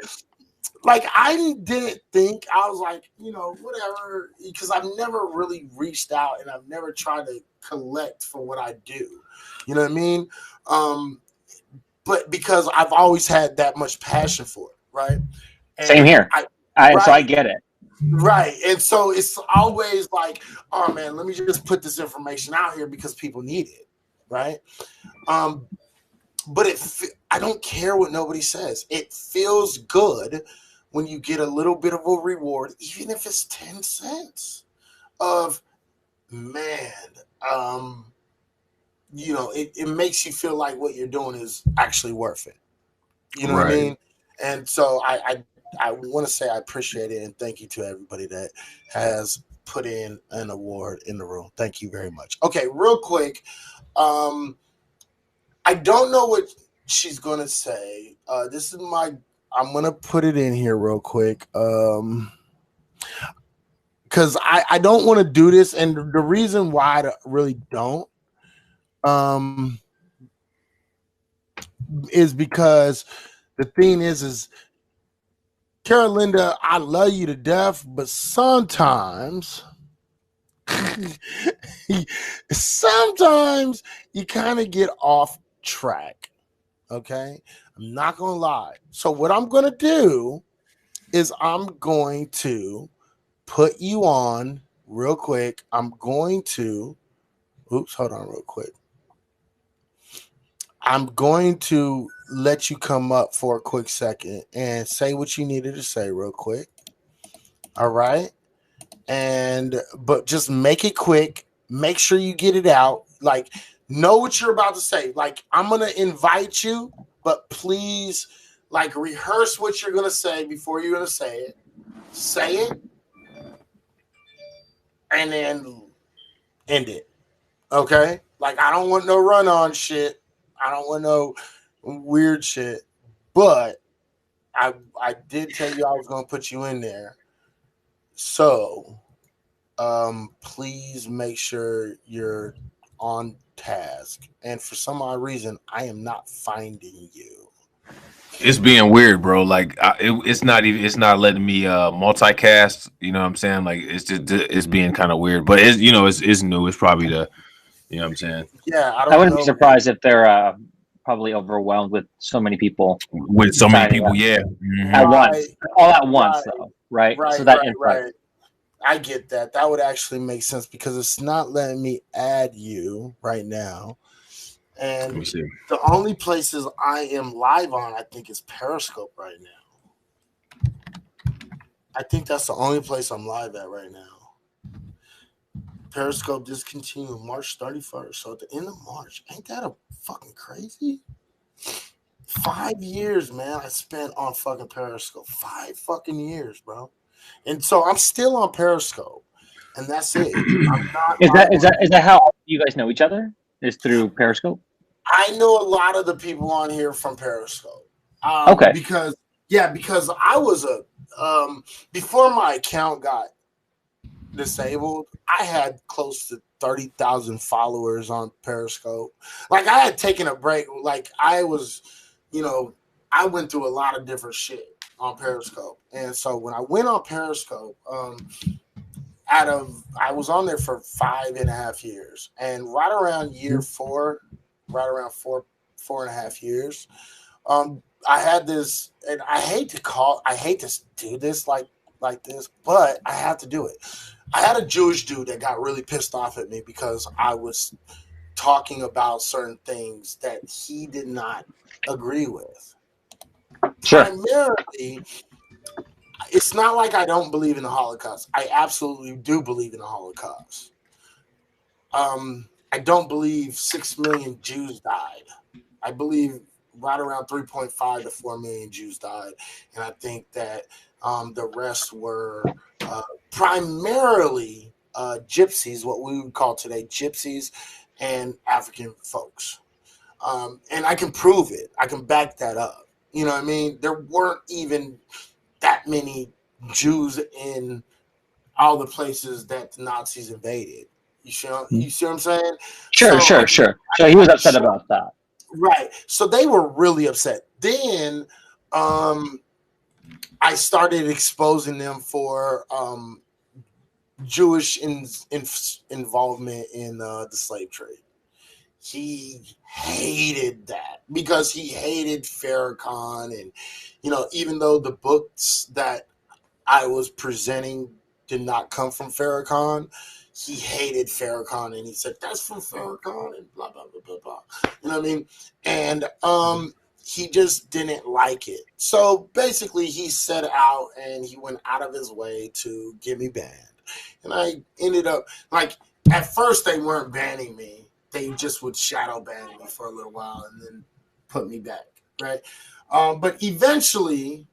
Like I didn't think, I was like, whatever, because I've never really reached out and I've never tried to collect for what I do. You know what I mean? But because I've always had that much passion for it, right? And same here. So I get it. Right. And so it's always like, oh man, let me just put this information out here because people need it. Right. But I don't care what nobody says. It feels good when you get a little bit of a reward, even if it's 10 cents of, man, it makes you feel like what you're doing is actually worth it. You know what I mean? And so I want to say I appreciate it and thank you to everybody that has put in an award in the room. Thank you very much. Okay, real quick. I don't know what she's going to say. This is I'm going to put it in here real quick. Because I don't want to do this. And the reason why I really don't is because the thing is Carolinda, I love you to death, but sometimes you kind of get off track. Okay, I'm not gonna lie. So what I'm gonna do is I'm going to put you on real quick. I'm going to hold on real quick. I'm going to let you come up for a quick second and say what you needed to say real quick. All right. But just make it quick. Make sure you get it out. Like, know what you're about to say. Like, I'm going to invite you, but please, like, rehearse what you're going to say before you're going to say it. Say it. And then end it. Okay? Like, I don't want no run-on shit. I don't want no weird shit. But I did tell you I was going to put you in there. So, please make sure you're on task. And for some odd reason, I am not finding you. It's being weird, bro. Like it's not letting me multicast. You know what I'm saying? Like it's being kind of weird. But it's it's new. It's probably the you know what I'm saying. Yeah, I wouldn't be surprised if they're probably overwhelmed with so many people. With so many people, yeah. Mm-hmm. At once, all at once, though, right? So that right. I get that. That would actually make sense because it's not letting me add you right now. And let me see. The only places I am live on, I think, is Periscope right now. I think that's the only place I'm live at right now. Periscope discontinued March 31st. So at the end of March, ain't that a fucking crazy? 5 years, man, I spent on fucking Periscope. 5 fucking years, bro. And so I'm still on Periscope, and that's it. I'm not. Is that how you guys know each other? Is through Periscope? I know a lot of the people on here from Periscope. Okay. Because I was before my account got disabled, I had close to 30,000 followers on Periscope. Like, I had taken a break. Like, I was, I went through a lot of different shit on Periscope. And so when I went on Periscope, I was on there for 5.5 years. And right around year 4, right around 4.5 years, I had this, and I hate to do this like this, but I have to do it. I had a Jewish dude that got really pissed off at me because I was talking about certain things that he did not agree with. Sure. Primarily, it's not like I don't believe in the Holocaust. I absolutely do believe in the Holocaust. I don't believe 6 million Jews died. I believe right around 3.5 to 4 million Jews died. And I think that the rest were primarily gypsies, what we would call today gypsies, and African folks. And I can prove it. I can back that up. You know what I mean? There weren't even that many Jews in all the places that the Nazis invaded. You see what I'm saying? Sure. So he was upset about that. Right. So they were really upset. Then I started exposing them for Jewish involvement in the slave trade. He hated that because he hated Farrakhan. And, even though the books that I was presenting did not come from Farrakhan, he hated Farrakhan. And he said, that's from Farrakhan and blah, blah, blah, blah, blah. You know what I mean? And he just didn't like it. So basically he set out and he went out of his way to get me banned. And I ended up, like, at first they weren't banning me. They just would shadow ban me for a little while and then put me back, right? But eventually,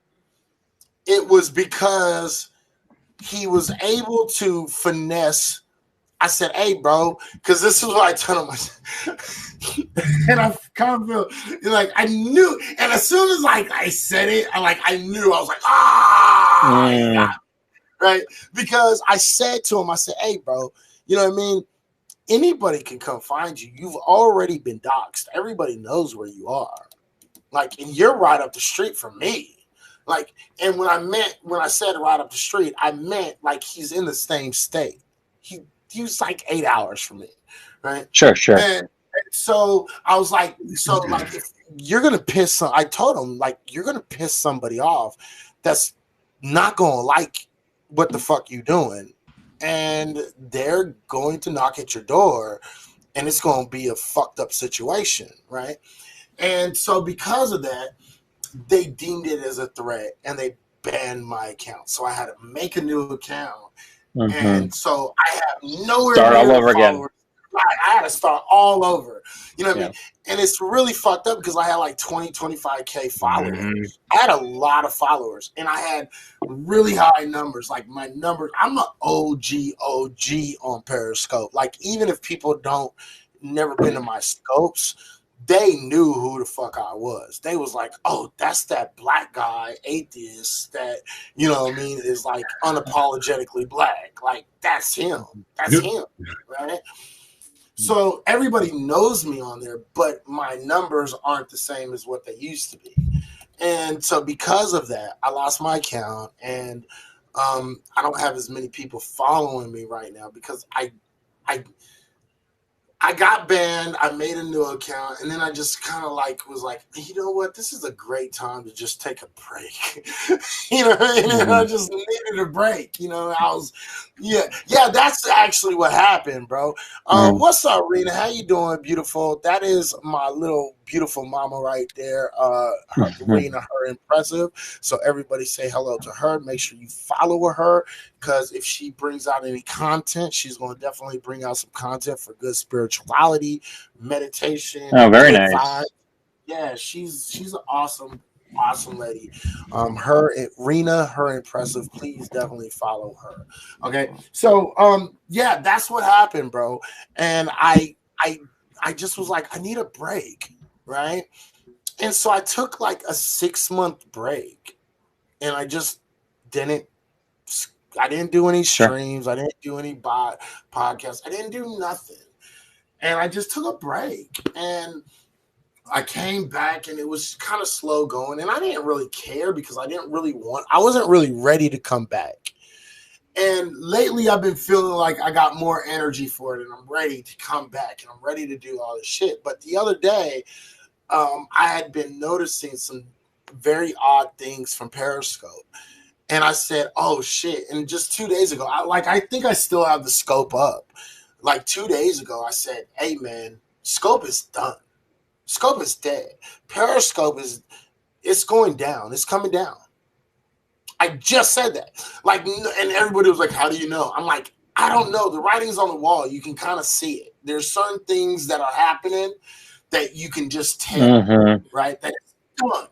it was because he was able to finesse. I said, hey, bro, because this is what I told him. And I kind of feel like I knew. And as soon as I said it, I knew. I was like, right? Because I said to him, I said, hey, bro, you know what I mean? Anybody can come find you. You've already been doxxed. Everybody knows where you are. And you're right up the street from me. And when I said right up the street, I meant he's in the same state. He was 8 hours from me, right? Sure. And so I was like, if you're gonna piss, I told him you're gonna piss somebody off that's not gonna like what the fuck you doing. And they're going to knock at your door, and it's going to be a fucked up situation, right? And so because of that, they deemed it as a threat and they banned my account. So I had to make a new account. And so I have nowhere Start near all the over again. followers. I had to start all over. You know what I mean? And it's really fucked up because I had like 20, 25K followers. I had a lot of followers and I had really high numbers. Like my numbers, I'm an OG on Periscope. Like even if people never been to my scopes, they knew who the fuck I was. They was like, oh, that's that black guy, atheist, that, you know what I mean, is like unapologetically black. Like, that's him. That's him, right? So everybody knows me on there, but my numbers aren't the same as what they used to be. And so because of that, I lost my account, and I don't have as many people following me right now because I got banned. I made a new account, and then I just kind of like was like, you know what? This is a great time to just take a break. You know what I mean? And I just needed a break. You know, I was, yeah. That's actually what happened, bro. What's up, Rena? How you doing, beautiful? That is my little beautiful mama right there. Rena, her impressive. So everybody say hello to her. Make sure you follow her, because if she brings out any content, she's going to definitely bring out some content for good spirituality, meditation. Oh, very nice. Vibes. Yeah, she's an awesome lady. Rena, her impressive. Please definitely follow her. Okay, so yeah, that's what happened, bro. And I just was like, I need a break, right? And so I took like a 6-month break, and I just didn't do any streams. I didn't do any podcasts. I didn't do nothing. And I just took a break, and I came back, and it was kind of slow going, and I didn't really care because I wasn't really ready to come back. And lately I've been feeling like I got more energy for it, and I'm ready to come back, and I'm ready to do all this shit. But the other day, I had been noticing some very odd things from Periscope. And I said, oh shit. And just 2 days ago, I think I still have the scope up. Like 2 days ago, I said, hey man, scope is done. Scope is dead. Periscope it's going down. It's coming down. I just said that. Like, and everybody was like, how do you know? I'm like, I don't know. The writing's on the wall. You can kind of see it. There's certain things that are happening that you can just tell, right? That it's done.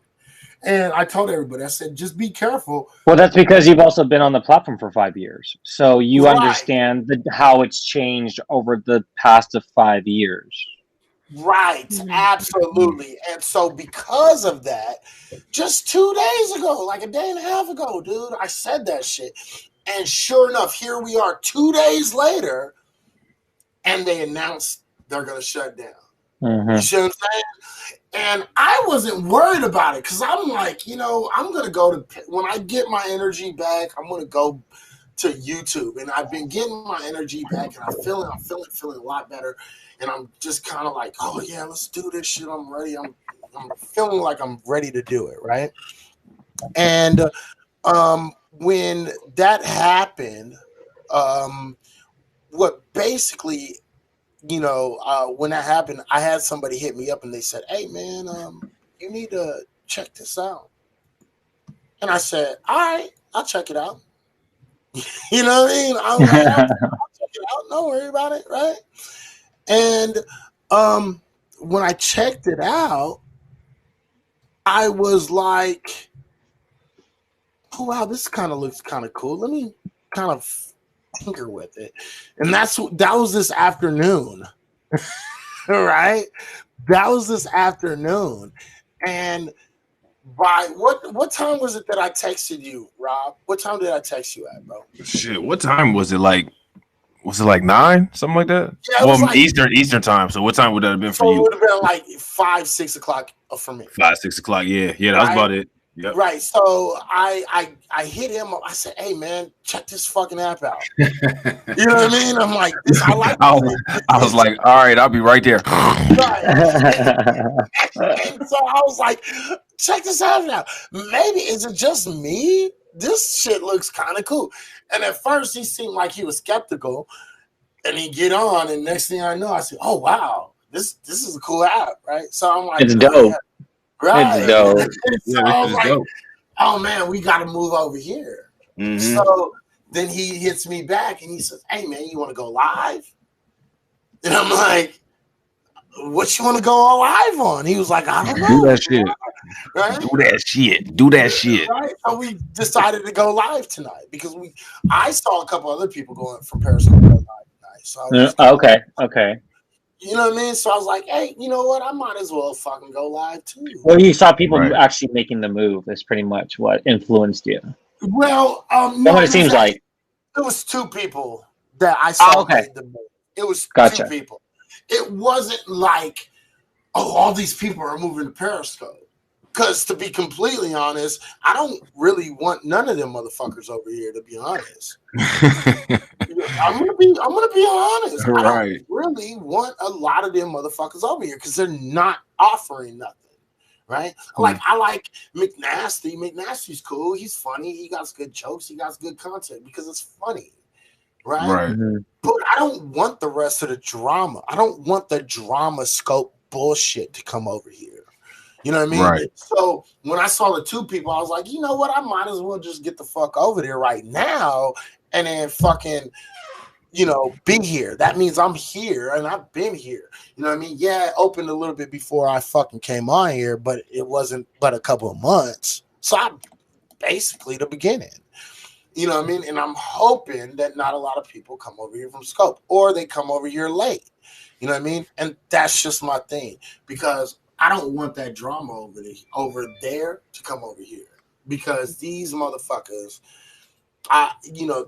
And I told everybody, I said, just be careful. Well, that's because you've also been on the platform for 5 years. So you understand how it's changed over the past of 5 years. Right, absolutely. And so because of that, just 2 days ago, like a day and a half ago, dude, I said that shit. And sure enough, here we are 2 days later, and they announced they're going to shut down. You see what I'm saying? And I wasn't worried about it because I'm like, you know, I'm going to go to, when I get my energy back, I'm going to go to YouTube. And I've been getting my energy back, and I'm feeling a lot better. And I'm just kind of like, oh yeah, let's do this shit. I'm ready. I'm feeling like I'm ready to do it, right? And when that happened, what basically, you know, when that happened, I had somebody hit me up and they said, hey man, you need to check this out. And I said, all right, I'll check it out. You know what I mean? I'm like, I'll check it out. Don't worry about it, right? And when I checked it out, I was like, oh wow, this kind of looks kind of cool. Let me kind of tinker with it. And that was this afternoon. Right? That was this afternoon. And by what time was it that I texted you, Rob? What time did I text you at, bro? Shit, what time was it? Like, was it like 9, something like that? Yeah, well, like, Eastern time. So what time would that have been for you? It would have been like 5, 6 o'clock for me. 5, 6 o'clock. Yeah, that was about it. Yep. Right. So I hit him up. I said, hey man, check this fucking app out. You know what I mean? I'm like, I like I was like, all right, I'll be right there. Right. And so I was like, check this out out. Maybe is it just me? This shit looks kind of cool. And at first he seemed like he was skeptical, and he get on, and next thing I know, I said, oh wow, this is a cool app, right? So I'm like, It's dope. yeah, right? It's dope. So I was like, oh man, we got to move over here. Mm-hmm. So then he hits me back and he says, hey man, you want to go live? And I'm like, what you want to go live on? He was like, I don't know. Do that shit. Right? Do that shit. Do that shit. Right? So we decided to go live tonight because I saw a couple other people going from Periscope live tonight. So I was Okay. you know what I mean? So I was like, hey, you know what? I might as well fucking go live too. Well, you saw people Right. actually making the move. That's pretty much what influenced you. Well, That's no, what it seems like. it was two people that I saw okay. made the move. It was Gotcha. two people. It wasn't like, oh, all these people are moving to Periscope. Because to be completely honest, I don't really want none of them motherfuckers over here. To be honest, I'm gonna be honest. I Right. don't really want a lot of them motherfuckers over here because they're not offering nothing. Right? Like I like McNasty. McNasty's cool. He's funny. He got good jokes. He got good content because it's funny. Right? Right. Mhm. But I don't want the rest of the drama. I don't want the drama scope bullshit to come over here. You know what I mean? Right. So when I saw the two people, I was like, you know what? I might as well just get the fuck over there right now and then fucking, be here. That means I'm here and I've been here. You know what I mean? Yeah, it opened a little bit before I fucking came on here, but it wasn't but a couple of months. So I'm basically the beginning. You know what I mean? And I'm hoping that not a lot of people come over here from Scope or they come over here late. You know what I mean? And that's just my thing because I don't want that drama over there to come over here because these motherfuckers,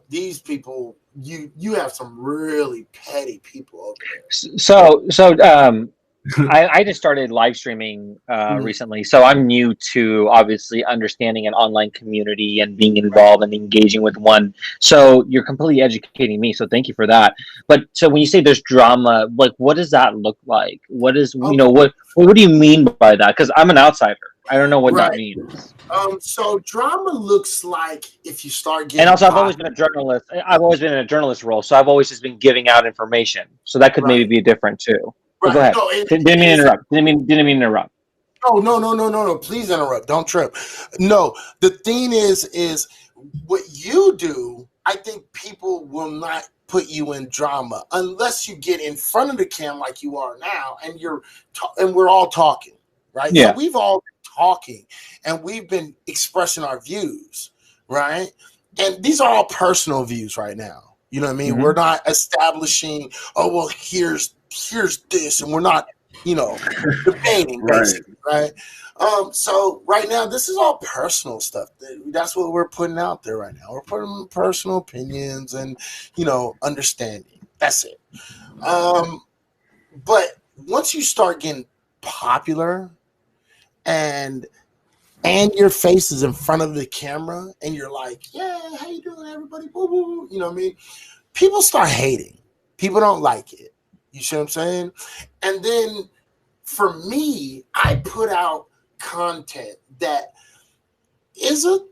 these people, you have some really petty people over there. So I just started live streaming recently, so I'm new to obviously understanding an online community and being involved and engaging with one. So you're completely educating me. So thank you for that. But so when you say there's drama, like what does that look like? What is what do you mean by that? Because I'm an outsider. I don't know what that means. So drama looks like if you start getting. And also, I've always been a journalist. I've always been in a journalist role, so I've always just been giving out information. So that could maybe be different too. Right. Go ahead. No, didn't mean to interrupt. Didn't mean to interrupt. Oh no! Please interrupt. Don't trip. No, the thing is what you do. I think people will not put you in drama unless you get in front of the cam like you are now, and and we're all talking, right? Yeah. So we've all been talking, and we've been expressing our views, right? And these are all personal views right now. You know what I mean? Mm-hmm. We're not establishing. Oh well, here's this, and we're not, debating, basically, right? So right now, this is all personal stuff. That's what we're putting out there right now. We're putting personal opinions and, understanding. That's it. But once you start getting popular and your face is in front of the camera and you're like, yeah, how you doing, everybody? Boo, boo, boo. You know what I mean? People start hating. People don't like it. You see what I'm saying? And then for me, I put out content that is and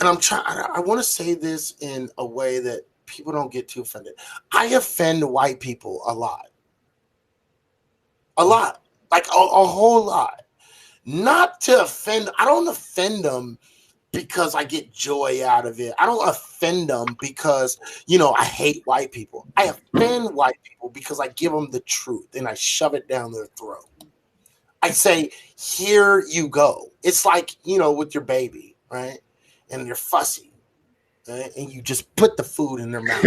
I want to say this in a way that people don't get too offended. I offend white people a lot. Like a whole lot. Not to offend, I don't offend them because I get joy out of it. I don't offend them because, I hate white people. I offend white people because I give them the truth and I shove it down their throat. I say, here you go. It's like, with your baby, right? And they're fussy. Right? And you just put the food in their mouth,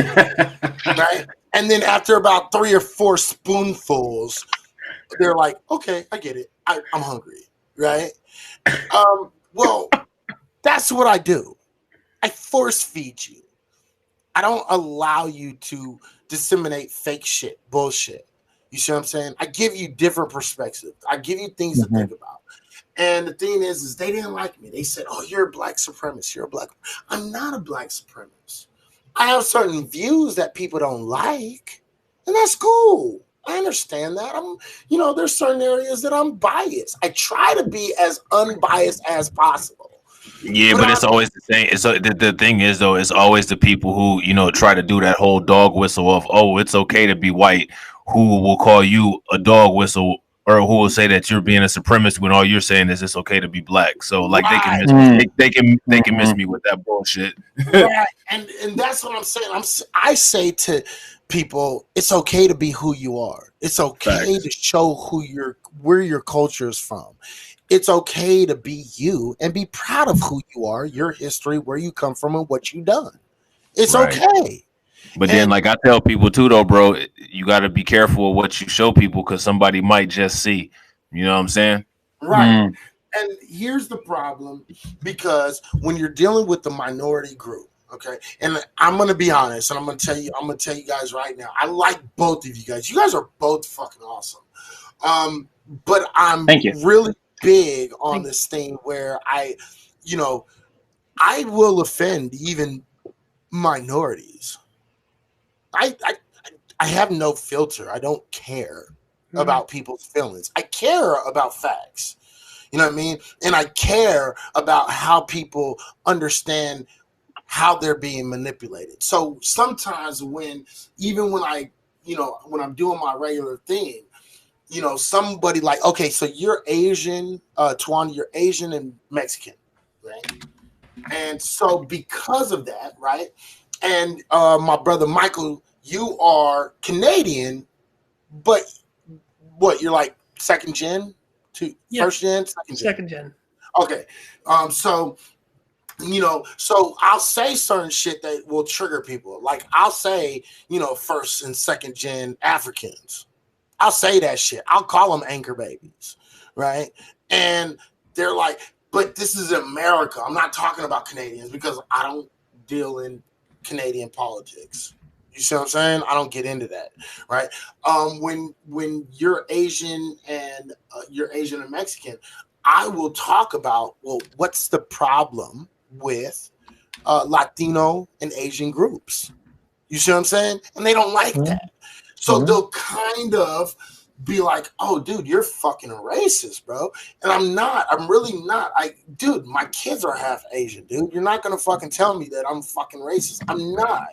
right? And then after about 3 or 4 spoonfuls, they're like, okay, I get it. I'm hungry, right? Well, that's what I do. I force feed you. I don't allow you to disseminate fake shit, bullshit. You see what I'm saying? I give you different perspectives. I give you things to think about. And the thing is they didn't like me. They said, oh, you're a black supremacist. I'm not a black supremacist. I have certain views that people don't like, and that's cool. I understand that. There's certain areas that I'm biased. I try to be as unbiased as possible. Yeah, but it's always the same. It's the thing is though, it's always the people who try to do that whole dog whistle of, oh, it's okay to be white, who will call you a dog whistle, or who will say that you're being a supremacist when all you're saying is it's okay to be black. So like they can miss me, they can miss me with that bullshit. Right. And that's what I'm saying. I say to people, it's okay to be who you are. It's okay to show where your culture is from. It's okay to be you and be proud of who you are, your history, where you come from, and what you've done. It's okay. But then, like I tell people too, though, bro, you got to be careful of what you show people because somebody might just see. You know what I'm saying? Right. And here's the problem, because when you're dealing with the minority group, okay, and I'm gonna be honest, and I'm gonna tell you guys right now, I like both of you guys. You guys are both fucking awesome. But I'm really big on this thing where I will offend even minorities. I have no filter. I don't care about people's feelings. I care about facts. You know what I mean? And I care about how people understand how they're being manipulated. So sometimes when I'm doing my regular thing, somebody like, okay, so you're Asian, Twan, you're Asian and Mexican, right? And so because of that, right? And my brother Michael, you are Canadian, but what, you're like second gen? First gen, second gen. Okay. So I'll say certain shit that will trigger people. Like I'll say, first and second gen Africans. I'll say that shit. I'll call them anchor babies, right? And they're like, but this is America. I'm not talking about Canadians because I don't deal in Canadian politics. You see what I'm saying? I don't get into that, right? When you're Asian and Mexican, I will talk about, well, what's the problem with Latino and Asian groups? You see what I'm saying? And they don't like that. So they'll kind of be like, oh, dude, you're fucking racist, bro. And I'm not. I'm really not. Dude, my kids are half Asian, dude. You're not going to fucking tell me that I'm fucking racist. I'm not.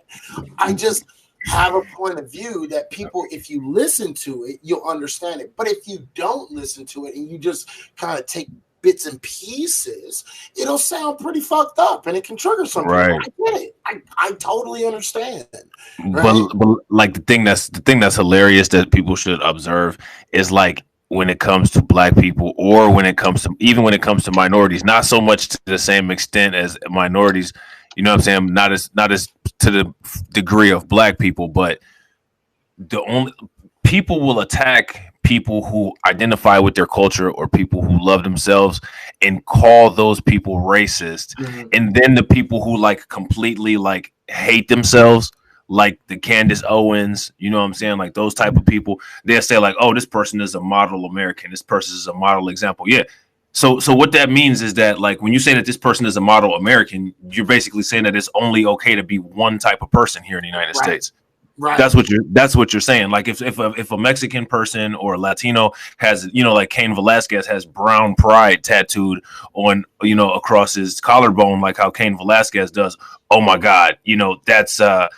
I just have a point of view that people, if you listen to it, you'll understand it. But if you don't listen to it and you just kind of take bits and pieces, it'll sound pretty fucked up and it can trigger some people. I get it. I totally understand. Right? But like the thing that's hilarious that people should observe is like when it comes to black people, or when it comes to minorities, not so much to the same extent as minorities, you know what I'm saying? Not as to the degree of black people, but the only people will attack people who identify with their culture or people who love themselves and call those people racist. And then the people who like completely like hate themselves, like the Candace Owens, you know what I'm saying? Like those type of people, they'll say like, oh, this person is a model American. This person is a model example. Yeah. So what that means is that like when you say that this person is a model American, you're basically saying that it's only okay to be one type of person here in the United States. Right. That's what you're saying. Like if a Mexican person or a Latino has, like Cain Velasquez has brown pride tattooed on, across his collarbone, like how Cain Velasquez does. Oh my God, that's that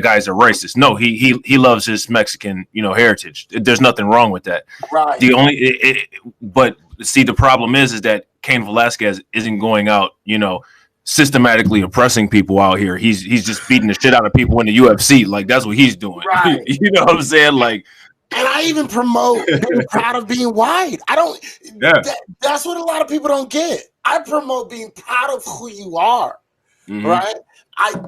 guy's a racist. No, he loves his Mexican, heritage. There's nothing wrong with that. Right. But see, the problem is that Cain Velasquez isn't going out, systematically oppressing people out here. He's just beating the shit out of people in the UFC. Like that's what he's doing. Right. You know what I'm saying? Like, and I even promote being proud of being white. I don't. Yeah. That's what a lot of people don't get. I promote being proud of who you are. Right.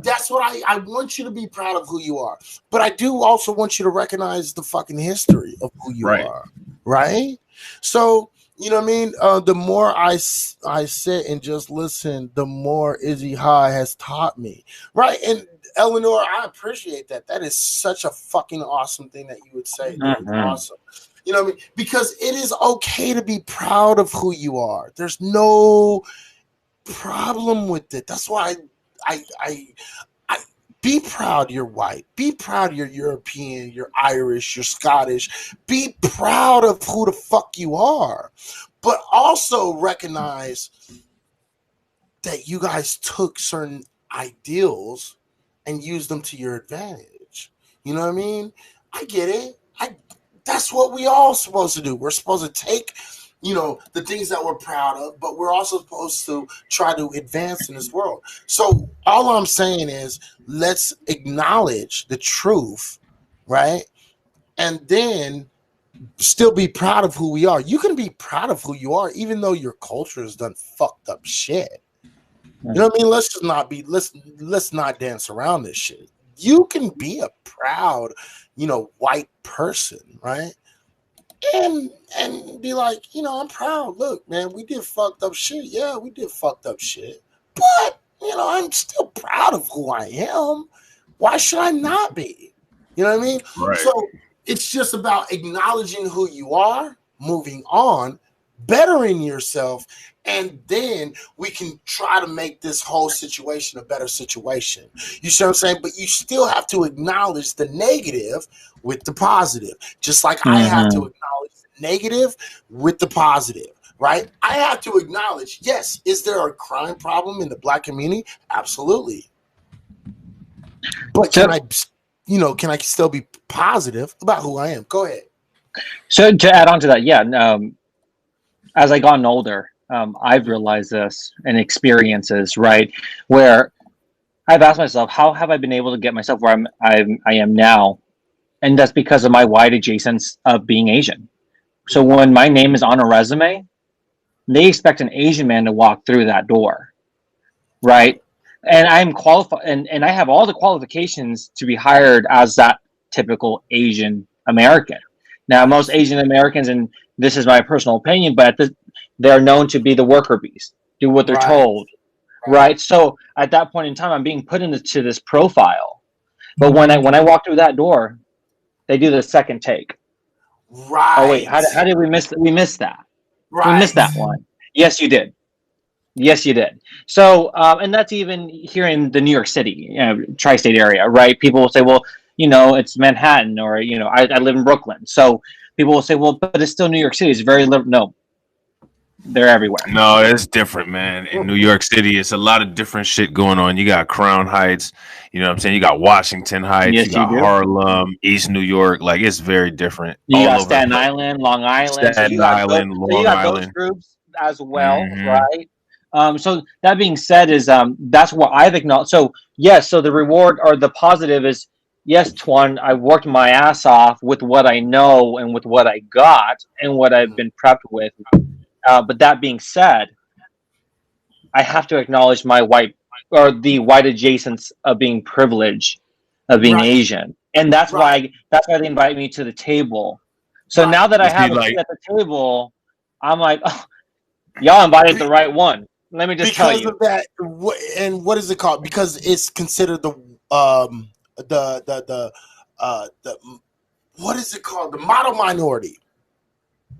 That's what I want you to be proud of who you are. But I do also want you to recognize the fucking history of who you are. Right. So. You know what I mean? The more I sit and just listen, the more Izzy High has taught me. Right. And Eleanor, I appreciate that. That is such a fucking awesome thing that you would say. Awesome. You know what I mean? Because it is okay to be proud of who you are. There's no problem with it. That's why I be proud you're white. Be proud you're European, you're Irish, you're Scottish. Be proud of who the fuck you are. But also recognize that you guys took certain ideals and used them to your advantage. You know what I mean? I get it. That's what we all supposed to do. We're supposed to take, the things that we're proud of, but we're also supposed to try to advance in this world. So all I'm saying is, let's acknowledge the truth, right? And then still be proud of who we are. You can be proud of who you are, even though your culture has done fucked up shit. You know what I mean? Let's just not be. Let's not dance around this shit. You can be a proud, white person, right? And be like, I'm proud. Look, man, we did fucked up shit. Yeah, we did fucked up shit. But I'm still proud of who I am. Why should I not be? You know what I mean? Right. So it's just about acknowledging who you are, moving on, bettering yourself, and then we can try to make this whole situation a better situation. You see what I'm saying? But you still have to acknowledge the negative with the positive, just like I have to acknowledge the negative with the positive, right? I have to acknowledge, yes, is there a crime problem in the Black community? Absolutely. But can I still be positive about who I am? Go ahead. So to add on to that, as I gotten older, I've realized this and experiences, right, where I've asked myself, how have I been able to get myself where I am now? And that's because of my wide adjacence of being Asian. So when my name is on a resume, they expect an Asian man to walk through that door, right? And I'm qualified, and I have all the qualifications to be hired as that typical Asian American. Now, most Asian Americans, and this is my personal opinion, but they're known to be the worker bees, do what they're told, right? So at that point in time, I'm being put into this profile. But when I walk through that door, they do the second take. Right. Oh wait, how did we miss? We missed that. Right. We missed that one. Yes, you did. Yes, you did. So, and that's even here in the New York City, tri-state area, right? People will say, well, it's Manhattan, or, I live in Brooklyn. So people will say, well, but it's still New York City. It's very liberal. No, they're everywhere. No, it's different, man. In New York City, it's a lot of different shit going on. You got Crown Heights, you know what I'm saying? You got Washington Heights, Yes, you got you do. Harlem, East New York. Like, it's very different. You got Staten Island, Long Island. Staten Island, Long Island. Those groups as well, right? So that being said, is that's what I've acknowledged. So yes, so the reward or the positive is, yes, Twan, I worked my ass off with what I know and with what I got and what I've been prepped with. But that being said, I have to acknowledge my white or the white adjacence of being privileged, of being Asian, and that's why they invite me to the table. So now that I have a seat at the table, I'm like, oh, y'all invited the right one. Let me just tell you. Because of that, and what is it called? Because it's considered the what is it called? The model minority.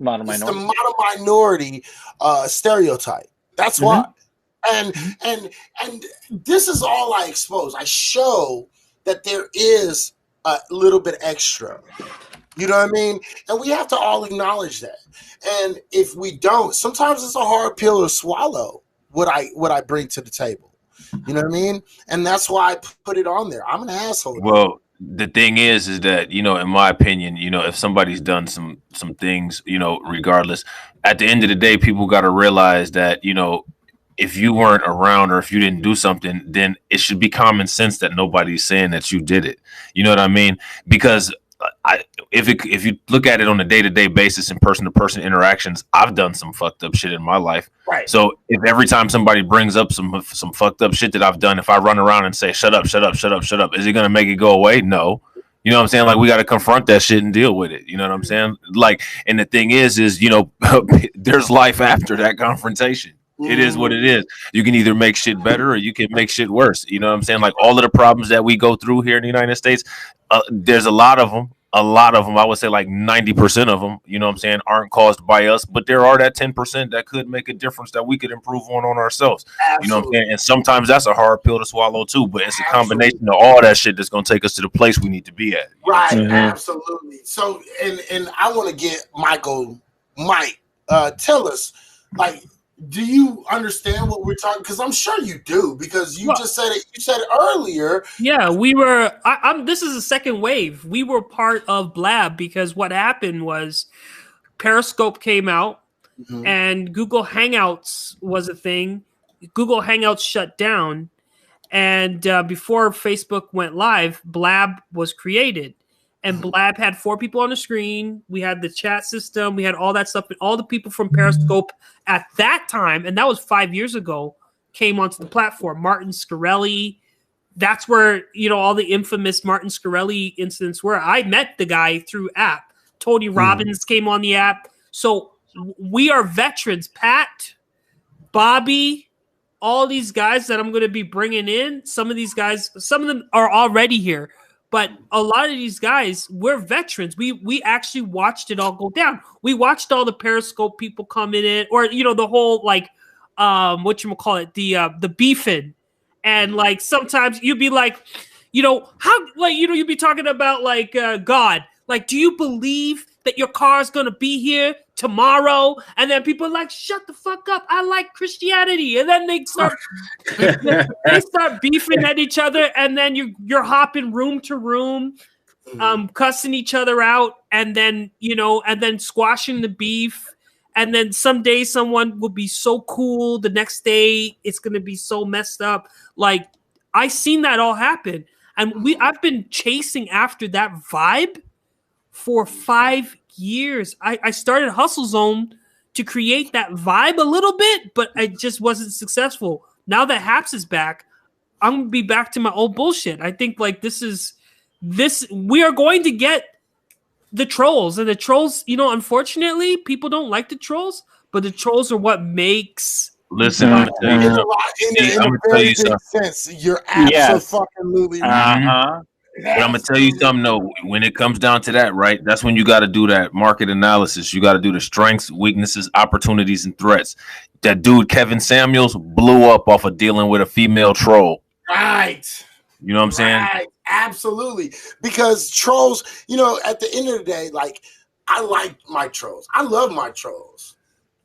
It's the model minority stereotype. That's why. And this is all I expose. I show that there is a little bit extra. You know what I mean? And we have to all acknowledge that. And if we don't, sometimes it's a hard pill to swallow what I bring to the table. You know what I mean? And that's why I put it on there. I'm an asshole. Well, the thing is that, in my opinion, if somebody's done some things, regardless, at the end of the day, people got to realize that, if you weren't around or if you didn't do something, then it should be common sense that nobody's saying that you did it. You know what I mean? Because if you look at it on a day-to-day basis in person-to-person interactions, I've done some fucked up shit in my life. Right. So if every time somebody brings up some fucked up shit that I've done, if I run around and say, shut up, is it going to make it go away? No. You know what I'm saying? Like, we got to confront that shit and deal with it. You know what I'm saying? Like, and the thing is, there's life after that confrontation. It is what it is. You can either make shit better or you can make shit worse. You know what I'm saying? Like, all of the problems that we go through here in the United States, there's a lot of them, I would say like 90% of them, you know what I'm saying, aren't caused by us, but there are that 10% that could make a difference that we could improve on ourselves. Absolutely. You know what I'm saying? And sometimes that's a hard pill to swallow too, but it's a combination of all that shit that's going to take us to the place we need to be at. Right. Absolutely. So, and I want to get Mike, tell us, like, do you understand what we're talking? Because I'm sure you do, because you just said it. You said it earlier. Yeah, we were. This is the second wave. We were part of Blab because what happened was Periscope came out, and Google Hangouts was a thing. Google Hangouts shut down, and before Facebook went live, Blab was created. And Blab had 4 people on the screen. We had the chat system. We had all that stuff. And all the people from Periscope at that time, and that was 5 years ago, came onto the platform. Martin Scarelli. That's where, all the infamous Martin Scarelli incidents were. I met the guy through app. Tony Robbins came on the app. So we are veterans. Pat, Bobby, all these guys that I'm going to be bringing in, some of them are already here. But a lot of these guys, we're veterans. We actually watched it all go down. We watched all the Periscope people coming in, or the whole the beefing, and sometimes you'd be like, you'd be talking about God, do you believe that your car is gonna be here tomorrow? And then people are like, shut the fuck up. I like Christianity. And then they start beefing at each other, and then you're hopping room to room, cussing each other out, and then and then squashing the beef. And then someday someone will be so cool. The next day it's gonna be so messed up. I seen that all happen. And I've been chasing after that vibe for 5 years. I started Hustle Zone to create that vibe a little bit, but I just wasn't successful. Now that Haps is back, I'm gonna be back to my old bullshit. I think we are going to get the trolls, and the trolls, unfortunately, people don't like the trolls, but the trolls are what makes. Listen, I'm gonna tell you something. You're absolutely right. But I'm gonna tell you something though. When it comes down to that, right? That's when you got to do that market analysis. You got to do the strengths, weaknesses, opportunities, and threats. That dude Kevin Samuels blew up off of dealing with a female troll. Right. You know what I'm saying? Right. Absolutely. Because trolls, at the end of the day, I like my trolls. I love my trolls.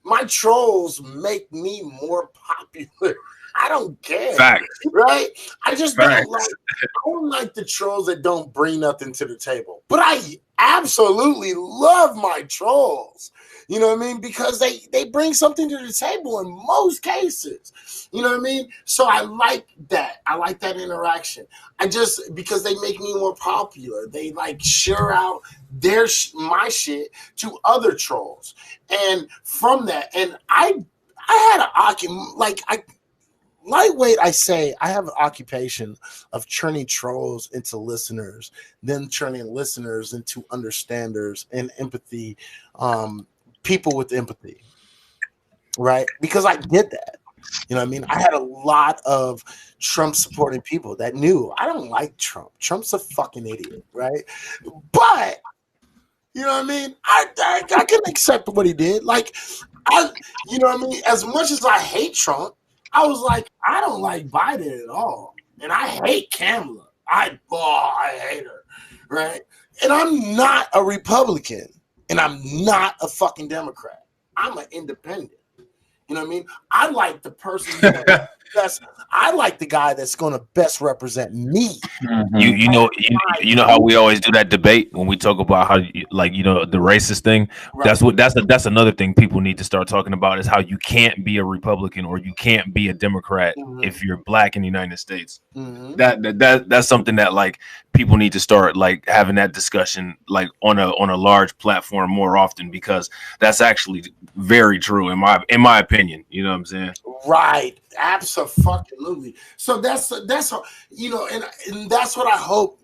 My trolls make me more popular. I don't care. Facts. Right? I just don't like the trolls that don't bring nothing to the table. But I absolutely love my trolls. You know what I mean? Because they bring something to the table in most cases. You know what I mean? So I like that. I like that interaction. Because they make me more popular. They share out my shit to other trolls. And from that, and I had an lightweight, I say I have an occupation of turning trolls into listeners, then turning listeners into understanders and empathy, people with empathy, right? Because I did that. You know what I mean? I had a lot of Trump supporting people that knew I don't like Trump. Trump's a fucking idiot, right? But you know what I mean? I can accept what he did. You know what I mean? As much as I hate Trump, I was like, I don't like Biden at all. And I hate Kamala. I hate her. Right? And I'm not a Republican. And I'm not a fucking Democrat. I'm an independent. You know what I mean? I like the person I like the guy that's going to best represent me. You know how we always do that debate when we talk about how the racist thing. Right. That's another thing people need to start talking about is how you can't be a Republican or you can't be a Democrat if you're black in the United States. That's something that people need to start having that discussion on a large platform more often, because that's actually very true in my opinion. You know what I'm saying? Right. Absolutely. So that's how, and that's what I hope.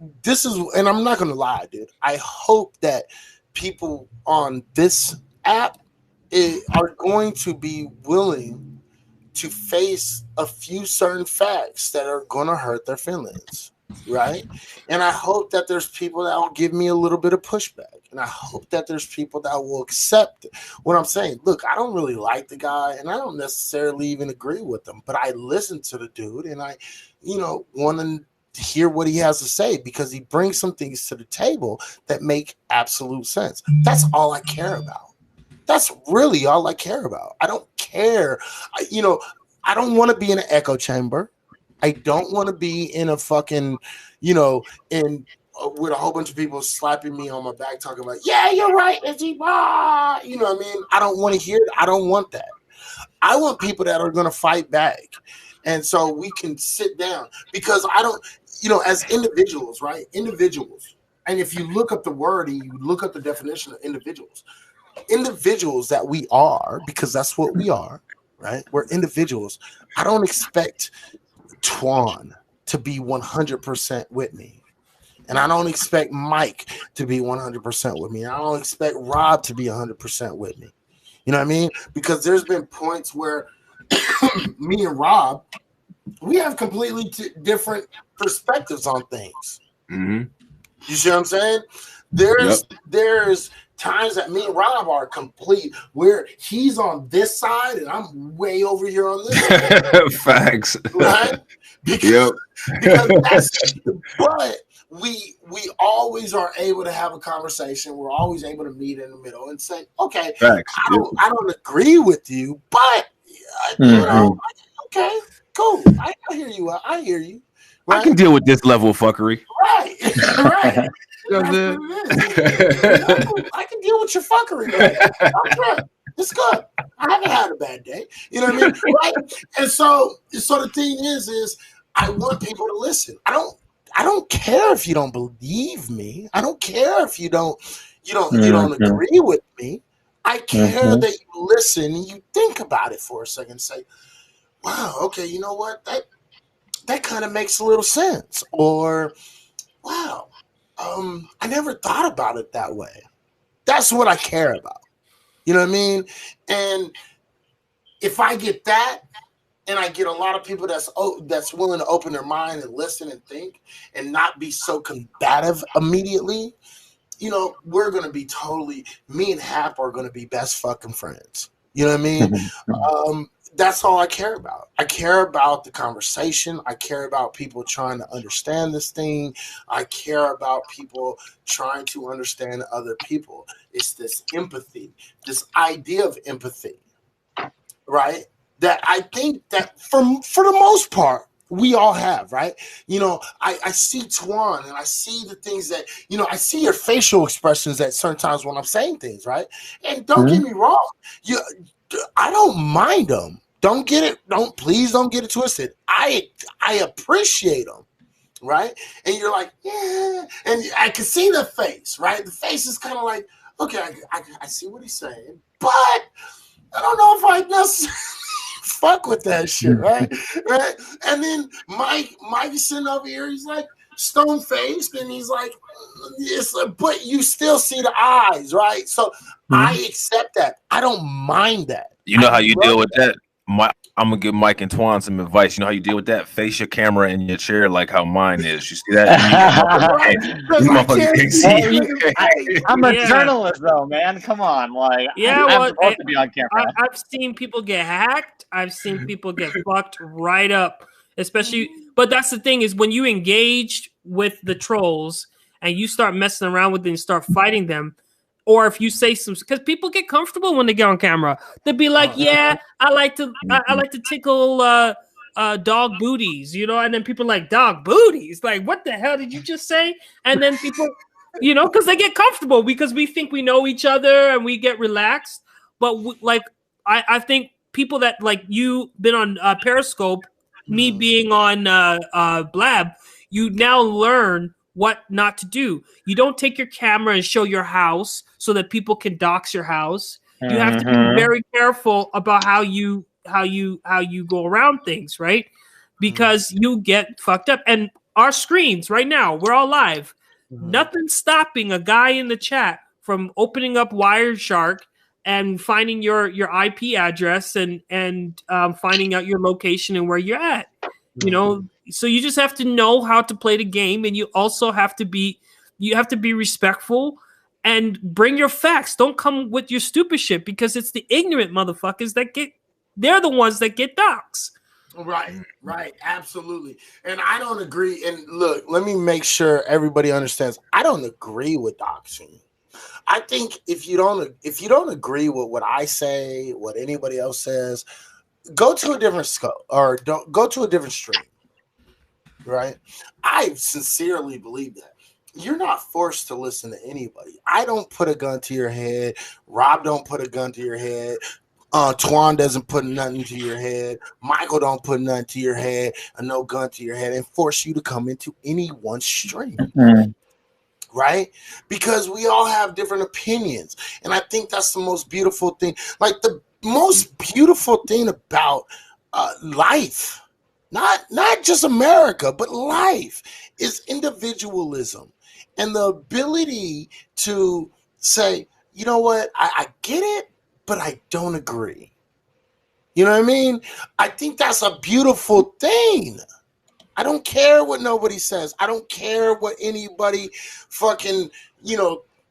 And I'm not gonna lie, dude. I hope that people on this app are going to be willing to face a few certain facts that are gonna hurt their feelings. Right. And I hope that there's people that will give me a little bit of pushback. And I hope that there's people that will accept what I'm saying. Look, I don't really like the guy and I don't necessarily even agree with him, but I listen to the dude and I, want to hear what he has to say because he brings some things to the table that make absolute sense. That's all I care about. That's really all I care about. I don't care. I don't want to be in an echo chamber. I don't want to be in a fucking, in with a whole bunch of people slapping me on my back talking about, yeah, you're right, Izzy. You know what I mean? I don't want to hear it. I don't want that. I want people that are going to fight back. And so we can sit down because I don't, as individuals, right? Individuals. And if you look up the word and you look up the definition of individuals that we are, because that's what we are, right? We're individuals. I don't expect Twan to be 100% with me. And I don't expect Mike to be 100% with me. And I don't expect Rob to be 100% with me. You know what I mean? Because there's been points where me and Rob, we have completely different perspectives on things. Mm-hmm. You see what I'm saying? There's times that me and Rob are complete where he's on this side and I'm way over here on this side. Facts. Right? Because that's, but we always are able to have a conversation. We're always able to meet in the middle and say, okay, Facts. I don't agree with you, but okay, cool. I hear you. I hear you. Right? I can deal with this level of fuckery. Right. Right. I can deal with your fuckery. I'm good. It's good. I haven't had a bad day. You know what I mean? Right? And so the thing is I want people to listen. I don't care if you don't believe me. I don't care if you don't agree with me. I care that you listen and you think about it for a second and say, wow, okay, you know what? That kind of makes a little sense. Or, wow, I never thought about it that way. That's what I care about. You know what I mean? And if I get that, and I get a lot of people that's willing to open their mind and listen and think and not be so combative immediately, we're going to be me and Hap are going to be best fucking friends. You know what I mean? That's all I care about. I care about the conversation. I care about people trying to understand this thing. I care about people trying to understand other people. It's this empathy, this idea of empathy, right? That I think that for the most part, we all have, right? I see Twan and I see the things that, I see your facial expressions at certain times when I'm saying things, right? And don't get me wrong. I don't mind them. Please don't get it twisted. I appreciate them, right? And you're like, yeah. And I can see the face, right? The face is kind of like, okay, I see what he's saying, but I don't know if I necessarily fuck with that shit, right? Right? And then Mike is sitting over here, he's like stone faced, and he's like, but you still see the eyes, right? So I accept that. I don't mind that. You know how you deal with that? I'm gonna give Mike and Twan some advice. You know how you deal with that? Face your camera in your chair like how mine is. You see that? I'm a journalist, though, man. Come on, like I'm supposed to be on camera. I've seen people get hacked. I've seen people get fucked right up, especially. But that's the thing is when you engage with the trolls and you start messing around with them and start fighting them. Or if you say some, because people get comfortable when they get on camera, they'll be like, "Yeah, I like to tickle dog booties," and then people are like dog booties. Like, what the hell did you just say? And then people, because they get comfortable because we think we know each other and we get relaxed. But I think people that like you been on Periscope, me being on Blab, you now learn what not to do. You don't take your camera and show your house so that people can dox your house. You have to be very careful about how you go around things, right? Because you get fucked up. And our screens right now, we're all live. Nothing's stopping a guy in the chat from opening up Wireshark and finding your IP address and finding out your location and where you're at. So you just have to know how to play the game, and you also have to be respectful and bring your facts. Don't come with your stupid shit because it's the ignorant motherfuckers they're the ones that get doxxed. Right, absolutely. And I don't agree. And look, let me make sure everybody understands. I don't agree with doxing. I think if you don't agree with what I say, what anybody else says, go to a different scope or don't go to a different stream. Right? I sincerely believe that. You're not forced to listen to anybody. I don't put a gun to your head. Rob don't put a gun to your head. Twan doesn't put nothing to your head. Michael don't put nothing to your head, and no gun to your head, and force you to come into any one stream. Right? Because we all have different opinions. And I think that's the most beautiful thing. Like the most beautiful thing about life, not just America, but life, is individualism and the ability to say, you know what, I get it, but I don't agree. You know what I mean? I think that's a beautiful thing. I don't care what nobody says. I don't care what anybody fucking,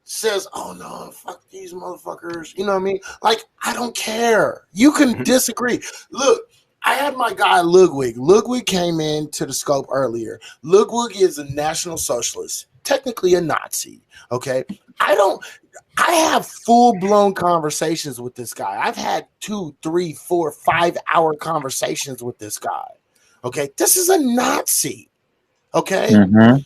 says, oh no, fuck these motherfuckers. You know what I mean? Like, I don't care. You can disagree. Look, I had my guy Ludwig. Ludwig came into the scope earlier. Ludwig is a National Socialist, technically a Nazi. Okay. I have full-blown conversations with this guy. I've had 2, 3, 4, 5-hour conversations with this guy. Okay, this is a Nazi. Okay, and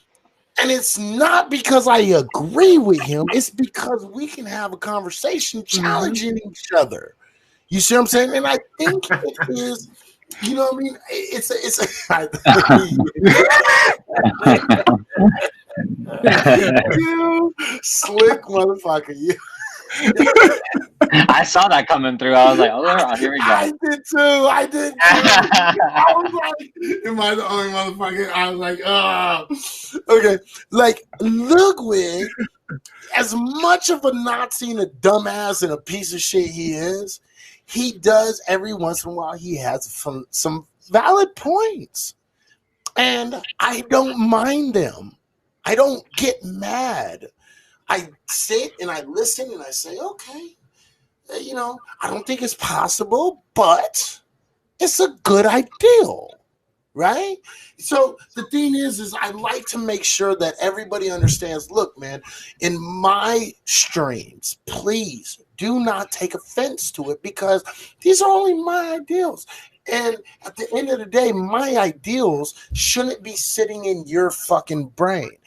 it's not because I agree with him. It's because we can have a conversation challenging each other. You see what I'm saying? And I think it is. You know what I mean? It's you slick motherfucker. You. I saw that coming through. I was like, oh, here we go. I did too. I was like, am I the only motherfucker? I was like, oh. Okay. Like, Ludwig, as much of a Nazi and a dumbass and a piece of shit he is, he does every once in a while, he has some valid points. And I don't mind them. I don't get mad. I sit and I listen and I say, okay, I don't think it's possible, but it's a good ideal, right? So the thing is I like to make sure that everybody understands, look, man, in my streams, please do not take offense to it because these are only my ideals. And at the end of the day, my ideals shouldn't be sitting in your fucking brain.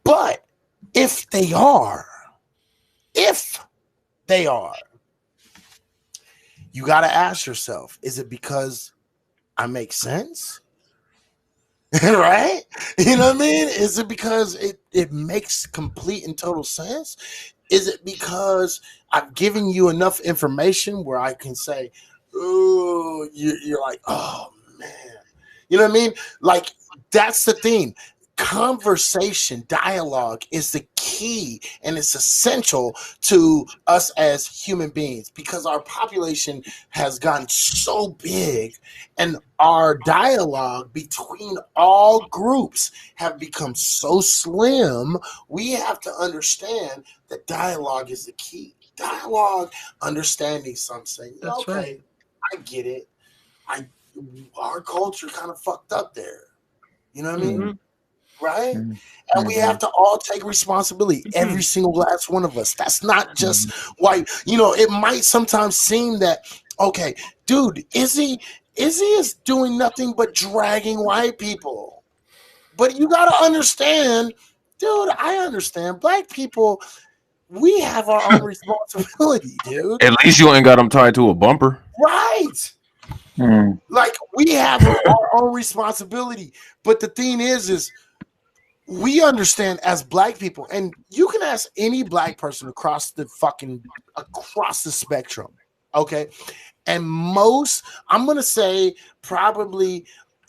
But if they are, you got to ask yourself, is it because I make sense? Right? You know what I mean? Is it because it makes complete and total sense? Is it because I've given you enough information where I can say, oh, you're like, oh, man. You know what I mean? Like, that's the thing. Conversation, dialogue is the key, and it's essential to us as human beings because our population has gotten so big and our dialogue between all groups have become so slim. We have to understand that dialogue is the key. Dialogue, understanding something. That's okay, right. I get it. Our culture kind of fucked up there. You know what I mean? Right? And we have to all take responsibility, every single last one of us. That's not just white. It might sometimes seem that, okay, dude, Izzy is doing nothing but dragging white people. But you got to understand, dude, I understand. Black people, we have our own responsibility, dude. At least you ain't got them tied to a bumper. Right. Like, we have our own responsibility. But the thing is we understand as black people, and you can ask any black person across the spectrum, okay? And most, I'm gonna say probably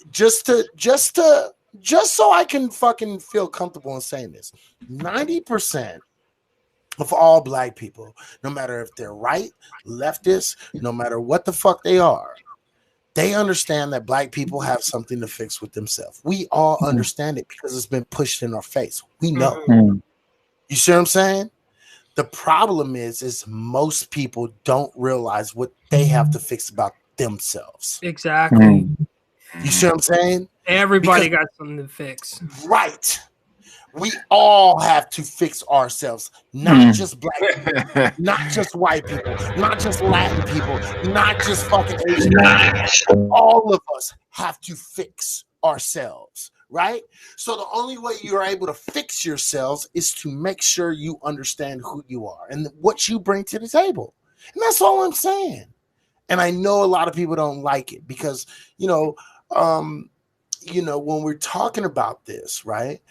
just so I can fucking feel comfortable in saying this, 90% of all black people, no matter if they're right, leftist, no matter what the fuck they are, they understand that black people have something to fix with themselves. We all understand it because it's been pushed in our face. We know. You see what I'm saying? The problem is most people don't realize what they have to fix about themselves. Exactly. You see what I'm saying? Everybody got something to fix. Right. We all have to fix ourselves, not just black people, not just white people, not just Latin people, not just fucking Asian people. All of us have to fix ourselves, right? So the only way you're able to fix yourselves is to make sure you understand who you are and what you bring to the table. And that's all I'm saying. And I know a lot of people don't like it because, when we're talking about this, right?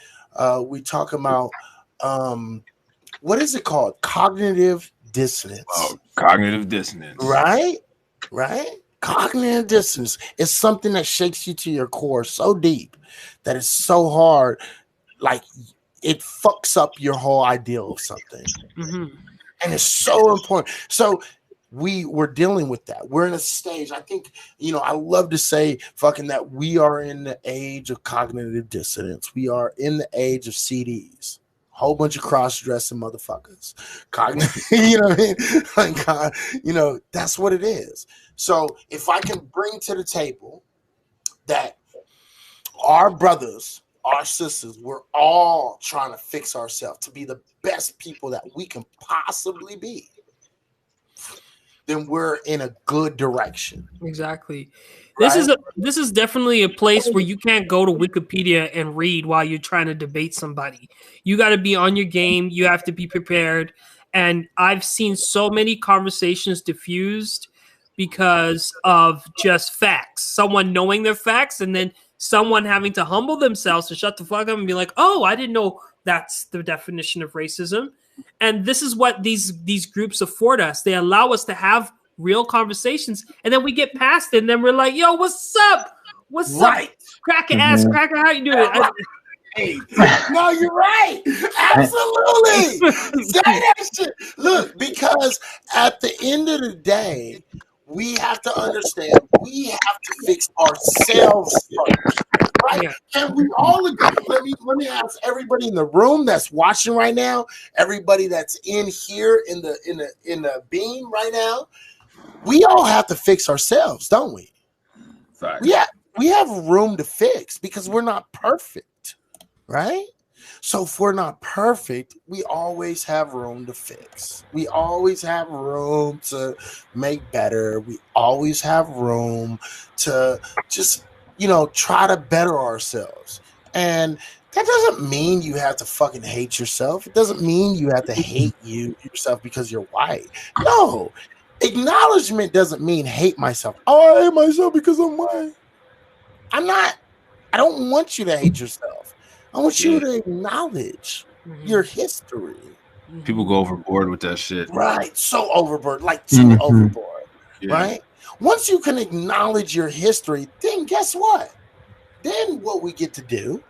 We talk about what is it called? Cognitive dissonance. Oh, cognitive dissonance. Right? Cognitive dissonance is something that shakes you to your core so deep that it's so hard, like it fucks up your whole ideal of something. And it's so important. So we're dealing with that. We're in a stage. I think, I love to say fucking that we are in the age of cognitive dissonance. We are in the age of CDs. Whole bunch of cross-dressing motherfuckers. Cognitive, you know what I mean? Like, that's what it is. So if I can bring to the table that our brothers, our sisters, we're all trying to fix ourselves to be the best people that we can possibly be, then we're in a good direction. Exactly. Right? This is definitely a place where you can't go to Wikipedia and read while you're trying to debate somebody. You got to be on your game. You have to be prepared. And I've seen so many conversations diffused because of just facts. Someone knowing their facts and then someone having to humble themselves to shut the fuck up and be like, oh, I didn't know that's the definition of racism. And this is what these groups afford us. They allow us to have real conversations, and then we get past it, and then we're like, yo, what's up? What's up? Cracker ass, cracker, how you doing? Hey, no, you're right. Absolutely. Say that shit. Look, because at the end of the day, we have to understand we have to fix ourselves first, right? Yeah. And we all agree. Let me ask everybody in the room that's watching right now, everybody that's in here in the beam right now. We all have to fix ourselves, don't we? Fact. We have room to fix because we're not perfect, right? So if we're not perfect, we always have room to fix. We always have room to make better. We always have room to just, try to better ourselves. And that doesn't mean you have to fucking hate yourself. It doesn't mean you have to hate yourself because you're white. No. Acknowledgement doesn't mean hate myself. Oh, I hate myself because I'm white. I don't want you to hate yourself. I want you to acknowledge your history. People go overboard with that shit. Right. So overboard, like too overboard. Yeah. Right. Once you can acknowledge your history, then guess what? Then what we get to do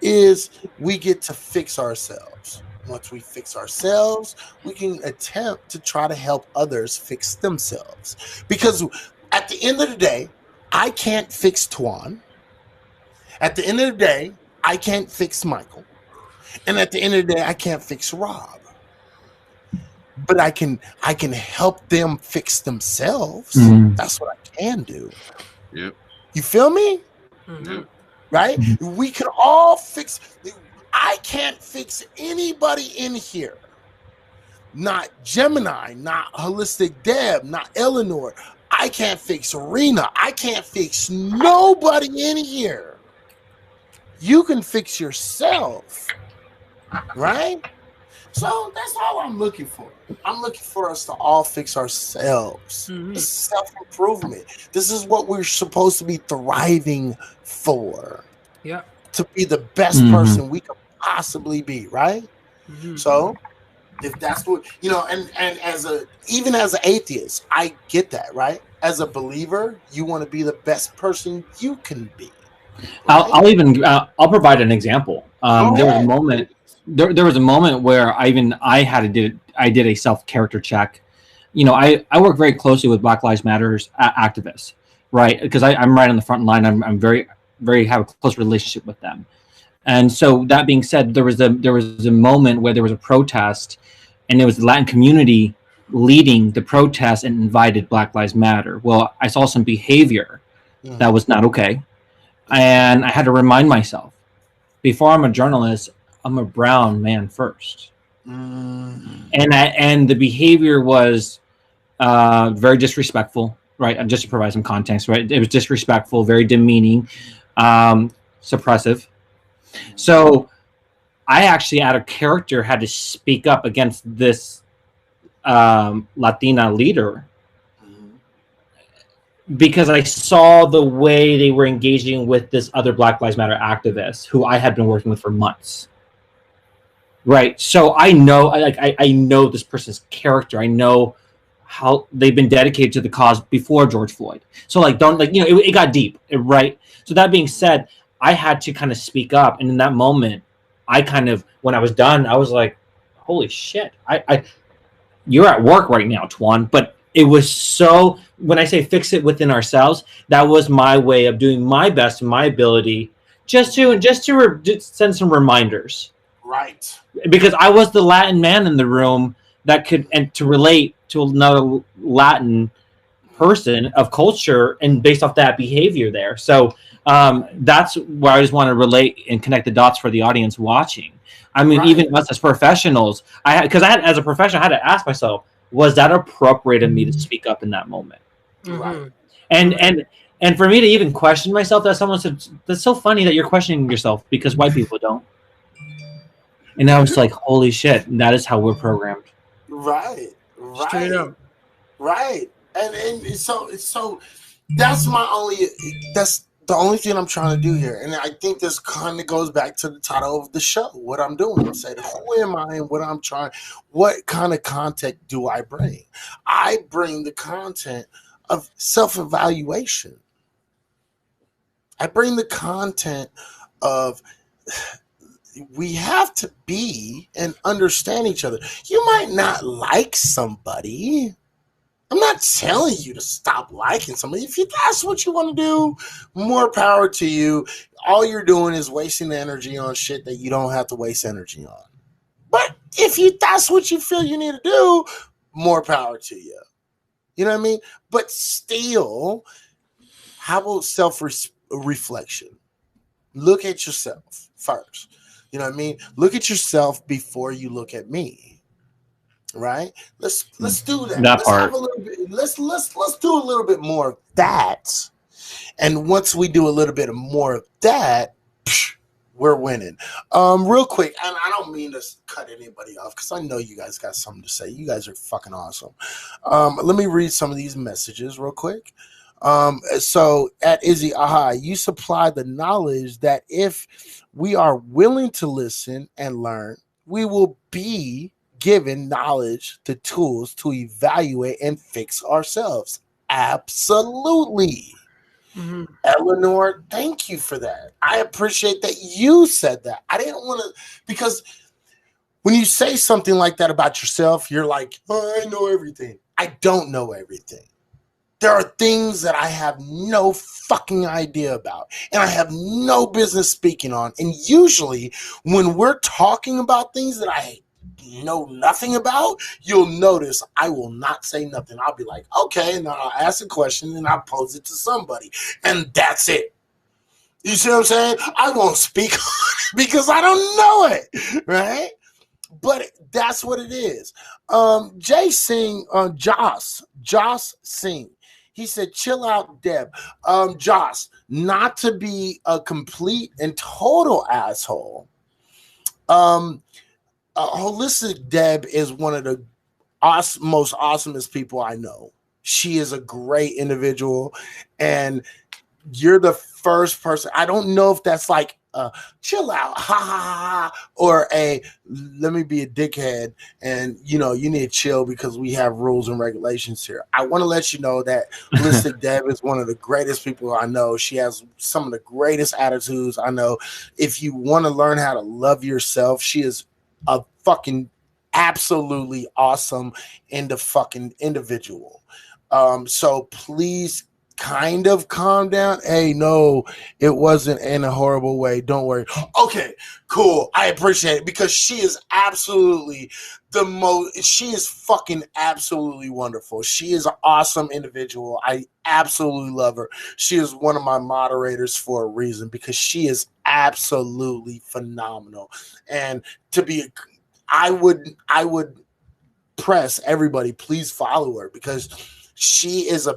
is we get to fix ourselves. Once we fix ourselves, we can attempt to try to help others fix themselves. Because at the end of the day, I can't fix Twan. At the end of the day, I can't fix Michael. And at the end of the day, I can't fix Rob. But I can help them fix themselves. That's what I can do. Yep. You feel me? Yep. Right? We can all fix. I can't fix anybody in here. Not Gemini, not Holistic Deb, not Eleanor. I can't fix Rena. I can't fix nobody in here. You can fix yourself. Right? So that's all I'm looking for. I'm looking for us to all fix ourselves. This is self-improvement. This is what we're supposed to be thriving for. Yeah. To be the best person we could possibly be, right? So if that's what and even as an atheist, I get that, right? As a believer, you want to be the best person you can be. Right? I'll provide an example. There was a moment. There was a moment where I did a self-character check. I work very closely with Black Lives Matters activists, right? Because I'm right on the front line. I'm very have a close relationship with them. And so that being said, there was a moment where there was a protest, and it was the Latin community leading the protest and invited Black Lives Matter. Well, I saw some behavior that was not okay, and I had to remind myself, before I'm a journalist, I'm a brown man first. Mm. And the behavior was very disrespectful, right? And just to provide some context, right? It was disrespectful, very demeaning, suppressive. So I actually, out of character, had to speak up against this Latina leader because I saw the way they were engaging with this other Black Lives Matter activist who I had been working with for months. Right. So I know, I know this person's character. I know how they've been dedicated to the cause before George Floyd. So it got deep, right? So that being said, I had to kind of speak up. And in that moment, when I was done, I was like, holy shit, you're at work right now, Tuan. But it was so, when I say fix it within ourselves, that was my way of doing my best and my ability just to send some reminders. Right. Because I was the Latin man in the room that could, and to relate to another Latin person of culture and based off that behavior there. So that's where I just want to relate and connect the dots for the audience watching. I mean, even us as professionals, as a professional, I had to ask myself, was that appropriate of me to speak up in that moment? Right. And for me to even question myself, that someone said, that's so funny that you're questioning yourself because white people don't. And I was like, holy shit, that is how we're programmed. Right. Straight up. Right. And so that's the only thing I'm trying to do here. And I think this kind of goes back to the title of the show, what I'm doing. I'm saying, who am I and what kind of content do I bring? I bring the content of self-evaluation. I bring the content of we have to be and understand each other. You might not like somebody. I'm not telling you to stop liking somebody. If that's what you want to do, more power to you. All you're doing is wasting energy on shit that you don't have to waste energy on. But if that's what you feel you need to do, more power to you. You know what I mean? But still, how about self-reflection? Look at yourself first. You know what I mean? Look at yourself before you look at me. Right? Let's do that. That part. Let's do a little bit more of that. And once we do a little bit more of that, we're winning. Real quick, and I don't mean to cut anybody off because I know you guys got something to say. You guys are fucking awesome. Let me read some of these messages real quick. So at Izzy Aha, you supply the knowledge that if we are willing to listen and learn, we will be given knowledge, the tools to evaluate and fix ourselves. Absolutely. Mm-hmm. Eleanor, thank you for that. I appreciate that you said that. I didn't want to, because when you say something like that about yourself, you're like, oh, I know everything. I don't know everything. There are things that I have no fucking idea about and I have no business speaking on. And usually when we're talking about things that I know nothing about, you'll notice I will not say nothing. I'll be like, okay, and I'll ask a question and I'll pose it to somebody. And that's it. You see what I'm saying? I won't speak because I don't know it, right? But that's what it is. Jay Singh, Joss Singh. He said, chill out, Deb. Joss, not to be a complete and total asshole. Holistic Deb is one of the most awesomest people I know. She is a great individual, and you're the first person. I don't know if that's like chill out, ha ha ha, or let me be a dickhead, and you need to chill because we have rules and regulations here. I want to let you know that Holistic Deb is one of the greatest people I know. She has some of the greatest attitudes I know. If you want to learn how to love yourself, she is a fucking absolutely awesome fucking individual. So please kind of calm down. Hey, no, it wasn't in a horrible way. Don't worry. Okay, cool. I appreciate it because she is absolutely she is fucking absolutely wonderful. She is an awesome individual. I absolutely love her. She is one of my moderators for a reason because she is absolutely phenomenal. And I would press everybody, please follow her, because she is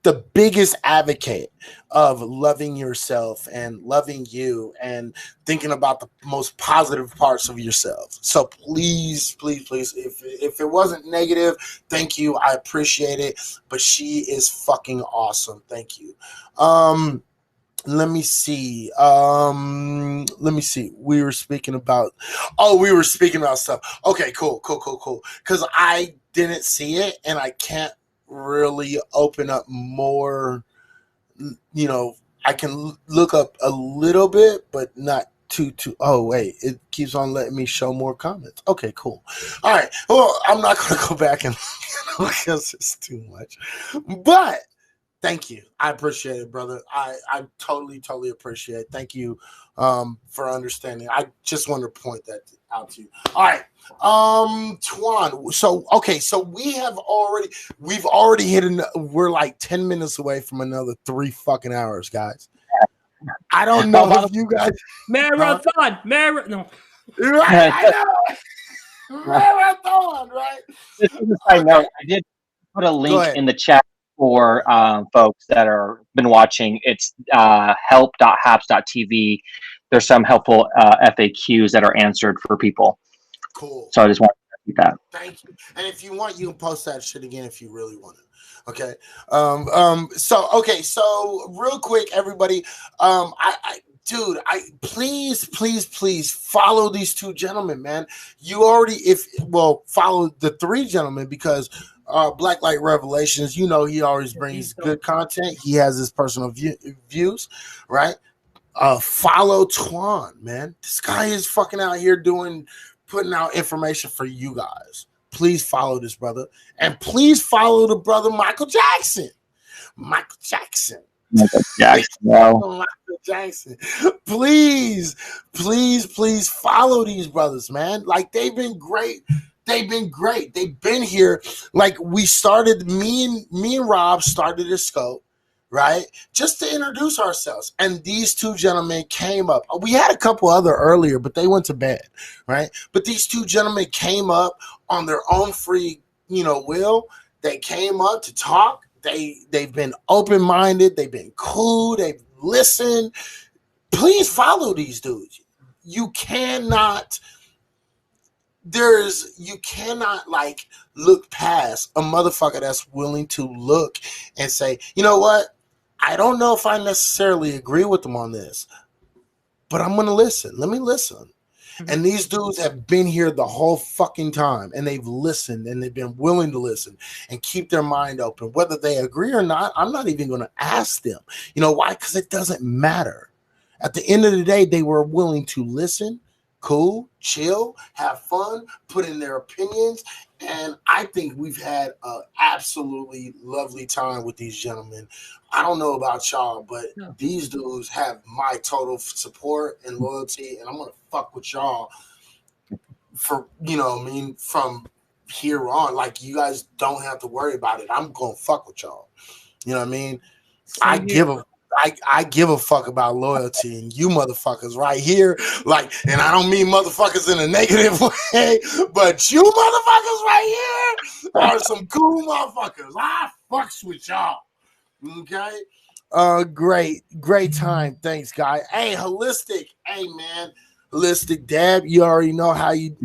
the biggest advocate of loving yourself and loving you and thinking about the most positive parts of yourself. So please, if it wasn't negative, thank you. I appreciate it. But she is fucking awesome. Thank you. Let me see. We were speaking about stuff. Okay, cool. Because I didn't see it, and I can't really open up more. I can look up a little bit, but not too. Oh wait, it keeps on letting me show more comments. Okay, cool. All right. Well, I'm not going to go back and look because it's too much, but. Thank you. I appreciate it, brother. I totally appreciate it. Thank you for understanding. I just wanted to point that out to you. All right. Twan. So we've already we're like 10 minutes away from another 3 fucking hours, guys. I don't know if you guys marathon. No. Right, I know. Marathon, right? Just as a side note, I did put a link in the chat for folks that are been watching. It's help.haps.tv. There's some helpful FAQs that are answered for people. Cool. So I just wanted to do that. Thank you. And if you want, you can post that shit again if you really want it. Okay. So real quick, everybody. Please follow these 2 gentlemen, man. You already follow the 3 gentlemen, because Black Light Revelations, he always brings good content. He has his personal views, right? Follow Twan, man. This guy is fucking out here putting out information for you guys. Please follow this brother, and please follow the brother Michael Jackson. Michael Jackson. Please follow these brothers, man. Like, they've been great. They've been here. Like, me and Rob started a scope, right? Just to introduce ourselves. And these 2 gentlemen came up. We had a couple other earlier, but they went to bed, right? But these 2 gentlemen came up on their own free, will. They came up to talk. They've been open-minded. They've been cool. They've listened. Please follow these dudes. You cannot like look past a motherfucker that's willing to look and say, you know what? I don't know if I necessarily agree with them on this, but I'm going to listen. Let me listen. And these dudes have been here the whole fucking time, and they've listened, and they've been willing to listen and keep their mind open. Whether they agree or not, I'm not even going to ask them. You know why? Because it doesn't matter. At the end of the day, they were willing to listen, cool, chill, have fun, put in their opinions. And I think we've had an absolutely lovely time with these gentlemen. I don't know about y'all, but these dudes have my total support and loyalty, and I'm going to fuck with y'all for, from here on. Like, you guys don't have to worry about it. I'm going to fuck with y'all. You know what I mean? I give a fuck about loyalty, and you motherfuckers right here, like, and I don't mean motherfuckers in a negative way, but you motherfuckers right here are some cool motherfuckers. I fucks with y'all. Okay. Great time. Thanks, guy. Hey, Holistic. Hey, man. Holistic Dab. You already know how you.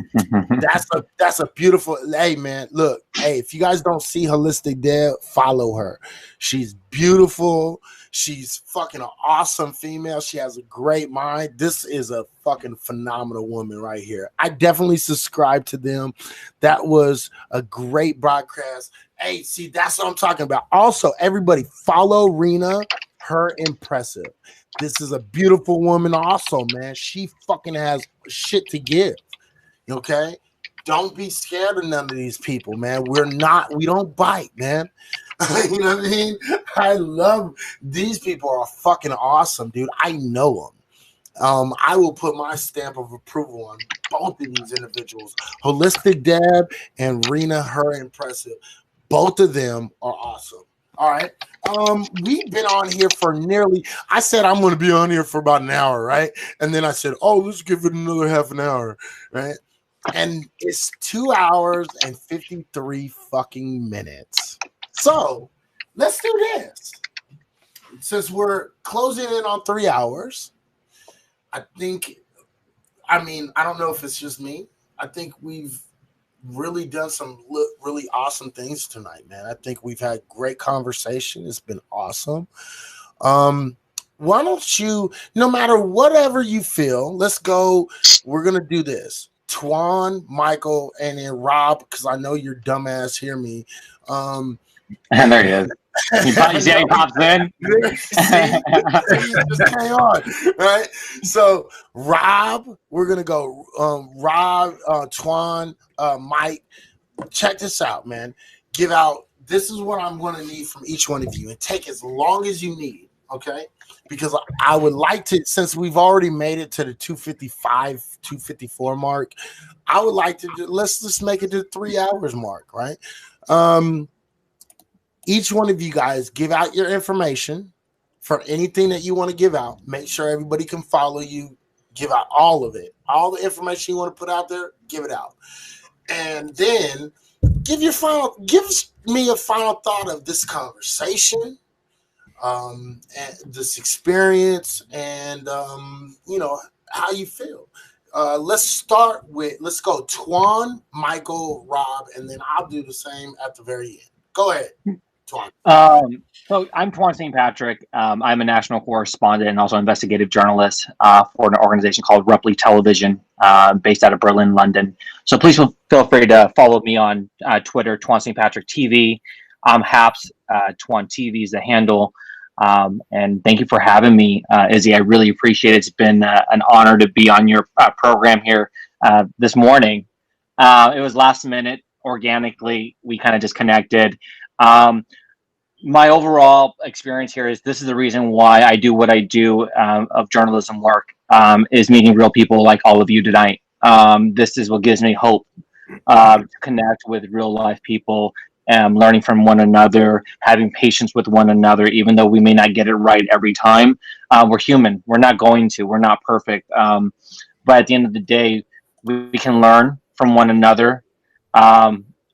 That's a beautiful. Hey, man. Look. Hey, if you guys don't see Holistic Dab, follow her. She's beautiful. She's fucking an awesome female. She has a great mind. This is a fucking phenomenal woman right here. I definitely subscribe to them. That was a great broadcast. Hey, see, that's what I'm talking about. Also, everybody follow Rena, Her Impressive. This is a beautiful woman also, man. She fucking has shit to give. Okay? Don't be scared of none of these people, man. We don't bite, man. You know what I mean? I love these people are fucking awesome, dude. I know them. I will put my stamp of approval on both of these individuals. Holistic Dab and Rena, Her Impressive. Both of them are awesome. All right. We've been on here for I said I'm going to be on here for about an hour, right? And then I said, oh, let's give it another half an hour, right? And it's 2 hours and 53 fucking minutes. So let's do this. Since we're closing in on 3 hours, I don't know if it's just me. I think we've really done some really awesome things tonight, man. I think we've had great conversation. It's been awesome. Why don't you, no matter whatever you feel, let's go. We're going to do this. Twan, Michael, and then Rob, because I know your dumbass hear me. And there he is. He pops in. Just came on, right? So Rob, we're gonna go. Rob, Twan, Mike. Check this out, man. Give out. This is what I'm going to need from each one of you, and take as long as you need, okay? Because I would like to, since we've already made it to the 255, 254 mark, I would like to let's just make it to the 3 hours mark, right? Each one of you guys give out your information for anything that you want to give out. Make sure everybody can follow you. Give out all of it. All the information you want to put out there, give it out. And then give me a final thought of this conversation, and this experience, and how you feel. Let's go Twan, Michael, Rob, and then I'll do the same at the very end. Go ahead. So I'm Twan St. Patrick. I'm a national correspondent and also investigative journalist for an organization called Rupley Television, based out of Berlin, London. So please feel free to follow me on Twitter, Twan St. Patrick TV. Haps Twan TV is the handle. And thank you for having me, Izzy. I really appreciate it. It's been an honor to be on your program here this morning. It was last minute. Organically, we kind of just connected. My overall experience here is this is the reason why I do what I do of journalism work, is meeting real people like all of you tonight. This is what gives me hope to connect with real life people, learning from one another, having patience with one another, even though we may not get it right every time. We're human. We're not perfect. But at the end of the day, we can learn from one another,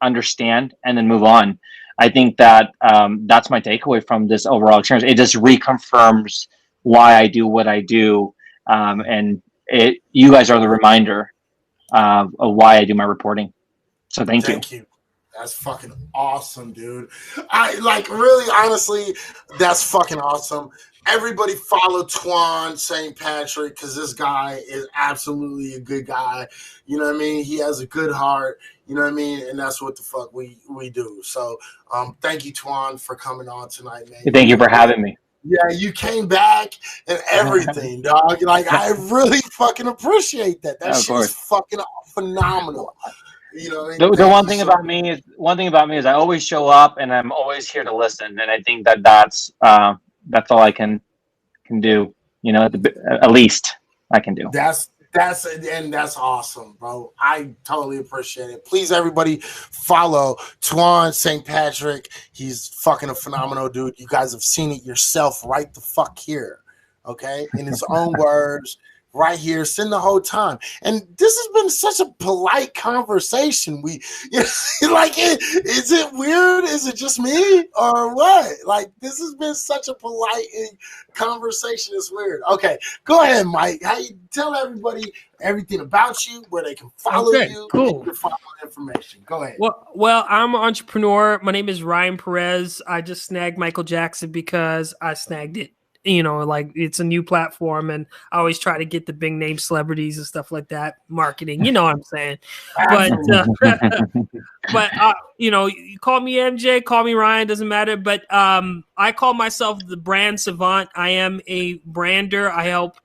understand, and then move on. I think that that's my takeaway from this overall experience. It just reconfirms why I do what I do, and you guys are the reminder of why I do my reporting. So thank you. That's fucking awesome, dude. Really, honestly, that's fucking awesome. Everybody follow Twan St. Patrick, because this guy is absolutely a good guy. You know what I mean? He has a good heart. You know what I mean? And that's what the fuck we do. So thank you, Twan, for coming on tonight, man. Thank you for having me. Yeah, you came back and everything, dog. I really fucking appreciate that. That shit is fucking phenomenal. You know, the one thing about me is I always show up and I'm always here to listen, and I think that's all I can do. You know, at least I can do. That's awesome, bro. I totally appreciate it. Please, everybody, follow Twan St. Patrick. He's fucking a phenomenal dude. You guys have seen it yourself right the fuck here, okay? In his own words. Right here, sitting the whole time, and this has been such a polite conversation. Is it weird? Is it just me or what? This has been such a polite conversation. It's weird. Okay, go ahead, Mike. How you tell everybody everything about you, where they can follow you, cool. Your follow information. Go ahead. Well, I'm an entrepreneur. My name is Ryan Perez. I just snagged Michael Jackson because I snagged it. You know, it's a new platform, and I always try to get the big name celebrities and stuff like that. Marketing, you know what I'm saying? But you call me MJ, call me Ryan, doesn't matter. But I call myself the brand savant. I am a brander. I help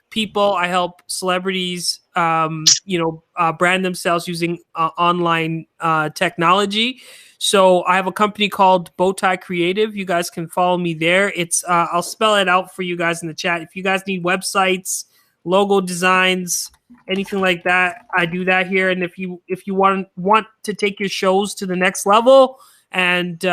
people. I help celebrities, brand themselves using online technology. So I have a company called Bowtie Creative. You guys can follow me there. It's I'll spell it out for you guys in the chat. If you guys need websites, logo designs, anything like that, I do that here. And if you want to take your shows to the next level and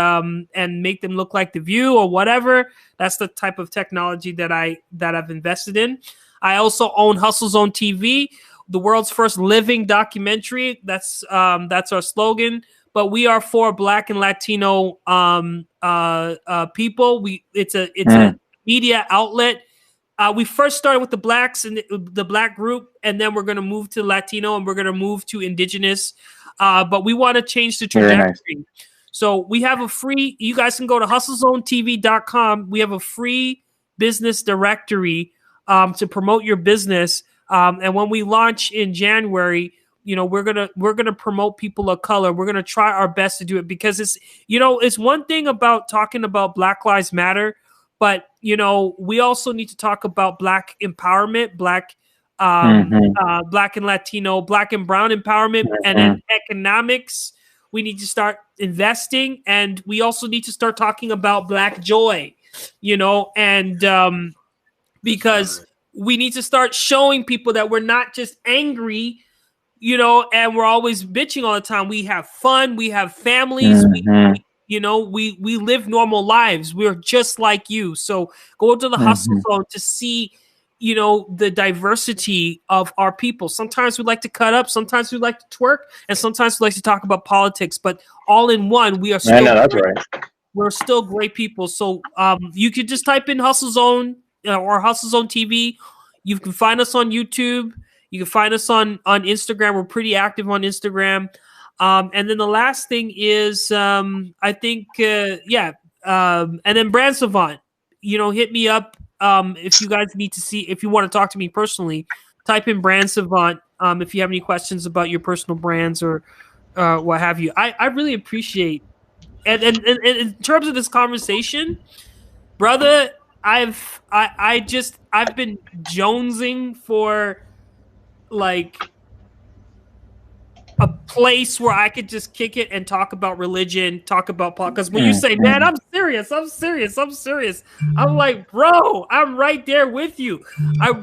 make them look like The View or whatever. That's the type of technology that I've invested in. I also own Hustle Zone TV, the world's first living documentary. That's our slogan. But we are for Black and Latino people. It's a media outlet. We first started with the Blacks and the Black group, and then we're going to move to Latino, and we're going to move to Indigenous. But we want to change the trajectory. Nice. So we have a free. You guys can go to hustlezonetv.com. We have a free business directory to promote your business. And when we launch in January, we're gonna promote people of color. We're gonna try our best to do it because it's one thing about talking about Black Lives Matter, but we also need to talk about Black empowerment, Black and Latino, Black and Brown empowerment, and then economics. We need to start investing, and we also need to start talking about Black joy, and because we need to start showing people that we're not just angry, and we're always bitching all the time. We have fun. We have families. We live normal lives. We're just like you. So go to the Hustle Zone to see, the diversity of our people. Sometimes we like to cut up. Sometimes we like to twerk. And sometimes we like to talk about politics. But all in one, we are still, that's right. We're still great people. So you could just type in Hustle Zone or Hustle Zone TV. You can find us on YouTube. You can find us on Instagram. We're pretty active on Instagram. And then the last thing is, and then Brand Savant, hit me up if you guys need to see, if you want to talk to me personally, type in Brand Savant if you have any questions about your personal brands or what have you. I really appreciate, and in terms of this conversation, brother, I've been jonesing for like a place where I could just kick it and talk about religion, talk about because when you say, man, I'm serious, I'm like, bro, I'm right there with you. I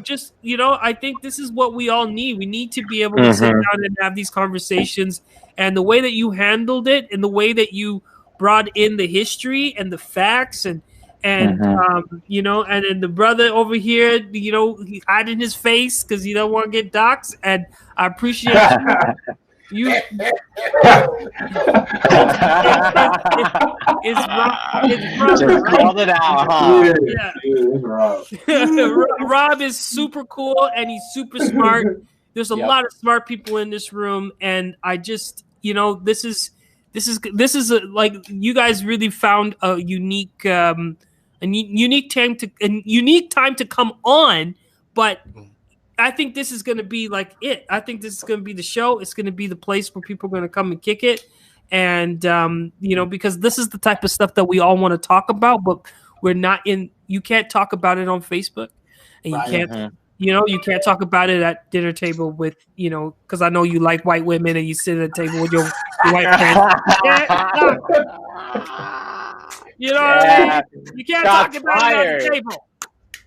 think this is what we all need. We need to be able to sit down and have these conversations. And the way that you handled it, and the way that you brought in the history and the facts, and then the brother over here, he hiding his face because he don't want to get doxxed, and I appreciate you. Just called it out, huh? Yeah. Rob is super cool and he's super smart. There's a lot of smart people in this room, and I just, this is like, you guys really found a unique time to come on, but I think this is going to be like it. I think this is going to be the show. It's going to be the place where people are going to come and kick it. And, because this is the type of stuff that we all want to talk about, but we're not you can't talk about it on Facebook, and you can't, you can't talk about it at dinner table with, because I know you like white women and you sit at a table with your white friends. What I mean? You can't talk about it at the table.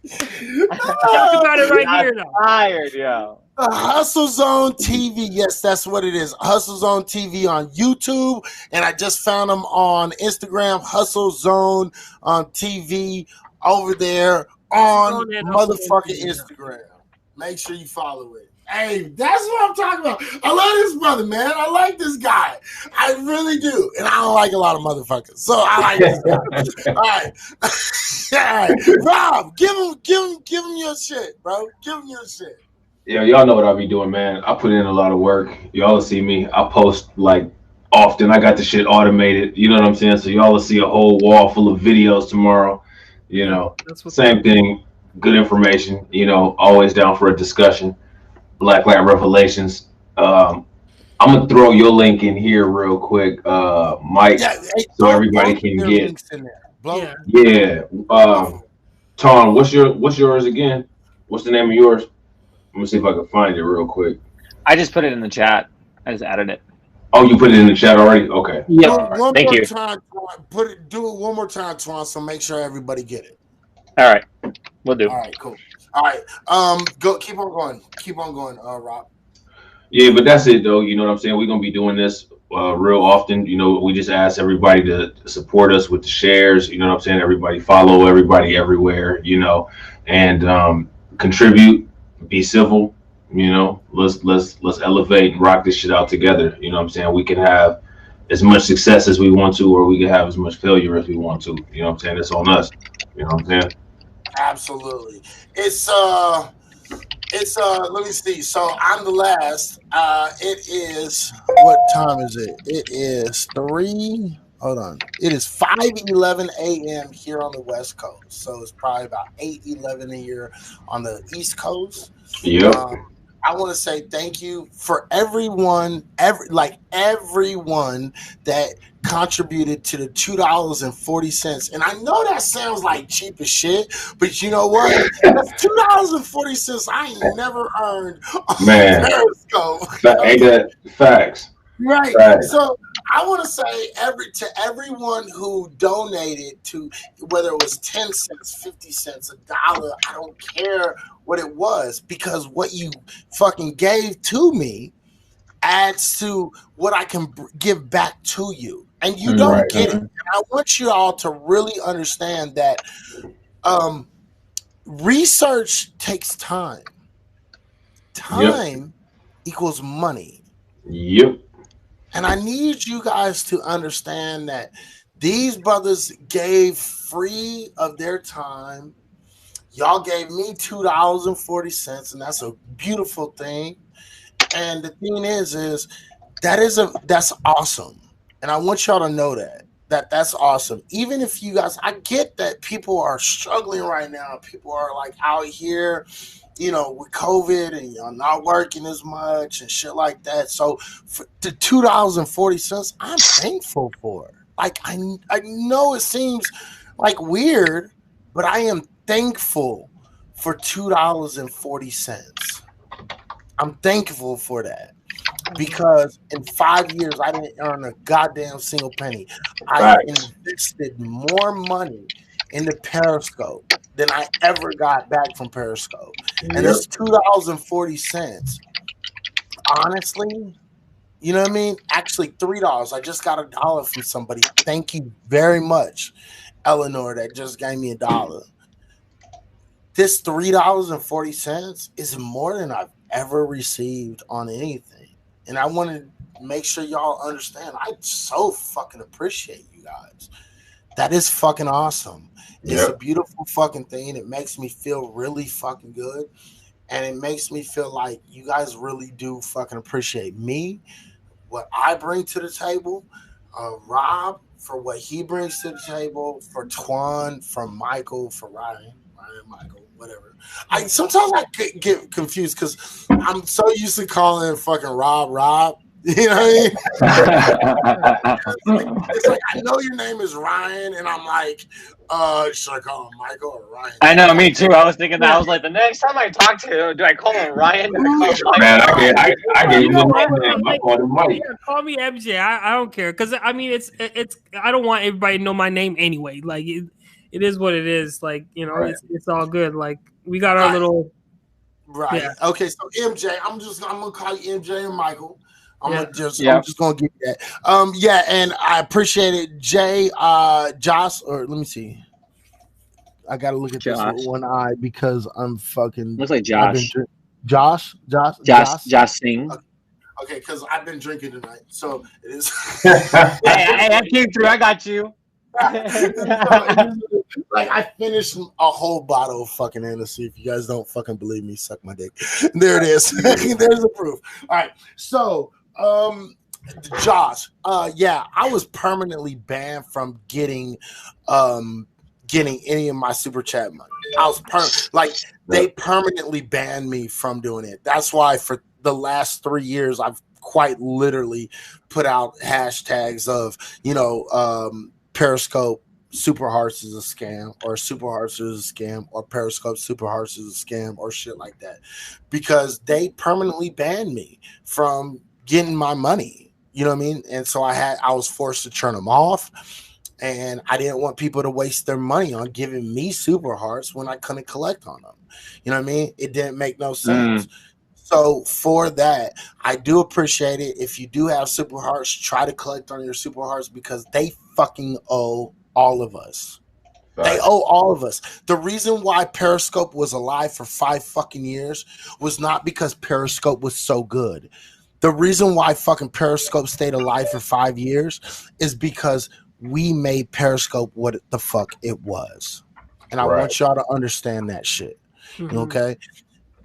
Talk about it right here, though. Tired, yo. Hustle Zone TV, yes, that's what it is. Hustle Zone TV on YouTube, and I just found them on Instagram. Hustle Zone on TV over there on motherfucking Instagram. Make sure you follow it. Hey, that's what I'm talking about. I love this brother, man. I like this guy. I really do. And I don't like a lot of motherfuckers. So I like this guy. All right. All right. Rob, give him your shit, bro. Give him your shit. Yeah, y'all know what I'll be doing, man. I put in a lot of work. Y'all will see me. I post like often. I got the shit automated. You know what I'm saying? So y'all will see a whole wall full of videos tomorrow. Same thing. Good information. Always down for a discussion. Black Light Revelations. I'm gonna throw your link in here real quick, Mike, so everybody can get. Tom, what's yours again? What's the name of yours? Let me see if I can find it real quick. I just put it in the chat. I just added it. Oh, you put it in the chat already? Okay. Yeah. Thank you. Do it one more time, Twan, so make sure everybody get it. All right. We'll do. All right, cool. All right. Keep on going. Keep on going, Rob. Yeah, but that's it though. You know what I'm saying? We're gonna be doing this real often. You know, we just ask everybody to support us with the shares. You know what I'm saying? Everybody follow everybody everywhere. You know, and contribute, be civil. You know, let's elevate and rock this shit out together. You know what I'm saying? We can have as much success as we want to, or we can have as much failure as we want to. You know what I'm saying? It's on us. You know what I'm saying? Absolutely. It's let me see. So I'm the last. It is, what time is it? It is 3. Hold on. It is 5:11 a.m. here on the West Coast. So it's probably about 8:11 here on the East Coast. Yep. I want to say thank you for everyone that contributed to the $2.40. And I know that sounds like cheap as shit, but you know what? That's $2.40 I ain't never earned on Man. Periscope. Ain't that facts? Right. Right. So I want to say to everyone who donated, to whether it was 10 cents, 50 cents, $1, I don't care what it was, because what you fucking gave to me adds to what I can give back to you. And you don't get it. And I want you all to really understand that research takes time. Time equals money. Yep. And I need you guys to understand that these brothers gave free of their time. Y'all gave me $2.40, and that's a beautiful thing. And the thing is that's awesome. And I want y'all to know that's awesome. Even if you guys, I get that people are struggling right now. People are like out here, you know, with COVID and not working as much and shit like that. So for the $2.40, I'm thankful for it. Like I know it seems like weird, but I am thankful for $2.40. I'm thankful for that, because in 5 years I didn't earn a goddamn single penny. I invested more money into Periscope than I ever got back from Periscope. And it's $2.40. Honestly, you know what I mean? Actually, $3. I just got $1 from somebody. Thank you very much, Eleanor, that just gave me $1. This $3.40 is more than I've ever received on anything. And I want to make sure y'all understand, I so fucking appreciate you guys. That is fucking awesome. It's a beautiful fucking thing. It makes me feel really fucking good. And it makes me feel like you guys really do fucking appreciate me, what I bring to the table, Rob for what he brings to the table, for Twan, for Michael, for Ryan, Michael, whatever. Sometimes I get confused because I'm so used to calling fucking Rob. You know what I mean? It's like, I know your name is Ryan, and I'm like, should I call him Michael or Ryan? I know, me too. I was thinking that. I was like, the next time I talk to him, do I call him Ryan? Man, I gave him the name. I called him Mike. Yeah, call me MJ. I don't care, because I mean, it's I don't want everybody to know my name anyway. Like it is what it is. Like, you know, it's all good. Like we got our little Yeah. Okay, so MJ, I'm gonna call you MJ and Michael. I'm just gonna give you that. And I appreciate it, Jay, Josh, or let me see. I gotta look at this with one eye because I'm fucking. Looks like Josh. Josh Singh. Okay, because I've been drinking tonight, so it is. hey, I came through. I got you. Like I finished a whole bottle of fucking Hennessy. If you guys don't fucking believe me, suck my dick. There it is. There's the proof. All right, so. Josh, I was permanently banned from getting any of my super chat money. I was they permanently banned me from doing it. That's why for the last 3 years I've quite literally put out hashtags of, you know, Periscope Super Hearts is a scam, or Super Hearts is a scam, or Periscope Super Hearts is a scam, or shit like that, because they permanently banned me from getting my money, you know what I mean? And so I was forced to turn them off, and I didn't want people to waste their money on giving me super hearts when I couldn't collect on them. You know what I mean? It didn't make no sense. So for that, I do appreciate it. If you do have Super Hearts, try to collect on your Super Hearts because they fucking owe all of us. They owe all of us. The reason why Periscope was alive for 5 fucking years was not because Periscope was so good. The reason why fucking Periscope stayed alive for 5 years is because we made Periscope what the fuck it was. And I want y'all to understand that shit. Okay?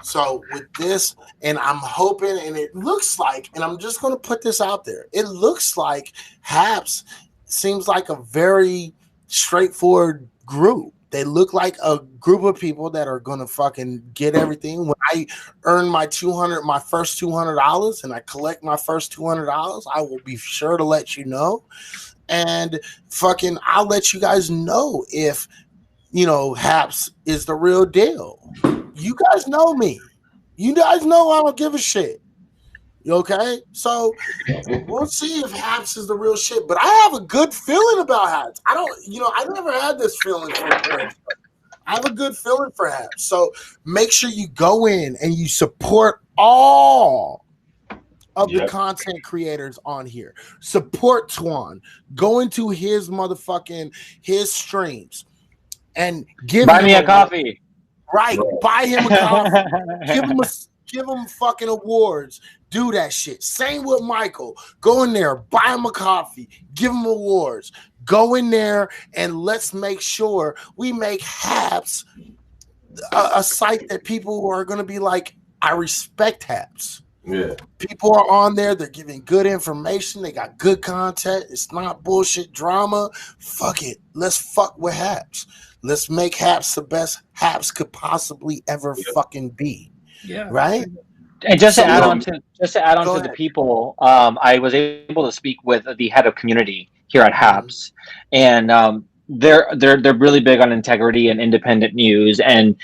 So with this, and I'm hoping, and it looks like, and I'm just going to put this out there, it looks like Haps seems like a very straightforward group. They look like a group of people that are going to fucking get everything. When I earn my first $200 and I collect my first $200, I will be sure to let you know. And fucking, I'll let you guys know if, Haps is the real deal. You guys know me. You guys know I don't give a shit. Okay? So we'll see if Haps is the real shit. But I have a good feeling about Haps. I never had this feeling for Haps. I have a good feeling for Haps. So make sure you go in and you support all of the content creators on here. Support Twan. Go into his streams and buy me a coffee. Right. Buy him a coffee. Give him fucking awards. Do that shit. Same with Michael. Go in there, buy him a coffee, give him awards. Go in there and let's make sure we make Haps a site that people are going to be like, I respect Haps. Yeah. People are on there. They're giving good information. They got good content. It's not bullshit drama. Fuck it. Let's fuck with Haps. Let's make Haps the best Haps could possibly ever fucking be. Yeah. Right. And just to add on to the people, I was able to speak with the head of community here at Haps, and they're really big on integrity and independent news, and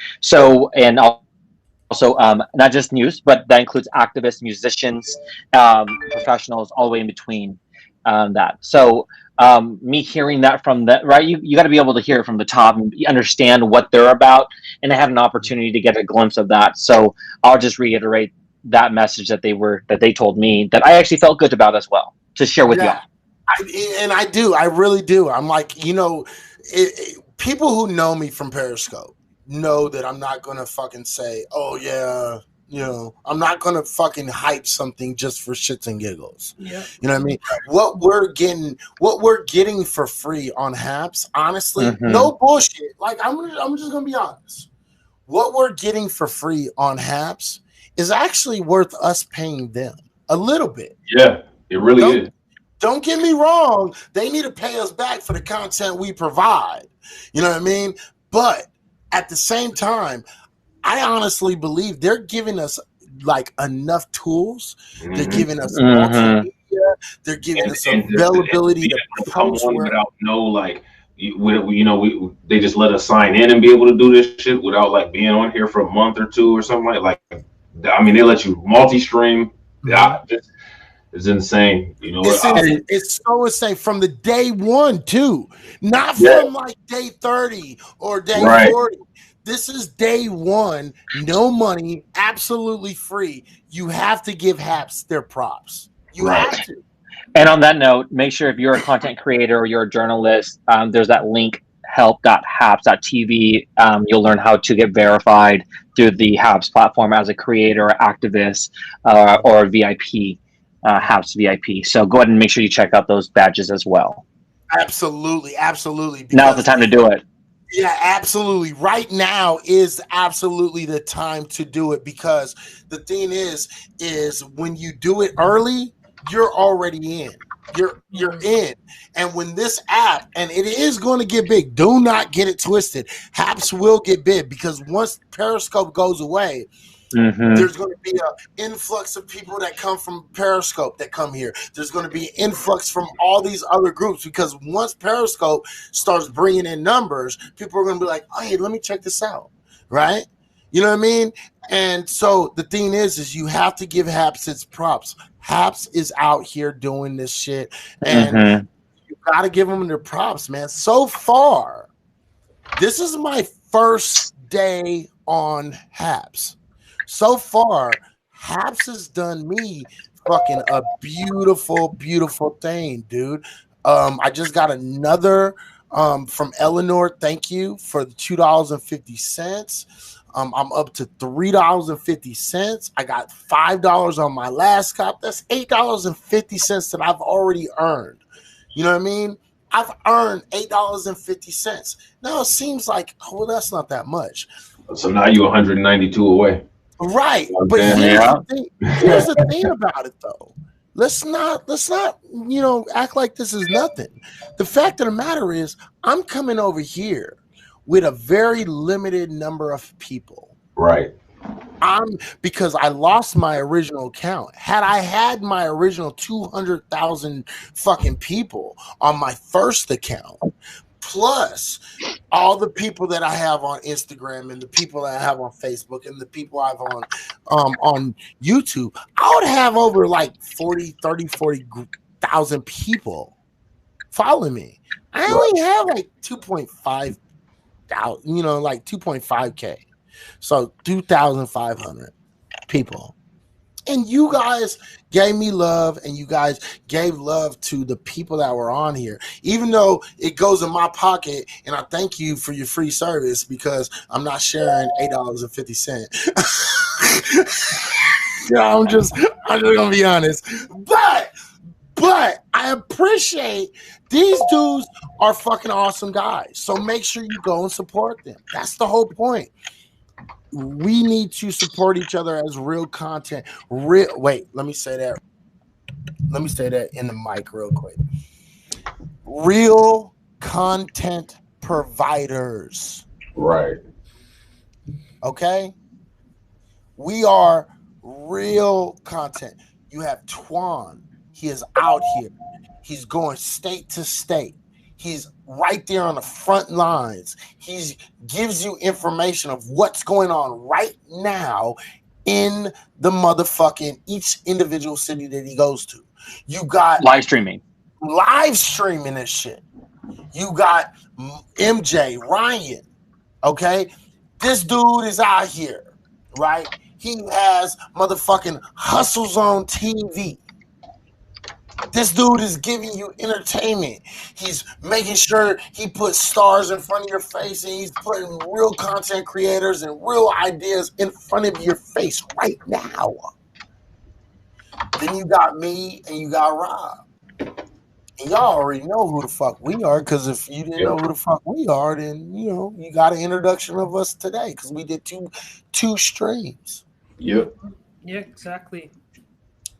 also not just news, but that includes activists, musicians, professionals, all the way in between that. So me hearing that from that, right? You got to be able to hear it from the top and understand what they're about, and I had an opportunity to get a glimpse of that. So I'll just reiterate that message that they told me that I actually felt good about as well to share with y'all. I really do. I'm like, people who know me from Periscope know that I'm not going to fucking say, oh yeah, I'm not going to fucking hype something just for shits and giggles. Yeah. You know what I mean? What we're getting for free on Haps, honestly, no bullshit. Like I'm just going to be honest. What we're getting for free on Haps is actually worth us paying them a little bit. Yeah, it really is. Don't get me wrong. They need to pay us back for the content we provide. You know what I mean? But at the same time, I honestly believe they're giving us like enough tools. They're giving us multimedia. They're giving us availability to post without they just let us sign in and be able to do this shit without like being on here for a month or two or something like. I mean, they let you multi-stream. It's insane. It's so insane from the day one too, not from like day 30 or day 40. This is day one, no money, absolutely free. You have to give Haps their props. You have to. And on that note, make sure if you're a content creator or you're a journalist, there's that link, help.haps.tv. You'll learn how to get verified through the Haps platform as a creator, activist, or VIP, Haps VIP. So go ahead and make sure you check out those badges as well. Absolutely. Now's the time to do it. Yeah, absolutely. Right now is absolutely the time to do it, because the thing is when you do it early, you're already in. You're in. And when this app, and it is going to get big, do not get it twisted. Haps will get big, because once Periscope goes away, there's going to be an influx of people that come from Periscope that come here. There's going to be an influx from all these other groups, because once Periscope starts bringing in numbers, people are going to be like, oh, hey, let me check this out, right? You know what I mean? And so the thing is you have to give Haps its props. Haps is out here doing this shit, and you got to give them their props, man. So far, this is my first day on Haps. So far, Haps has done me fucking a beautiful thing, dude. I just got another from Eleanor. Thank you for the $2.50. I'm up to $3.50. I got $5 on my last cop. That's $8.50 that I've already earned. You know what I mean? I've earned $8.50. Now it seems like, oh, well, that's not that much. So now you're 192 away. Right. But here's the thing about it though. Let's not, act like this is nothing. The fact of the matter is I'm coming over here with a very limited number of people. Right. Because I lost my original account. Had I had my original 200,000 fucking people on my first account, plus all the people that I have on Instagram and the people that I have on Facebook and the people I have on YouTube, I would have over like 40,000 people following me. I only have like 2.5 like 2.5K. So 2,500 people. And you guys gave me love, and you guys gave love to the people that were on here, even though it goes in my pocket. And I thank you for your free service because I'm not sharing $8.50. I'm just gonna be honest. But I appreciate these dudes are fucking awesome guys. So make sure you go and support them. That's the whole point. We need to support each other as real content. Wait, let me say that. Let me say that in the mic real quick. Real content providers. Right. Okay? We are real content. You have Twan. He is out here. He's going state to state. He's right there on the front lines. He gives you information of what's going on right now in the motherfucking each individual city that he goes to. You got live streaming this shit. You got MJ Ryan. Okay, this dude is out here, right? He has motherfucking Hustle Zone TV. This dude is giving you entertainment. He's making sure he puts stars in front of your face, and he's putting real content creators and real ideas in front of your face right now. Then you got me and you got Rob. And y'all already know who the fuck we are, because if you didn't know who the fuck we are, then you got an introduction of us today because we did two streams. Yep. Yeah, exactly.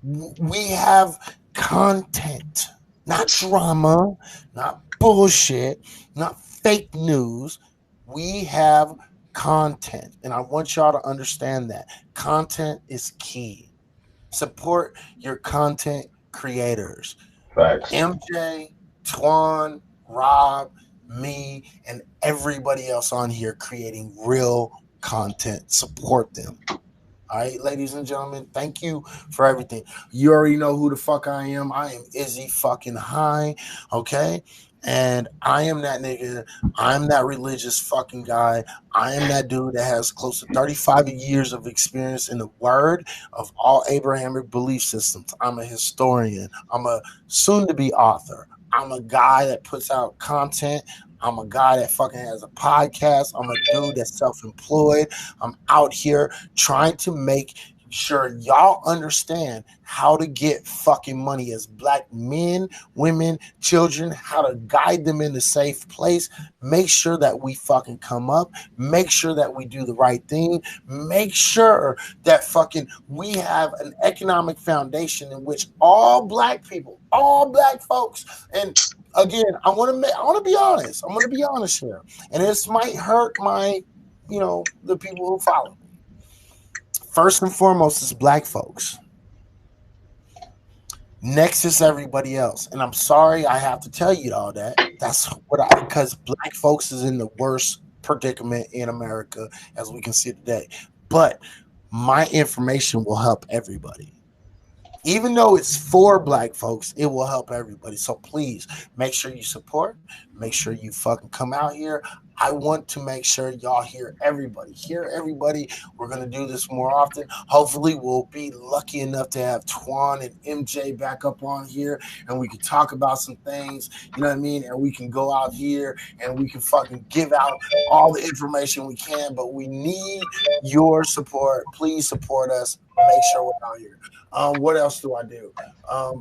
We have content, not drama, not bullshit, not fake news. We have content, and I want y'all to understand that content is key. Support your content creators. Facts. MJ, Twan, Rob, me, and everybody else on here creating real content. Support them. All right, ladies and gentlemen, thank you for everything. You already know who the fuck I am. I am Izzy fucking High, okay? And I am that nigga. I'm that religious fucking guy. I am that dude that has close to 35 years of experience in the word of all Abrahamic belief systems. I'm a historian. I'm a soon-to-be author. I'm a guy that puts out content. I'm a guy that fucking has a podcast. I'm a dude that's self-employed. I'm out here trying to make sure y'all understand how to get fucking money as black men, women, children, how to guide them in a safe place. Make sure that we fucking come up. Make sure that we do the right thing. Make sure that fucking we have an economic foundation in which all black people, all black folks, and again, I want to be honest. I'm going to be honest here, and this might hurt my, the people who follow me. First and foremost is black folks. Next is everybody else, and I'm sorry I have to tell you all that. That's because black folks is in the worst predicament in America as we can see today. But my information will help everybody. Even though it's for black folks, it will help everybody. So please make sure you support. Make sure you fucking come out here. I want to make sure y'all hear everybody. We're going to do this more often. Hopefully, we'll be lucky enough to have Twan and MJ back up on here, and we can talk about some things, you know what I mean? And we can go out here and we can fucking give out all the information we can, but we need your support. Please support us. Make sure we're out here. What else do I do?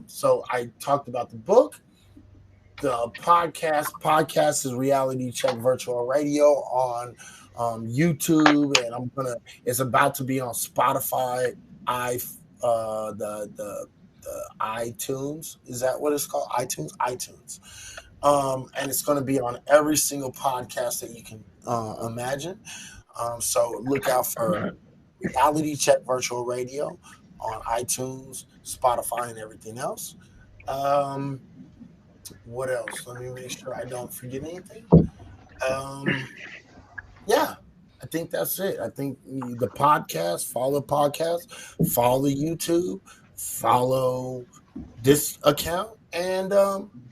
So I talked about the book. The podcast is Reality Check Virtual Radio on YouTube, and it's about to be on Spotify, the iTunes. Is that what it's called? iTunes. And it's going to be on every single podcast that you can imagine. So look out for Reality Check Virtual Radio on iTunes, Spotify, and everything else. What else? Let me make sure I don't forget anything. Yeah, I think that's it. I think the podcast, follow YouTube, follow this account, and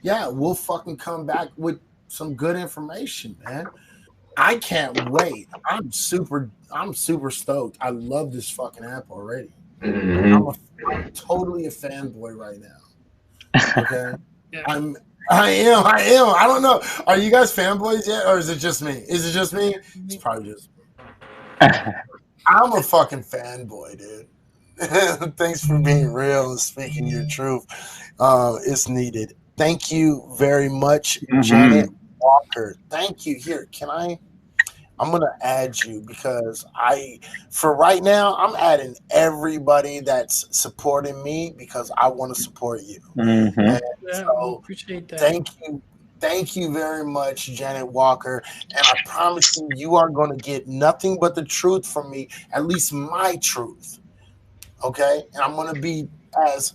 yeah, we'll fucking come back with some good information, man. I can't wait. I'm super stoked. I love this fucking app already. I'm totally a fanboy right now. Okay. Yeah. I am. I don't know. Are you guys fanboys yet, or is it just me? It's probably just me. I'm a fucking fanboy, dude. Thanks for being real and speaking your truth. It's needed. Thank you very much, Janet Walker. Thank you. Here, I'm gonna add you because for right now, I'm adding everybody that's supporting me because I want to support you. So appreciate that. Thank you very much, Janet Walker. And I promise you are going to get nothing but the truth from me, at least my truth. Okay, and I'm gonna be as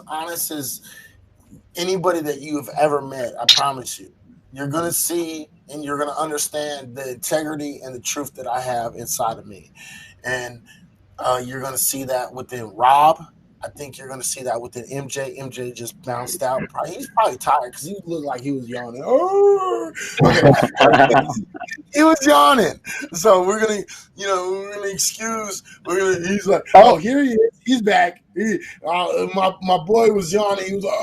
honest as anybody that you have ever met. I promise you. You're gonna see and you're gonna understand the integrity and the truth that I have inside of me, and you're gonna see that within Rob. I think you're gonna see that within MJ. MJ just bounced out. He's probably tired because he looked like he was yawning. Oh, okay. He was yawning. So we're gonna excuse. He's like, oh, here he is. He's back. My boy was yawning. He was like,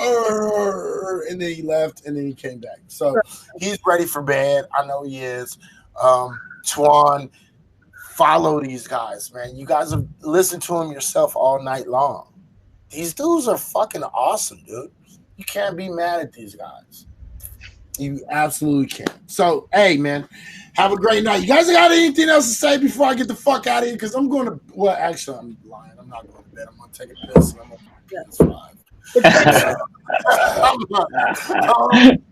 and then he left, and then he came back. So he's ready for bed. I know he is. Twan, follow these guys, man. You guys have listened to them yourself all night long. These dudes are fucking awesome, dude. You can't be mad at these guys. You absolutely can't. So, hey, man, have a great night. You guys got anything else to say before I get the fuck out of here? Because I'm going to, well, actually, I'm lying. I'm not going to bed. I'm going to take a piss. And I'm going to PS5.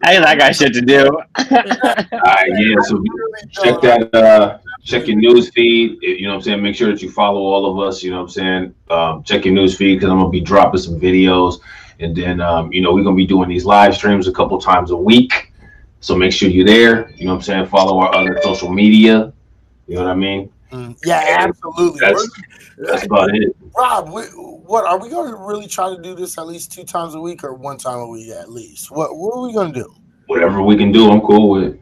Hey, that got shit to do. All right, yeah. So check that. Check your news feed. You know what I'm saying. Make sure that you follow all of us. You know what I'm saying. Check your news feed because I'm gonna be dropping some videos, and then we're gonna be doing these live streams a couple times a week. So make sure you're there. You know what I'm saying. Follow our other social media. You know what I mean. Yeah, absolutely. That's about it. Rob, what are we going to really try to do this at least 2 times a week or 1 time a week at least? What are we going to do? Whatever we can do, I'm cool with.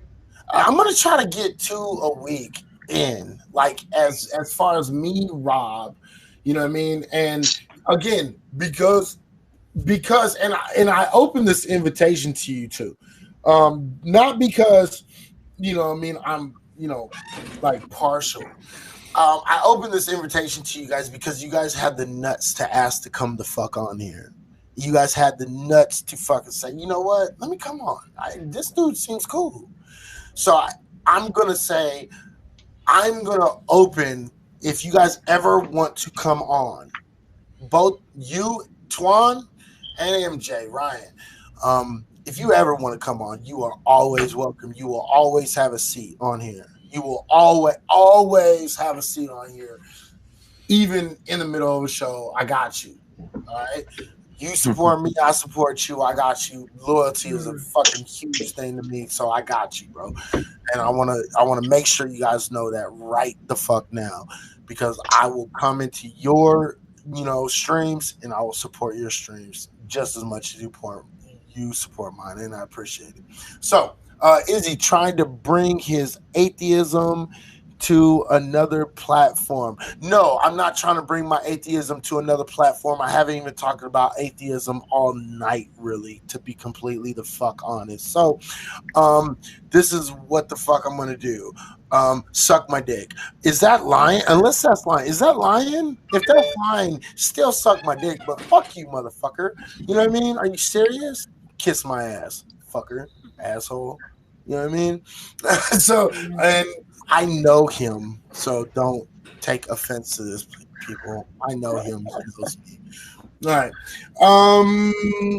I'm going to try to get 2 a week in, like as far as me, Rob, you know what I mean? And again, because I open this invitation to you too. Not because, you know what I mean, I'm, like partial. I opened this invitation to you guys because you guys had the nuts to ask to come the fuck on here. You guys had the nuts to fucking say, you know what? Let me come on. This dude seems cool. So I'm going to say, I'm going to open, if you guys ever want to come on, both you, Twan, and MJ, Ryan, if you ever want to come on, you are always welcome. You will always have a seat on here. You will always have a seat on here. Even in the middle of a show, I got you. All right? You support me, I support you, I got you. Loyalty is a fucking huge thing to me, so I got you, bro. And I wanna make sure you guys know that right the fuck now, because I will come into your streams and I will support your streams just as much as you support mine, and I appreciate it. So Is he trying to bring his atheism to another platform? No, I'm not trying to bring my atheism to another platform. I haven't even talked about atheism all night, really, to be completely the fuck honest. So, this is what the fuck I'm gonna do. Suck my dick. Is that lying? Unless that's lying. Is that lying? If that's lying, still suck my dick, but fuck you, motherfucker. You know what I mean? Are you serious? Kiss my ass, fucker, asshole. You know what I mean? So, and I know him, so don't take offense to this, people. I know him. He knows me. All right.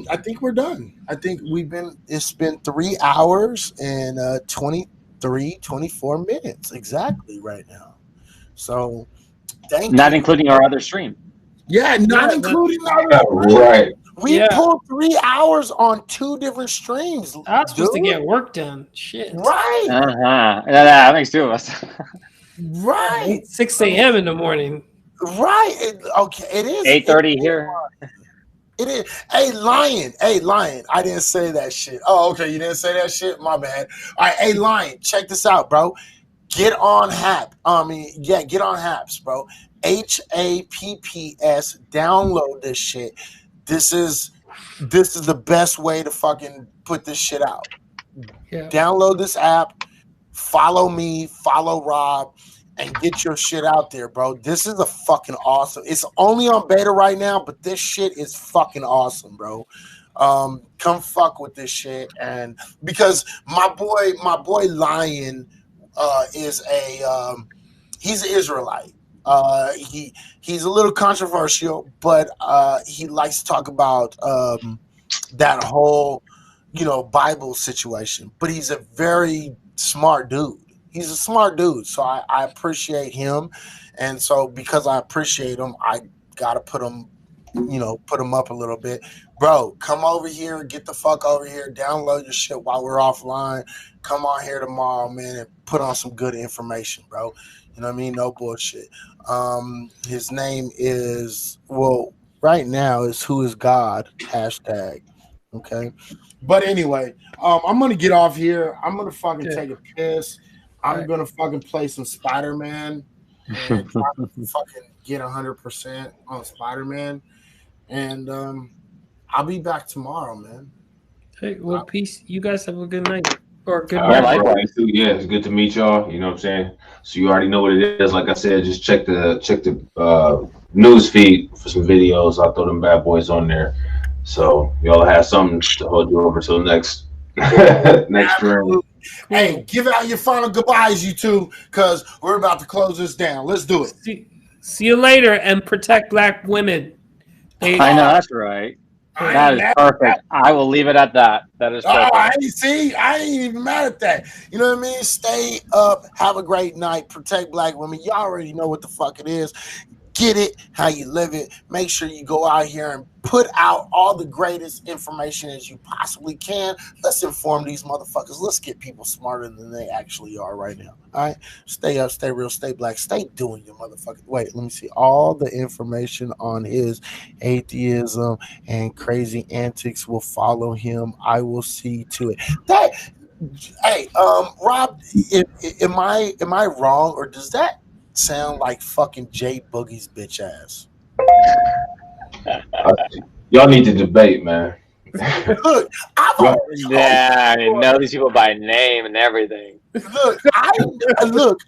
I think we're done. I think it's been 3 hours and 24 minutes exactly right now. So thank you. Not including our other stream. Yeah, not including our right. We pulled 3 hours on 2 different streams. I was supposed to get work done. Shit. Right. Yeah, that makes 2 of us. Right. 6 a.m. in the morning. Right. It is 8:30 here. It is. Hey, Lion. I didn't say that shit. Oh, okay. You didn't say that shit? My bad. All right. Hey, Lion, check this out, bro. Get on Hap. Get on Haps, bro. HAPPS. Download this shit. This is the best way to fucking put this shit out. Yeah. Download this app. Follow me. Follow Rob. And get your shit out there, bro. This is a fucking awesome. It's only on beta right now, but this shit is fucking awesome, bro. Come fuck with this shit, and because my boy Lion is he's an Israelite. He's a little controversial, but he likes to talk about that whole Bible situation. But he's a very smart dude. He's a smart dude, so I appreciate him, and so because I appreciate him, I gotta put him up a little bit, bro. Come over here, get the fuck over here, download your shit while we're offline. Come on here tomorrow, man, and put on some good information, bro. You know what I mean? No bullshit. His name is right now is Who Is God #. Okay, but anyway, I'm gonna get off here. I'm gonna fucking take a piss. I'm gonna fucking play some Spider-Man and try to fucking get 100% on Spider-Man, and I'll be back tomorrow, man. Hey, well, peace. You guys have a good night or good night. night. Yeah, it's good to meet y'all. You know what I'm saying? So you already know what it is. Like I said, just check the news feed for some videos. I'll throw them bad boys on there, so y'all have something to hold you over till next round. Hey, give out your final goodbyes, you two, because we're about to close this down. Let's do it. See you later, and protect Black women. I know that's right. That is perfect. I will leave it at that. That is perfect. I ain't even mad at that. You know what I mean? Stay up. Have a great night. Protect Black women. You already know what the fuck it is. Get it how you live it. Make sure you go out here and put out all the greatest information as you possibly can. Let's inform these motherfuckers. Let's get people smarter than they actually are right now. All right? Stay up, stay real, stay black. Stay doing your motherfucking. Wait, let me see. All the information on his atheism and crazy antics will follow him. I will see to it. Hey, Rob, am I wrong, or does that sound like fucking Jay Boogie's bitch ass? Y'all need to debate, man. Look, I know these people by name and everything. Look, I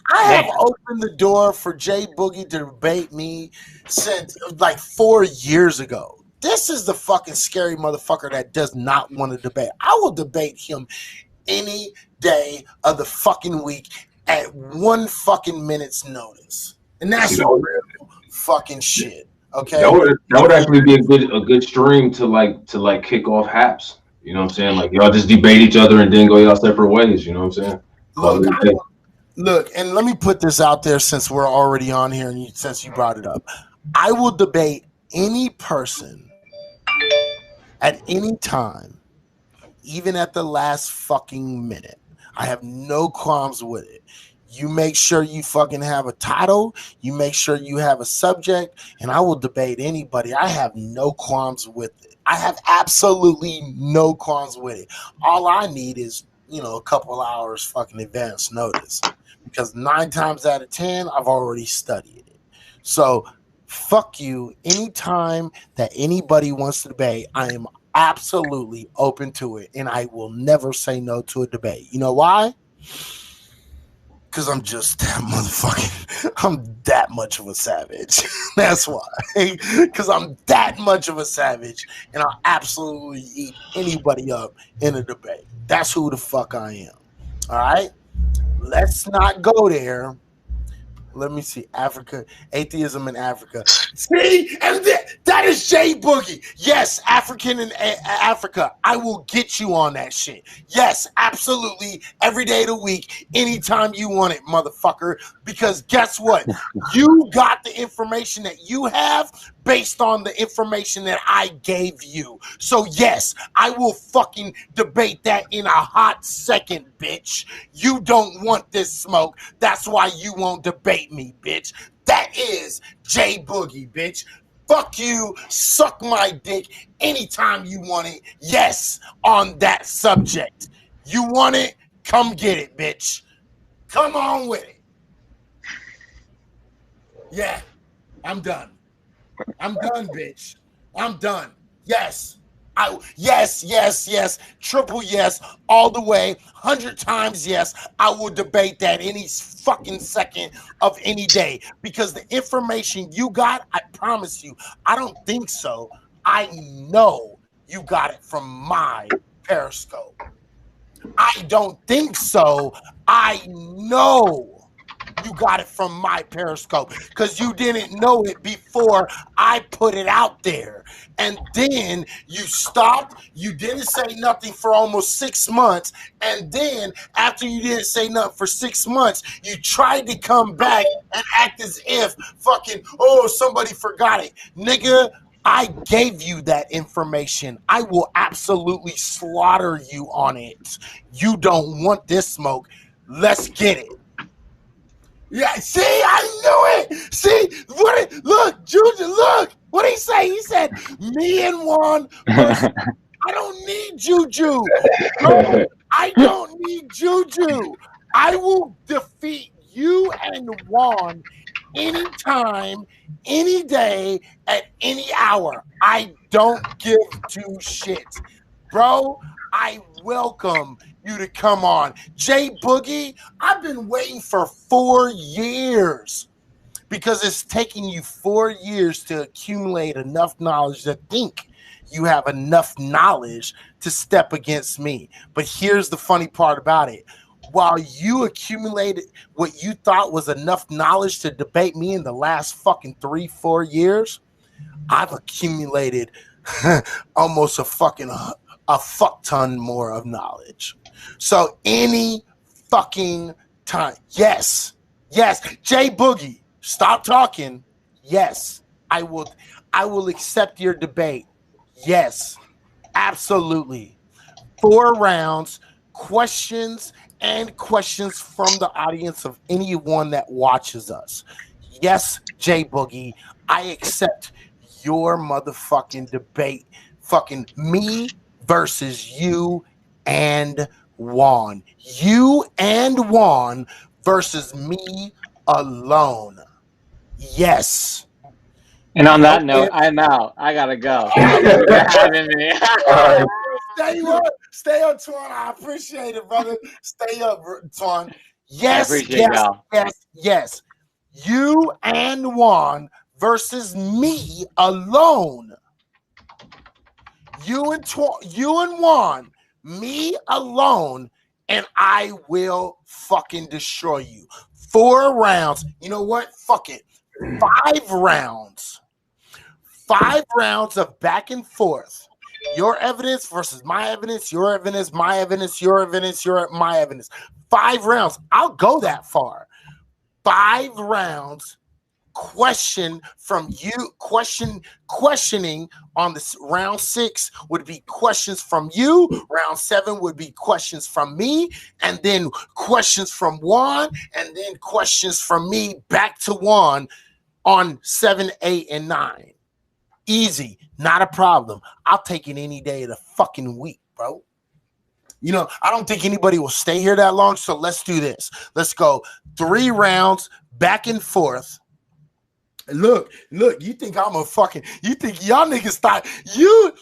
have opened the door for Jay Boogie to debate me since like 4 years ago. This is the fucking scary motherfucker that does not want to debate. I will debate him any day of the fucking week at 1 fucking minute's notice, and that's real fucking shit. Okay, that would actually be a good stream to kick off Haps. You know what I'm saying? Like y'all just debate each other and then go y'all separate ways. You know what I'm saying? Look, and let me put this out there since we're already on here and since you brought it up. I will debate any person at any time, even at the last fucking minute. I have no qualms with it. You make sure you fucking have a title. You make sure you have a subject, and I will debate anybody. I have no qualms with it. I have absolutely no qualms with it. All I need is a couple hours fucking advance notice, because 9 times out of 10 I've already studied it. So fuck you. Anytime that anybody wants to debate, I am absolutely open to it, and I will never say no to a debate. You know why? Because I'm just that motherfucking, I'm that much of a savage. That's why. Because I'm that much of a savage, and I'll absolutely eat anybody up in a debate. That's who the fuck I am. All right? Let's not go there. Let me see. Africa, atheism in Africa. See, and that is Jay Boogie. Yes, African in Africa. I will get you on that shit. Yes, absolutely. Every day of the week, anytime you want it, motherfucker. Because guess what? You got the information that you have based on the information that I gave you. So yes, I will fucking debate that in a hot second, bitch. You don't want this smoke. That's why you won't debate me, bitch. That is Jay Boogie, bitch. Fuck you. Suck my dick anytime you want it. Yes, on that subject. You want it? Come get it, bitch. Come on with it. Yeah, I'm done. I'm done, bitch. I'm done. Yes. Yes. Triple yes. All the way. 100 times yes. I will debate that any fucking second of any day. Because the information you got, I promise you, I don't think so. I know you got it from my Periscope. I don't think so. I know you got it from my Periscope, because you didn't know it before I put it out there. And then you stopped. You didn't say nothing for almost 6 months. And then after you didn't say nothing for 6 months, you tried to come back and act as if fucking, somebody forgot it. Nigga, I gave you that information. I will absolutely slaughter you on it. You don't want this smoke. Let's get it. Yeah, see, I knew it. See, look, Juju, look. What did he say? He said, me and Juan. I don't need Juju. No, I don't need Juju. I will defeat you and Juan anytime, any day, at any hour. I don't give two shits. Bro, I welcome you to come on. Jay Boogie, I've been waiting for 4 years, because it's taking you 4 years to accumulate enough knowledge to think you have enough knowledge to step against me. But here's the funny part about it. While you accumulated what you thought was enough knowledge to debate me in the last fucking 3-4 years, I've accumulated almost a fuck ton more of knowledge. So any fucking time, yes, Jay Boogie, stop talking. Yes, I will accept your debate. Yes, absolutely. 4 rounds, questions from the audience of anyone that watches us. Yes, Jay Boogie, I accept your motherfucking debate. Fucking me versus you and Juan. You and Juan versus me alone. Yes. And on that note, I'm out. I gotta go. Thanks for having me. Stay up, Twan. I appreciate it, brother. Stay up, Twan. Yes. You and Juan versus me alone. You and Juan, me alone, and I will fucking destroy you. 4 rounds. You know what? Fuck it. 5 rounds. 5 rounds of back and forth. Your evidence versus my evidence, your evidence, my evidence, your evidence, my evidence. 5 rounds. I'll go that far. 5 rounds. Questioning on this round 6 would be questions from you. Round 7 would be questions from me, and then questions from Juan, and then questions from me back to Juan on 7, 8, and 9. Easy, not a problem. I'll take it any day of the fucking week, bro. You know, I don't think anybody will stay here that long. So let's do this. Let's go 3 rounds back and forth. Look, you think I'm a fucking, you think y'all niggas thought, you,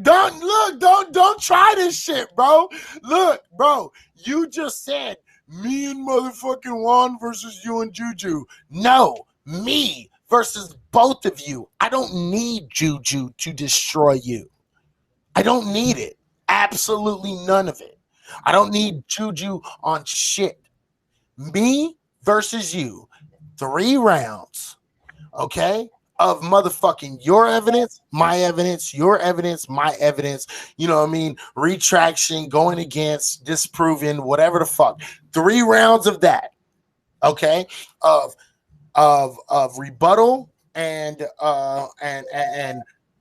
don't try this shit, bro. Look, bro, you just said me and motherfucking Juan versus you and Juju. No, me versus both of you. I don't need Juju to destroy you. I don't need it. Absolutely none of it. I don't need Juju on shit. Me versus you. 3 rounds. Okay, of motherfucking your evidence, my evidence, your evidence, my evidence. You know what I mean? Retraction, going against, disproving, whatever the fuck. 3 rounds of that. Okay, of rebuttal and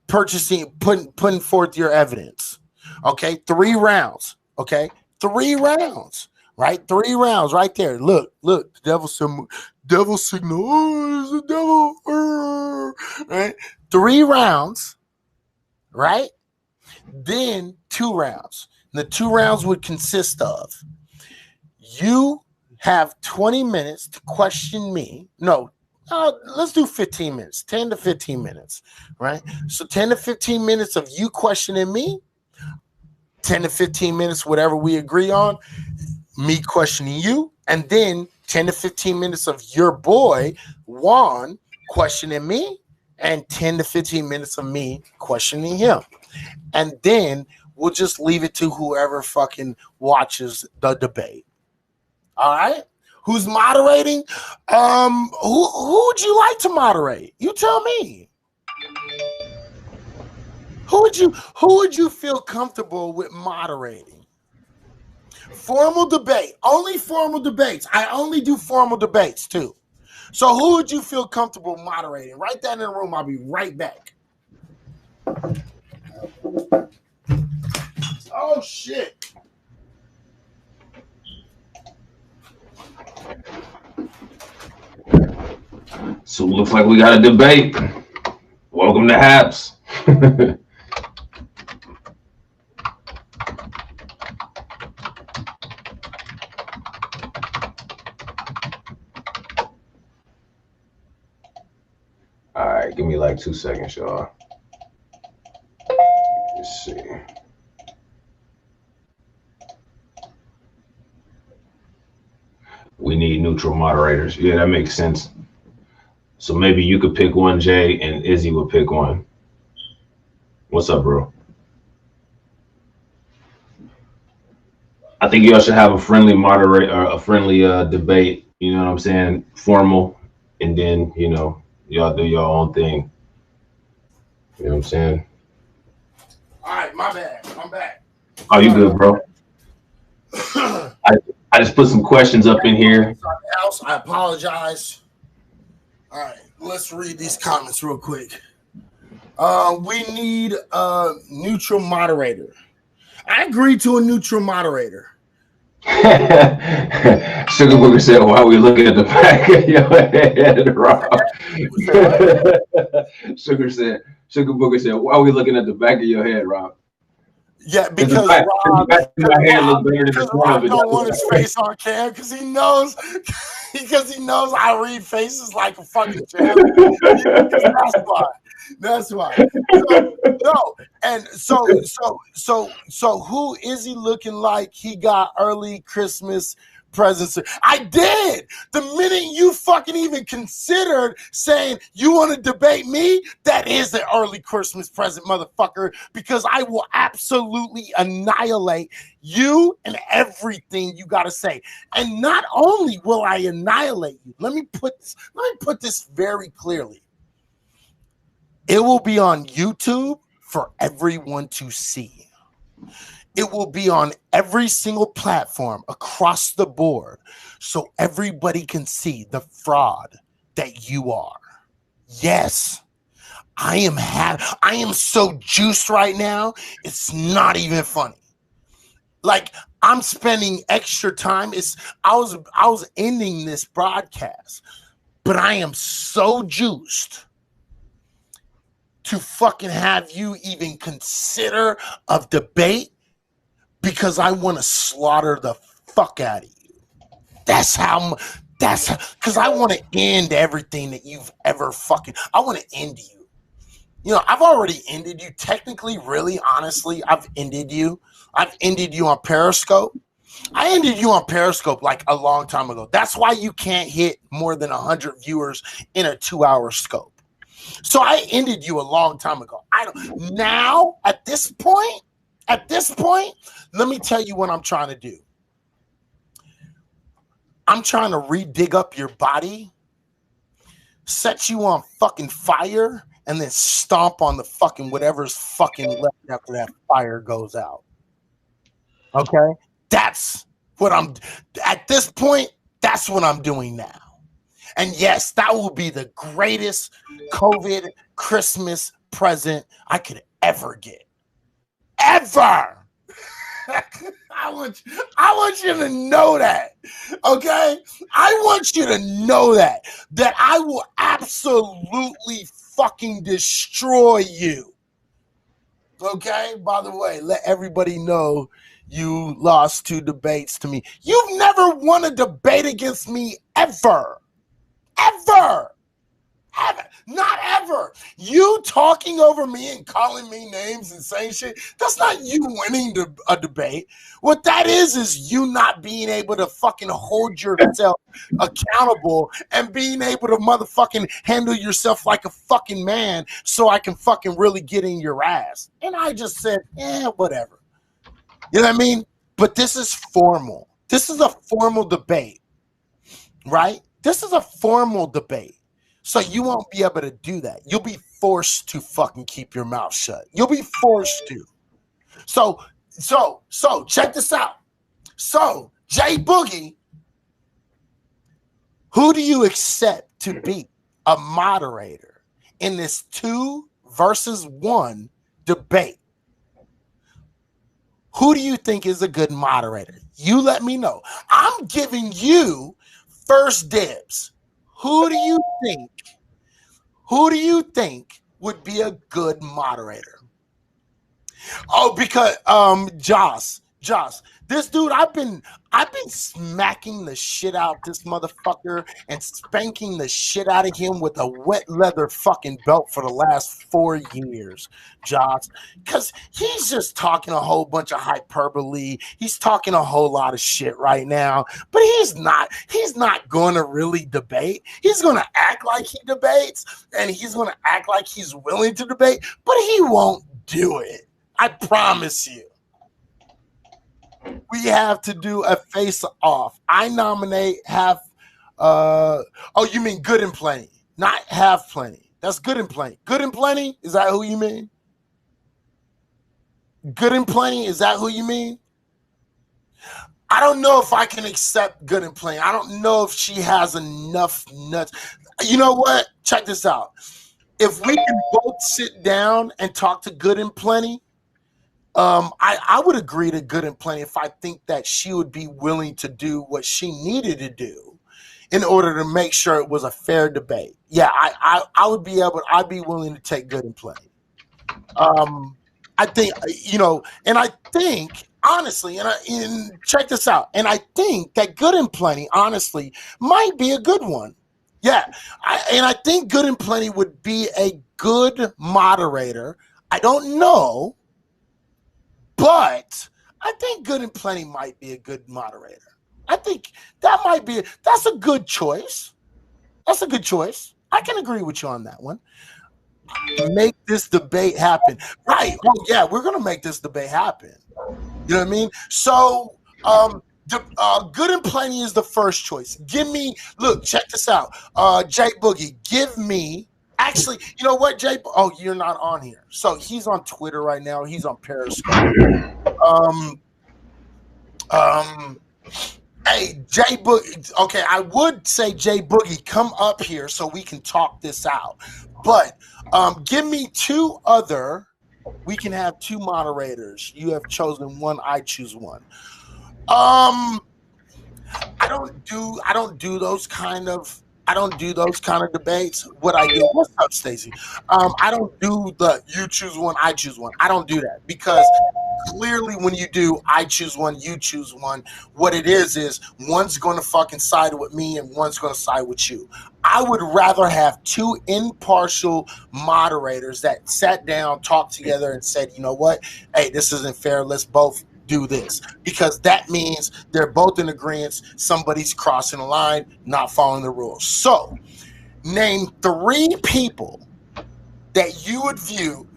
purchasing, putting forth your evidence. Okay, 3 rounds. Okay, 3 rounds. Right, 3 rounds right there. Look, the devil signal. Oh, it's the devil. Right, 3 rounds. Right, then 2 rounds. And the 2 rounds would consist of you have 20 minutes to question me. No, let's do 15 minutes, 10 to 15 minutes. Right, so 10 to 15 minutes of you questioning me. 10 to 15 minutes, whatever we agree on. Me questioning you, and then 10 to 15 minutes of your boy Juan questioning me, and 10 to 15 minutes of me questioning him. And then we'll just leave it to whoever fucking watches the debate. All right? Who's moderating? Who would you like to moderate? You tell me. Who would you feel comfortable with moderating? Formal debate. Only formal debates. I only do formal debates too. So who would you feel comfortable moderating? Write that in the room. I'll be right back. Oh shit. So looks like we got a debate. Welcome to Haps. All right, give me like 2 seconds, y'all. Let's see. We need neutral moderators. Yeah, that makes sense. So maybe you could pick one, Jay, and Izzy would pick one. What's up, bro? I think y'all should have a friendly moderator, or a friendly debate. You know what I'm saying? Formal, and then y'all do your own thing. You know what I'm saying? All right, my bad. I'm back. Oh, you good, bro? I just put some questions up in here. I apologize. All right, let's read these comments real quick. We need a neutral moderator. I agree to a neutral moderator. Sugar Booger said, "Why are we looking at the back of your head, Rob?" Sugar Booger said, "Why are we looking at the back of your head, Rob?" Yeah, because Rob don't want his face on cam because he knows I read faces like a fucking champ. That's why. So who is he looking like he got early Christmas presents? I did. The minute you fucking even considered saying you want to debate me, that is an early Christmas present, motherfucker, because I will absolutely annihilate you and everything you got to say. And not only will I annihilate you, let me put this very clearly. It will be on YouTube for everyone to see. It will be on every single platform across the board so everybody can see the fraud that you are. Yes, I am so juiced right now. It's not even funny. Like, I'm spending extra time. I was ending this broadcast, but I am so juiced to fucking have you even consider a debate, because I want to slaughter the fuck out of you. That's because I want to end everything that you've ever I want to end you. You know, I've already ended you. Technically, really, honestly, I've ended you. I've ended you on Periscope. I ended you on Periscope like a long time ago. That's why you can't hit more than 100 viewers in a 2-hour scope. So I ended you a long time ago. Now at this point, let me tell you what I'm trying to do. I'm trying to re-dig up your body, set you on fucking fire, and then stomp on the fucking whatever's fucking left after that fire goes out. Okay? That's what at this point, that's what I'm doing now. And yes, that will be the greatest COVID Christmas present I could ever get. Ever! I want you to know that, okay? I want you to know that I will absolutely fucking destroy you. Okay? By the way, let everybody know you lost 2 debates to me. You've never won a debate against me ever. Ever. Not ever. You talking over me and calling me names and saying shit, that's not you winning a debate. What that is you not being able to fucking hold yourself accountable and being able to motherfucking handle yourself like a fucking man so I can fucking really get in your ass. And I just said, whatever. You know what I mean? But this is formal. This is a formal debate, right? This is a formal debate. So you won't be able to do that. You'll be forced to fucking keep your mouth shut. You'll be forced to. So check this out. So Jay Boogie, who do you accept to be a moderator in this 2 versus 1 debate? Who do you think is a good moderator? You let me know. I'm giving you first dibs. Who do you think would be a good moderator? Oh, because Josh, this dude, I've been smacking the shit out this motherfucker and spanking the shit out of him with a wet leather fucking belt for the last 4 years, Josh. Because he's just talking a whole bunch of hyperbole. He's talking a whole lot of shit right now. But he's not going to really debate. He's going to act like he debates, and he's going to act like he's willing to debate, but he won't do it. I promise you. We have to do a face-off. I nominate half. You mean good and plenty, not half plenty. That's good and plenty. Good and plenty, is that who you mean? Good and plenty, is that who you mean? I don't know if I can accept good and plenty. I don't know if she has enough nuts. You know what? Check this out. If we can both sit down and talk to good and plenty, I would agree to good and plenty if I think that she would be willing to do what she needed to do in order to make sure it was a fair debate. Yeah, I'd be willing to take good and plenty. I think, and I think honestly, and check this out, and I think that good and plenty honestly might be a good one. Yeah, I think good and plenty would be a good moderator. I don't know. But I think good and plenty might be a good moderator. I think that's a good choice. That's a good choice. I can agree with you on that one. Make this debate happen. Right. Oh, yeah, we're going to make this debate happen. You know what I mean? So good and plenty is the first choice. Check this out. Jay Boogie, give me. Actually, you know what, Jay? Oh, you're not on here. So he's on Twitter right now. He's on Periscope. Hey, Jay Boogie. Okay, I would say Jay Boogie, come up here so we can talk this out. But give me 2 other. We can have 2 moderators. You have chosen one. I choose one. I don't do those kind of debates. What I do, what's up, Stacey? I don't do the you choose one, I choose one. I don't do that because clearly when you do, I choose one, you choose one. What it is one's going to fucking side with me and one's going to side with you. I would rather have two impartial moderators that sat down, talked together, and said, you know what? Hey, this isn't fair. Let's both do this, because that means they're both in agreement. Somebody's crossing the line, not following the rules. So, name 3 people that you would view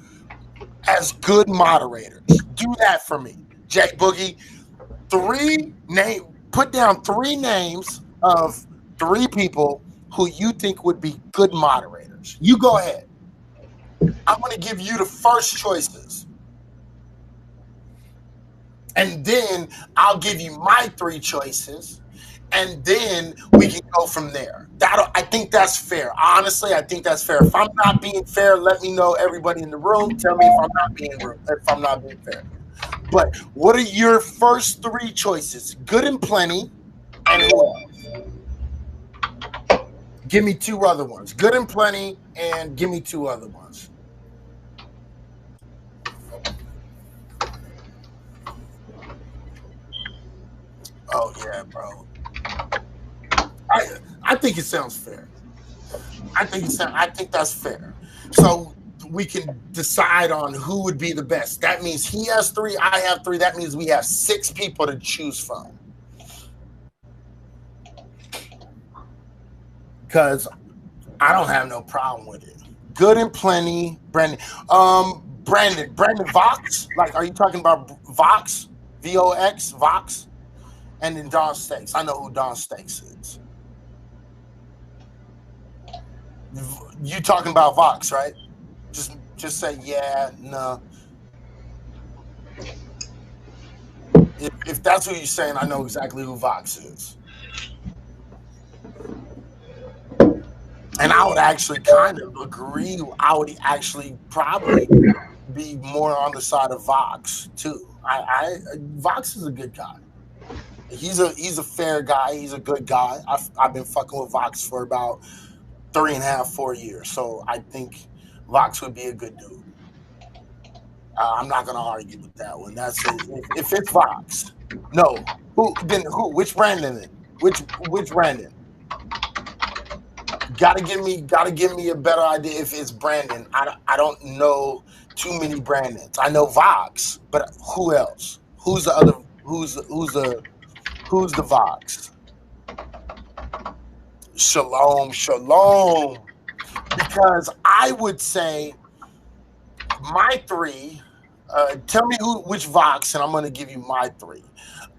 as good moderators. Do that for me, Jay Boogie. Put down 3 names of 3 people who you think would be good moderators. You go ahead. I'm going to give you the first choices. And then I'll give you my 3 choices. And then we can go from there. I think that's fair. Honestly, I think that's fair. If I'm not being fair, let me know, everybody in the room. Tell me if I'm not being fair. But what are your first 3 choices? Good and Plenty, and who else? Give me 2 other ones. Good and Plenty, and give me 2 other ones. Oh yeah, bro. I think it sounds fair. I think that's fair. So we can decide on who would be the best. That means he has 3, I have 3. That means we have 6 people to choose from. Because I don't have no problem with it. Good and Plenty, Brandon. Brandon Vox. Like, are you talking about Vox? VOX, Vox? And then Don Stakes. I know who Don Stakes is. You talking about Vox, right? Just say yeah, no. If that's who you're saying, I know exactly who Vox is. And I would actually kind of agree. I would actually probably be more on the side of Vox too. Vox is a good guy. He's a fair guy. He's a good guy. I've been fucking with Vox for about 3.5, 4 years. So I think Vox would be a good dude. I'm not gonna argue with that one. That's it. If it's Vox, no. Who? Which Brandon? Which Brandon? Gotta give me a better idea if it's Brandon. I don't know too many Brandons. I know Vox, but who else? Who's the other? Who's the Vox? Shalom. Because I would say my 3. Tell me which Vox, and I'm going to give you my 3.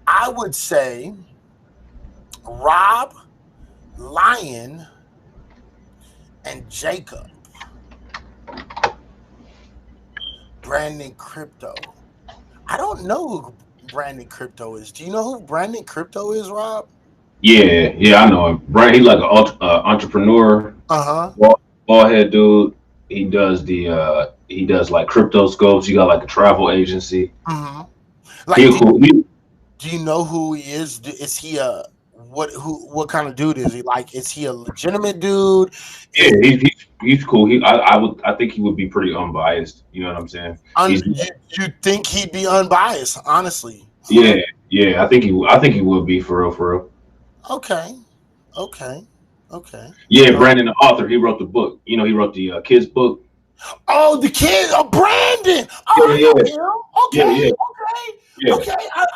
I would say Rob, Lion, and Jacob. Brandon Crypto. I don't know who Brandon Crypto is. Do you know who Brandon Crypto is, Rob? Yeah, I know him. Brandon, he's like an entrepreneur. Bald head dude. He does like crypto scopes. He got like a travel agency. Like, do you know who he is? Is he what kind of dude is he? Like, is he a legitimate dude? Yeah, he's cool. I think he would be pretty unbiased. You know what I'm saying? You think he'd be unbiased? Honestly. Yeah. I think he would be for real. Okay. Yeah, Brandon, the author, he wrote the book. You know, he wrote the kids book. Oh, the kid, Brandon. Oh, yeah.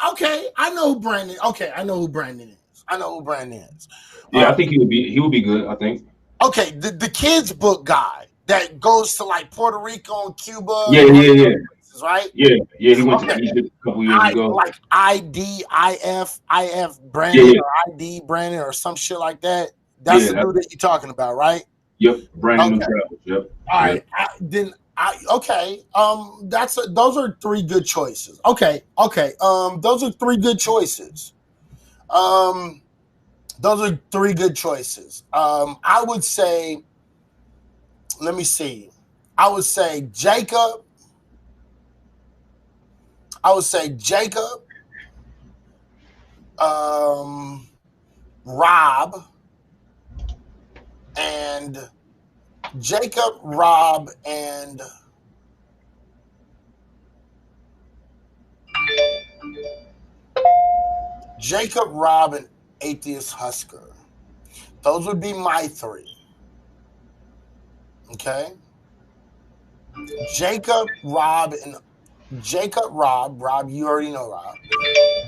Okay. I know who Brandon. Okay, I know who Brandon is. Yeah, I think he would be good. I think. Okay, the kids book guy that goes to like Puerto Rico and Cuba. Yeah. Places, right? Yeah. He went to Egypt a couple years ago. Like IF Brandon or ID Brandon or some shit like that. That's the dude that you're talking about, right? Yep, Brandon New Travels. Yep. All right. Those are 3 good choices. Okay. Those are 3 good choices. I would say, let me see. I would say Jacob. Rob, and Jacob, Rob, and Jacob, Rob, and Atheist Husker. Those would be my three. Okay? Jacob, Rob, you already know Rob.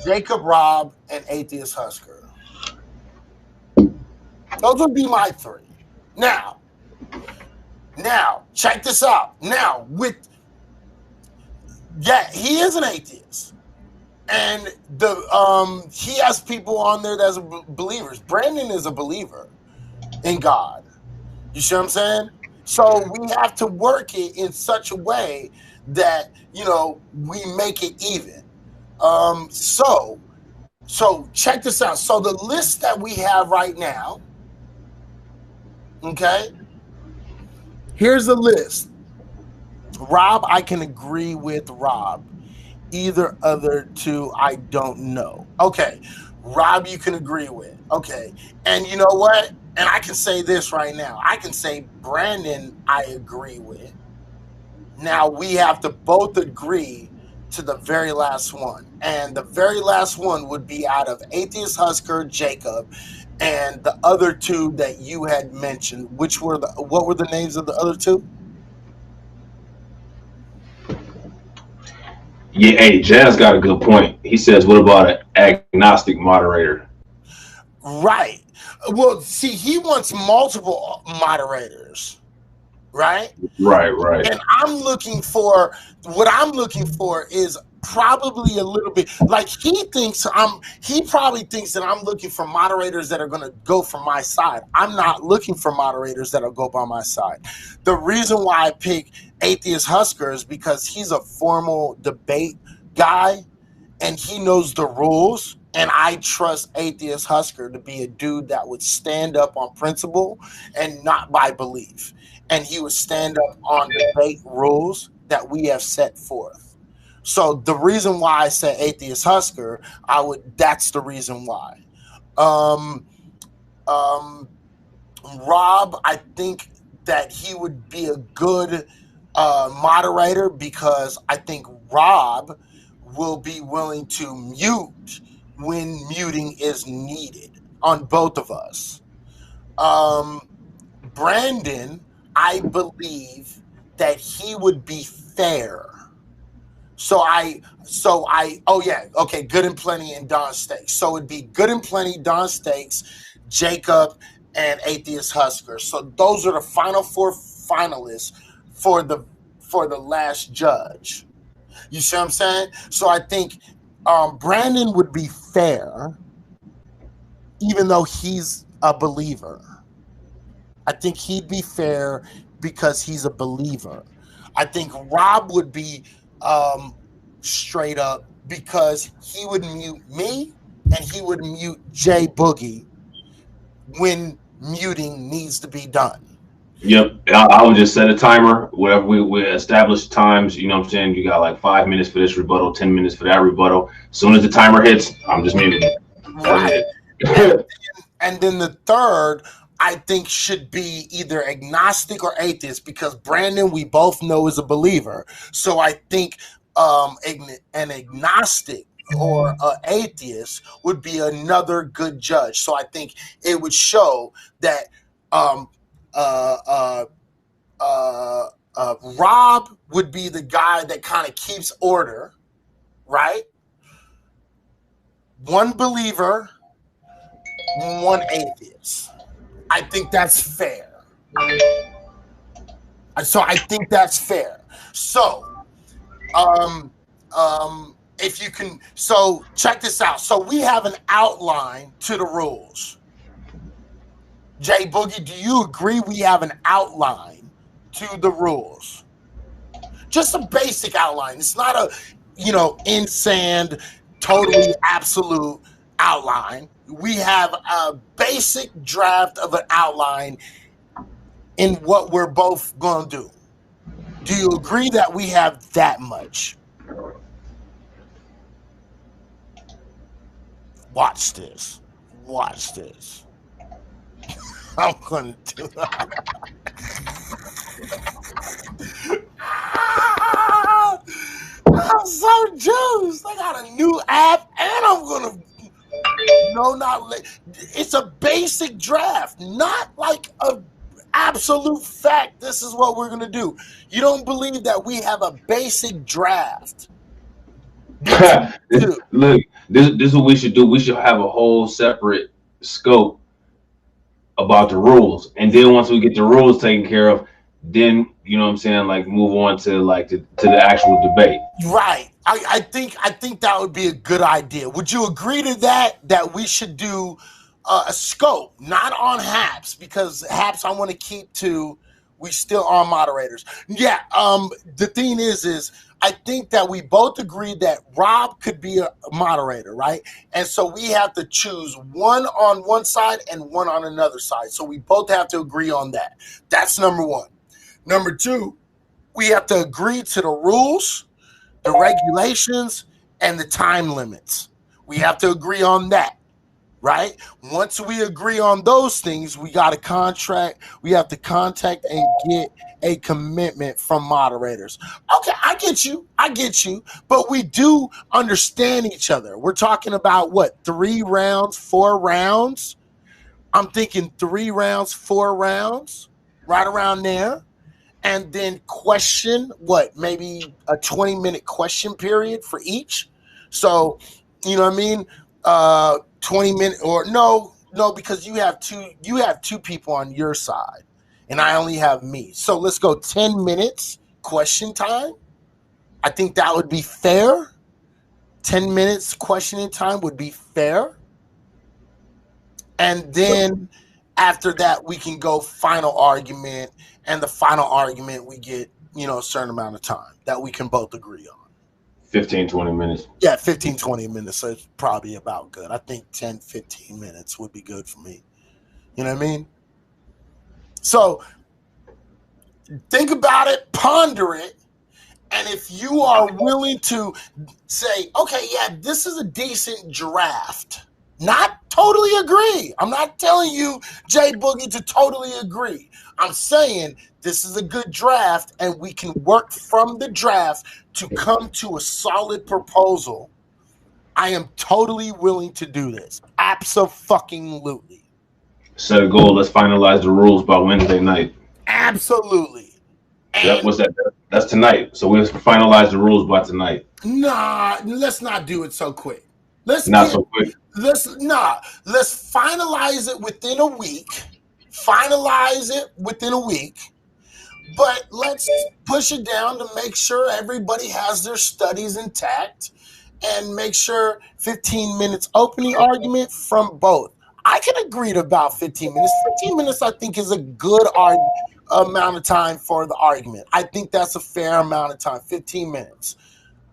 Jacob, Rob, and Atheist Husker. Those would be my three. Now, check this out. Now, he is an atheist. And he has people on there that's believers. Brandon is a believer in God. You see what I'm saying? So we have to work it in such a way that, we make it even. So check this out. So the list that we have right now, okay, here's the list. Rob, I can agree with Rob. Either other two, I don't know. Okay, Rob, you can agree with. Okay, and you know what? And I can say this right now. I can say Brandon, I agree with. Now we have to both agree to the very last one. And the very last one would be out of Atheist Husker, Jacob, and the other two that you had mentioned. What were the names of the other two? Yeah, hey, Jazz got a good point. He says, what about an agnostic moderator? Right. Well, see, he wants multiple moderators, right? Right. And what I'm looking for is probably a little bit like he probably thinks that I'm looking for moderators that are going to go from my side. I'm not looking for moderators that'll go by my side. The reason why I pick Atheist Husker is because he's a formal debate guy and he knows the rules. And I trust Atheist Husker to be a dude that would stand up on principle and not by belief. And he would stand up on debate rules that we have set forth. So the reason why I said Atheist Husker, that's the reason why. Rob, I think that he would be a good moderator because I think Rob will be willing to mute when muting is needed on both of us. Brandon, I believe that he would be fair. Good and Plenty and Don Stakes. So it'd be Good and Plenty, Don Stakes, Jacob, and Atheist Husker. So those are the final four finalists for the last judge. You see what I'm saying? So I think Brandon would be fair, even though he's a believer. I think he'd be fair because he's a believer. I think Rob would be straight up because he would mute me and he would mute Jay Boogie when muting needs to be done. Yep, I would just set a timer. Whatever we establish times, you know what I'm saying? You got like 5 minutes for this rebuttal, 10 minutes for that rebuttal. As soon as the timer hits, I'm just muting. Right. And then the third, I think, should be either agnostic or atheist because Brandon, we both know, is a believer. So I think an agnostic or an atheist would be another good judge. So I think it would show that Rob would be the guy that kind of keeps order, right? One believer, one atheist. I think that's fair. So I think that's fair. So, if you can, so check this out. So we have an outline to the rules. Jay Boogie, do you agree we have an outline to the rules? Just a basic outline. It's not a, in sand, totally absolute outline. We have a basic draft of an outline in what we're both going to do. Do you agree that we have that much? Watch this. Watch this. I'm going to do that. I'm so juiced. I got a new app, and I'm gonna. No, not late. It's a basic draft, not like a absolute fact. This is what we're gonna do. You don't believe that we have a basic draft? Look, this is what we should do. We should have a whole separate scope about the rules, and then once we get the rules taken care of, then you know what I'm saying, like move on to like to the actual debate. Right. I think that would be a good idea. Would you agree to that we should do a scope, not on Haps, because Haps I want to keep to we still are moderators. Yeah. The thing is I think that we both agreed that Rob could be a moderator, right? And so we have to choose one on one side and one on another side. So we both have to agree on that. That's number one. Number two, we have to agree to the rules, the regulations, and the time limits. We have to agree on that, right? Once we agree on those things, we got to contract. We have to contact and get a commitment from moderators. Okay, I get you. But we do understand each other. We're talking about what, 3 rounds, 4 rounds? I'm thinking 3 rounds, 4 rounds, right around there. And then question, what, maybe a 20-minute question period for each. So, you know what I mean? 20 minutes or no, because you have two people on your side and I only have me. So let's go 10 minutes question time. I think that would be fair. 10 minutes questioning time would be fair. And then after that, we can go final argument. And the final argument, we get, a certain amount of time that we can both agree on. 15, 20 minutes. Yeah, 15, 20 minutes is probably about good. I think 10, 15 minutes would be good for me. You know what I mean? So think about it, ponder it. And if you are willing to say, okay, yeah, this is a decent draft, not totally agree. I'm not telling you, Jay Boogie, to totally agree. I'm saying this is a good draft and we can work from the draft to come to a solid proposal. I am totally willing to do this. Abso-fucking-lutely. Set a goal. Let's finalize the rules by Wednesday night. Absolutely. That's tonight. So we'll finalize the rules by tonight. Nah, let's not do it so quick. Let's finalize it within a week. But let's push it down to make sure everybody has their studies intact and make sure 15 minutes opening argument from both. I can agree to about 15 minutes. 15 minutes, I think, is a good amount of time for the argument. I think that's a fair amount of time, 15 minutes.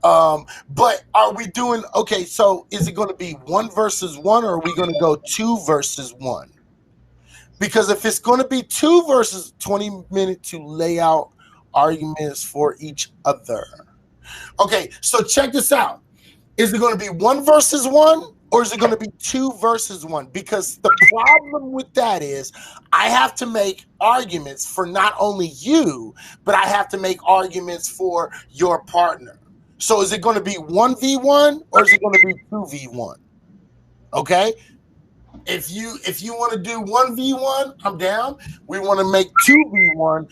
But are we doing, okay, so is it going to be 1 versus 1 or are we going to go 2 versus 1? Because if it's going to be 2 versus 20 minutes to lay out arguments for each other. Okay, so check this out. Is it going to be 1 versus 1 or is it going to be 2 versus 1? Because the problem with that is I have to make arguments for not only you, but I have to make arguments for your partner. So is it going to be 1v1 or is it going to be 2v1? Okay? If you want to do 1v1, I'm down. We want to make 2v1,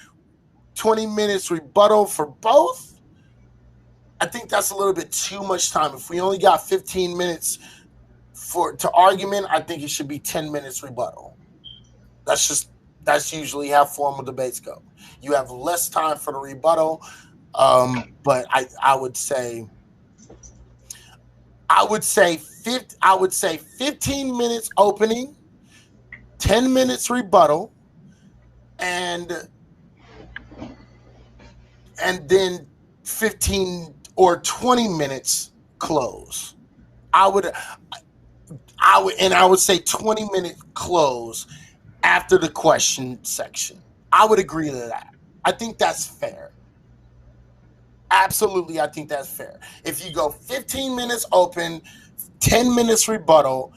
20 minutes rebuttal for both. I think that's a little bit too much time. If we only got 15 minutes to argument, I think it should be 10 minutes rebuttal. That's usually how formal debates go. You have less time for the rebuttal, but I would say 15 minutes opening, 10 minutes rebuttal, and then 15 or 20 minutes close. I would say 20 minute close after the question section. I would agree to that. I think that's fair. Absolutely, I think that's fair. If you go 15 minutes open, 10 minutes rebuttal,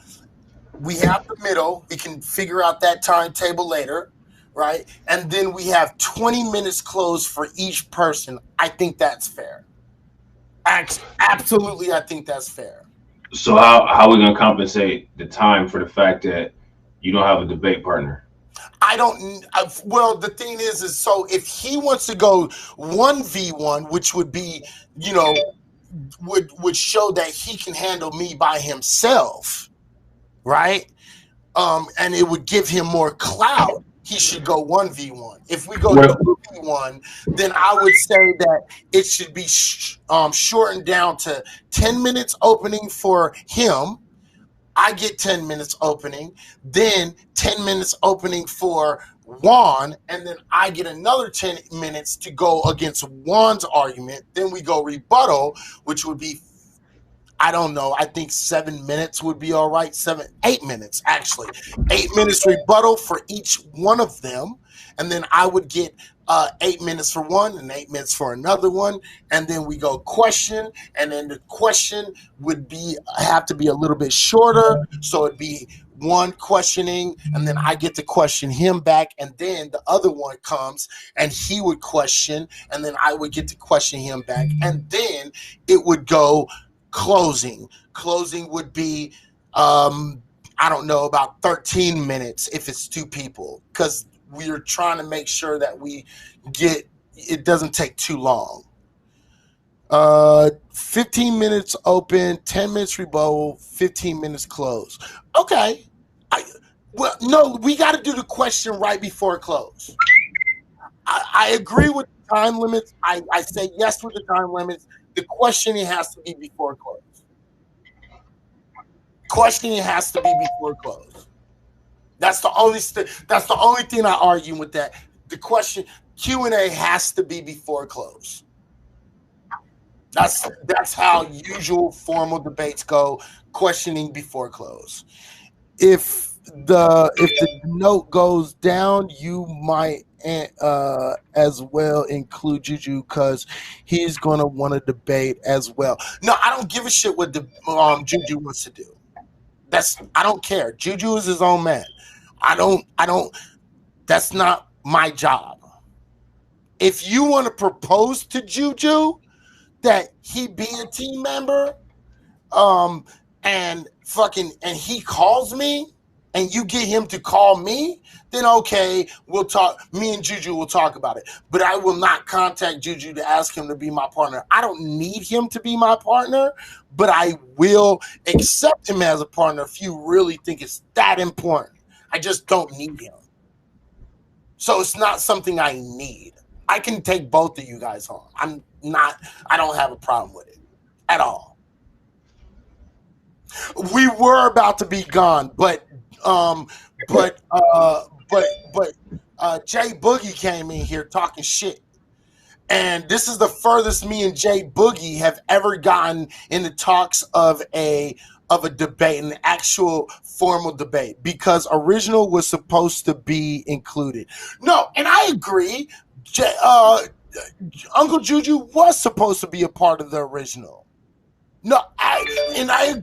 we have the middle. We can figure out that timetable later, right? And then we have 20 minutes closed for each person. I think that's fair. Absolutely, I think that's fair. So how are we gonna compensate the time for the fact that you don't have a debate partner? Well, the thing is so if he wants to go 1v1, which would be, would show that he can handle me by himself, right? And it would give him more clout. He should go 1v1. If we go 2v1, then I would say that it should be shortened down to 10 minutes opening for him. I get 10 minutes opening, then 10 minutes opening for Juan, and then I get another 10 minutes to go against Juan's argument. Then we go rebuttal, which would be, I don't know, I think 7 minutes would be all right. 8 minutes, actually. 8 minutes rebuttal for each one of them. And then I would get 8 minutes for one and 8 minutes for another one. And then we go question. And then the question would have to be a little bit shorter. So it'd be one questioning, and then I get to question him back. And then the other one comes and he would question, and then I would get to question him back. And then it would go closing would be I don't know, about 13 minutes if it's two people, because we're trying to make sure that it doesn't take too long. 15 minutes open, 10 minutes rebuttal, 15 minutes close. Okay. No, we got to do the question right before close. I agree with the time limits. I say yes with the time limits. The questioning has to be before close. Questioning has to be before close. That's the only thing I argue with that. The question Q&A has to be before close. That's how usual formal debates go. Questioning before close. If the note goes down, you might as well include Juju, because he's going to want to debate as well. No, I don't give a shit what Juju wants to do. I don't care. Juju is his own man. I don't. That's not my job. If you want to propose to Juju that he be a team member, and he calls me, and you get him to call me, then okay, we'll talk. Me and Juju will talk about it. But I will not contact Juju to ask him to be my partner. I don't need him to be my partner, but I will accept him as a partner if you really think it's that important. I just don't need him. So it's not something I need. I can take both of you guys on. I don't have a problem with it at all. We were about to be gone, but Jay Boogie came in here talking shit. And this is the furthest me and Jay Boogie have ever gotten in the talks of a debate, an actual formal debate, because original was supposed to be included. No, and I agree. Uncle Juju was supposed to be a part of the original. No, I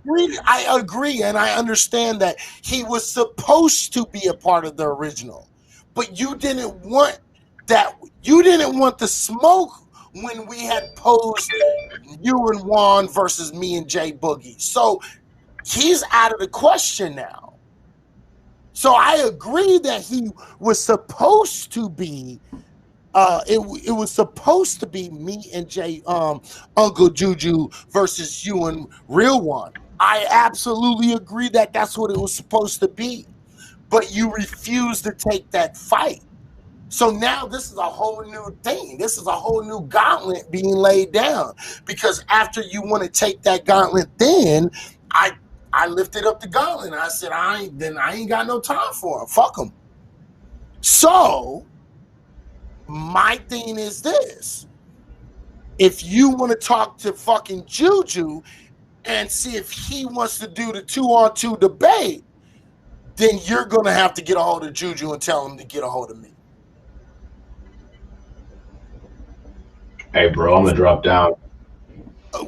agree, and I understand that he was supposed to be a part of the original, but you didn't want that. You didn't want the smoke when we had posed you and Juan versus me and Jay Boogie. So he's out of the question now. So I agree that he was supposed to be. It was supposed to be me and Jay, Uncle Juju versus you and Real One. I absolutely agree that that's what it was supposed to be, but you refused to take that fight. So now this is a whole new thing. This is a whole new gauntlet being laid down, because after you want to take that gauntlet, then I lifted up the gauntlet and I said, I ain't got no time for him. Fuck him. So my thing is this: if you want to talk to fucking Juju and see if he wants to do the 2-on-2 debate, then you're going to have to get a hold of Juju and tell him to get a hold of me. Hey, bro, I'm going to drop down.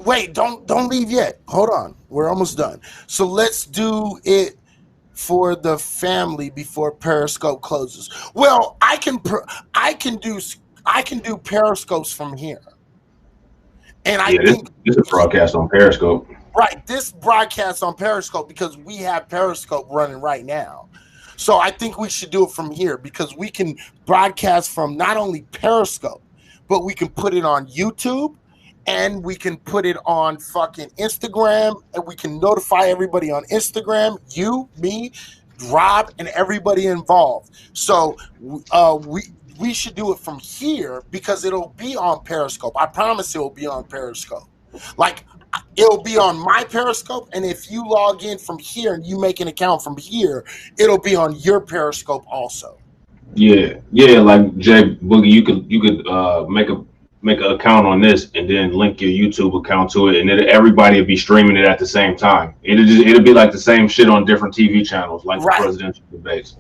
Wait, don't leave yet. Hold on. We're almost done. So let's do it for the family before Periscope closes. Well, I can do Periscopes from here, And I think this is a broadcast on Periscope. Right, this broadcast on Periscope because we have Periscope running right now. So I think we should do it from here because we can broadcast from not only Periscope, but we can put it on YouTube and we can put it on fucking Instagram and we can notify everybody on Instagram, you, me, Rob, and everybody involved. So we should do it from here because it'll be on Periscope. I promise it will be on Periscope. Like, it'll be on my Periscope, and if you log in from here and you make an account from here, it'll be on your Periscope also. Yeah, like Jay Boogie, you could make an account on this and then link your YouTube account to it, and everybody will be streaming it at the same time. It'll be like the same shit on different TV channels, like the presidential debates.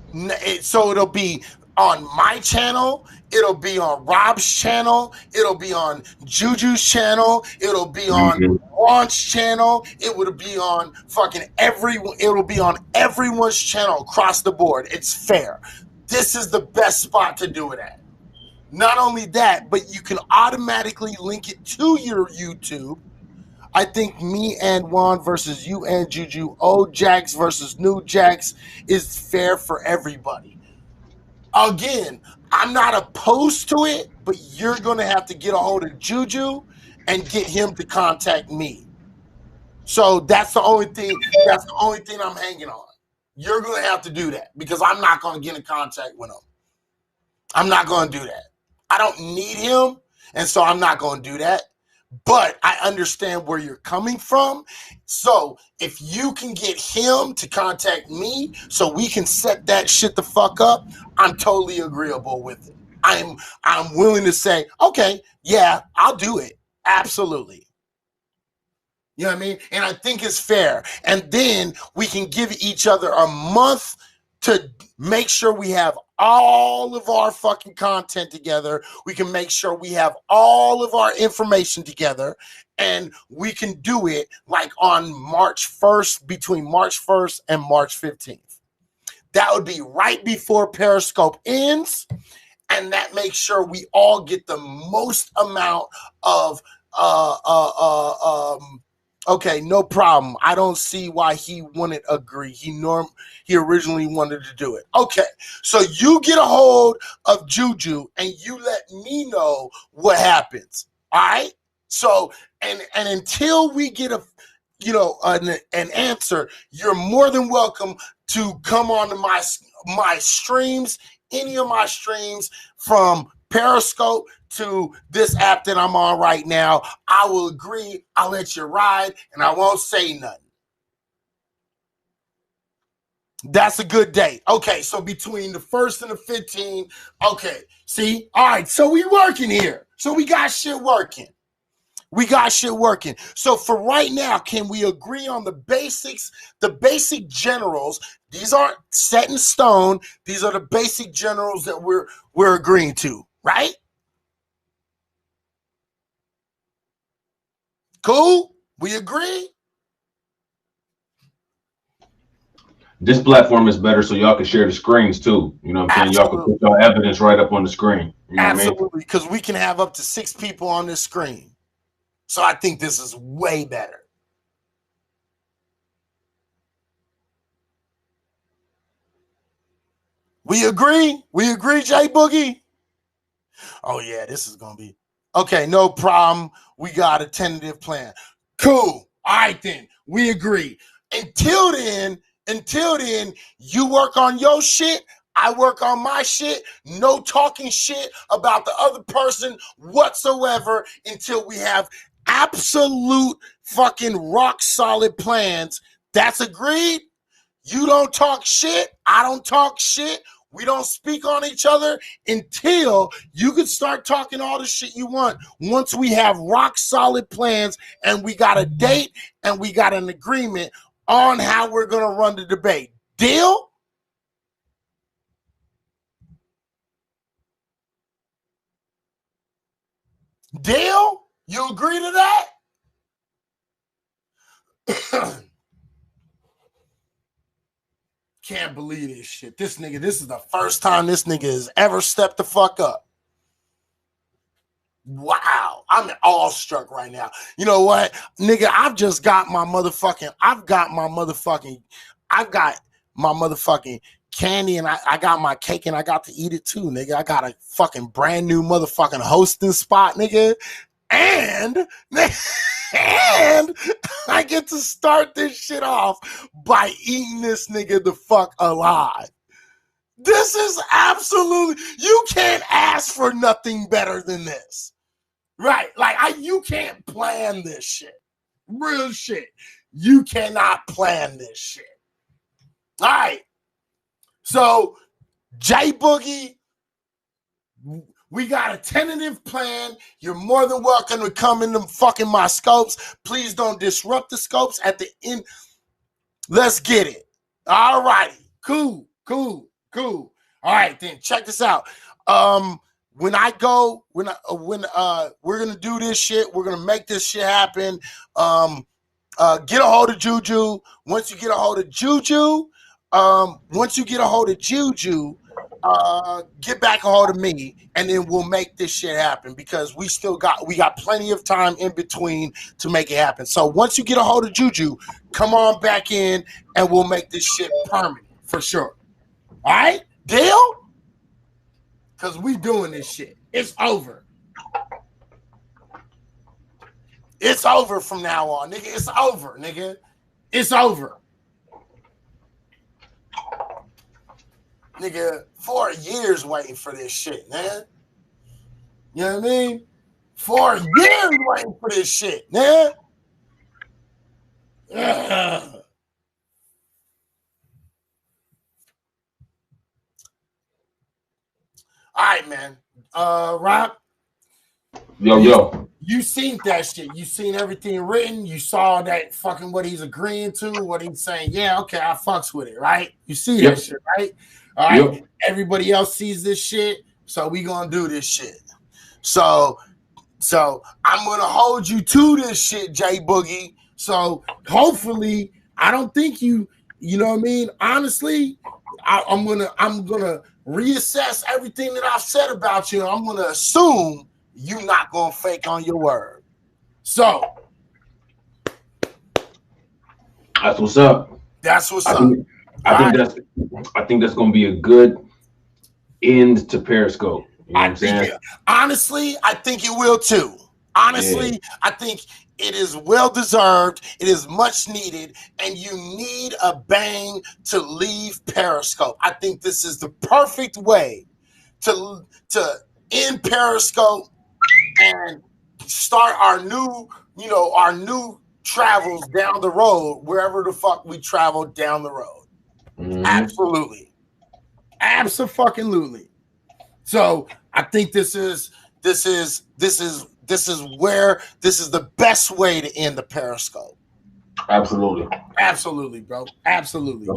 So it'll be on my channel, it'll be on Rob's channel, it'll be on Juju's channel, it'll be on Juan's channel, it would be on it'll be on everyone's channel across the board. It's fair. This is the best spot to do it at. Not only that, but you can automatically link it to your YouTube. I think me and Juan versus you and Juju, old Jacks versus new Jacks is fair for everybody. Again, I'm not opposed to it, but you're going to have to get a hold of Juju and get him to contact me. So that's the only thing I'm hanging on. You're going to have to do that because I'm not going to get in contact with him. I'm not going to do that. I don't need him, and so I'm not going to do that. But I understand where you're coming from. So if you can get him to contact me so we can set that shit the fuck up, I'm totally agreeable with it. I'm willing to say, okay, yeah, I'll do it. Absolutely. You know what I mean? And I think it's fair. And then we can give each other a month to make sure we have all of our fucking content together. We can make sure we have all of our information together, and we can do it like on March 1st, between March 1st and March 15th. That would be right before Periscope ends, and that makes sure we all get the most amount of okay, no problem. I don't see why he wouldn't agree. He originally wanted to do it. Okay, so you get a hold of Juju and you let me know what happens. All right. So and until we get an answer, you're more than welcome to come on to my streams, any of my streams from Periscope to this app that I'm on right now. I will agree. I'll let you ride and I won't say nothing. That's a good day. Okay, so between the 1st and the 15th. Okay, see? All right, so we working here. So we got shit working. So for right now, can we agree on the basics, the basic generals? These aren't set in stone. These are the basic generals that we're agreeing to, right? Cool? We agree? This platform is better so y'all can share the screens too. You know what I'm saying? Y'all can put your evidence right up on the screen. You know Absolutely, because we can have up to 6 people on this screen. So I think this is way better. We agree? We agree, Jay Boogie? Oh, yeah, this is going to be... Okay, no problem. We got a tentative plan. Cool. All right, then. We agree. Until then, you work on your shit. I work on my shit. No talking shit about the other person whatsoever until we have absolute fucking rock solid plans. That's agreed. You don't talk shit. I don't talk shit. We don't speak on each other until you can start talking all the shit you want. Once we have rock solid plans and we got a date and we got an agreement on how we're going to run the debate. Deal? Deal? You agree to that? Can't believe this shit. This is the first time this nigga has ever stepped the fuck up. Wow, I'm awestruck right now. You know what, nigga? I've got my motherfucking candy, and I got my cake, and I got to eat it too, nigga. I got a fucking brand new motherfucking hosting spot, nigga, and I get to start this shit off by eating this nigga the fuck alive. This is absolutely, you can't ask for nothing better than this. Right, like you can't plan this shit. Real shit. You cannot plan this shit. All right. So, J Boogie, we got a tentative plan. You're more than welcome to come into fucking my scopes. Please don't disrupt the scopes at the end. Let's get it. All righty. Cool. All right, then check this out. When we're gonna do this shit, we're gonna make this shit happen. Get a hold of Juju. Once you get a hold of Juju, get back a hold of me, and then we'll make this shit happen, because we got plenty of time in between to make it happen. So once you get a hold of Juju, come on back in, and we'll make this shit permanent for sure. All right, deal? Because we doing this shit. It's over. It's over from now on, nigga. It's over, nigga. It's over. Nigga, 4 years waiting for this shit, man. You know what I mean? 4 years waiting for this shit, man. Ugh. All right, man. Rob. Yo. You seen that shit. You seen everything written. You saw that fucking what he's agreeing to, what he's saying. Yeah, okay, I fucks with it, right? You see that shit, right? All right. Yep. Everybody else sees this shit, so we gonna do this shit. So I'm gonna hold you to this shit, J Boogie. So hopefully, I don't think you know what I mean? Honestly, I'm gonna reassess everything that I've said about you. I'm gonna assume you're not gonna fake on your word. So that's what's up. I think that's gonna be a good end to Periscope. You know what I'm saying? Honestly, I think it will too. Honestly, I think it is well deserved. It is much needed, and you need a bang to leave Periscope. I think this is the perfect way to end Periscope and start our new travels down the road, wherever the fuck we travel down the road. Mm-hmm. Absolutely. Abso-fucking-lutely. So I think this is the best way to end the Periscope. Absolutely, bro. Absolutely.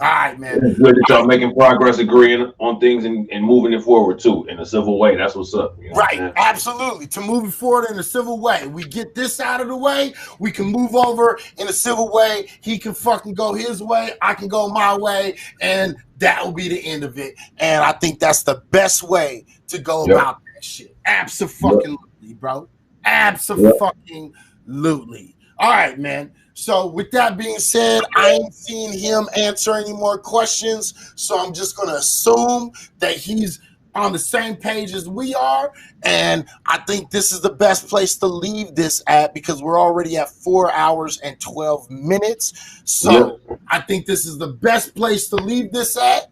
All right, man. It's good that y'all making progress, agreeing on things and moving it forward too in a civil way. That's what's up. You know right. Absolutely. To move it forward in a civil way. We get this out of the way. We can move over in a civil way. He can fucking go his way. I can go my way. And that will be the end of it. And I think that's the best way to go about that shit. Abso-fucking-lutely, bro. Abso-fucking-lutely. All right, man. So with that being said, I ain't seen him answer any more questions. So I'm just going to assume that he's on the same page as we are. And I think this is the best place to leave this at, because we're already at 4 hours and 12 minutes. So I think this is the best place to leave this at.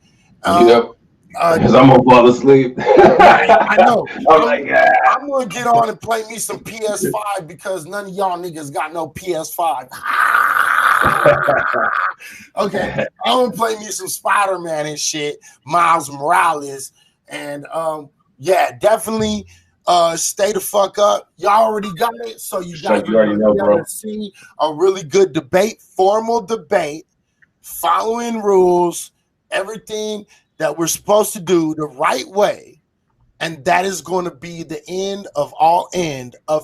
Because I'm gonna fall asleep. I know. I'm gonna get on and play me some PS5, because none of y'all niggas got no PS5. Okay, I'm gonna play me some Spider-Man and shit, Miles Morales, and definitely stay the fuck up. Y'all already got it, so you already know, bro. See a really good debate, formal debate, following rules, everything that we're supposed to do the right way, and that is going to be the end of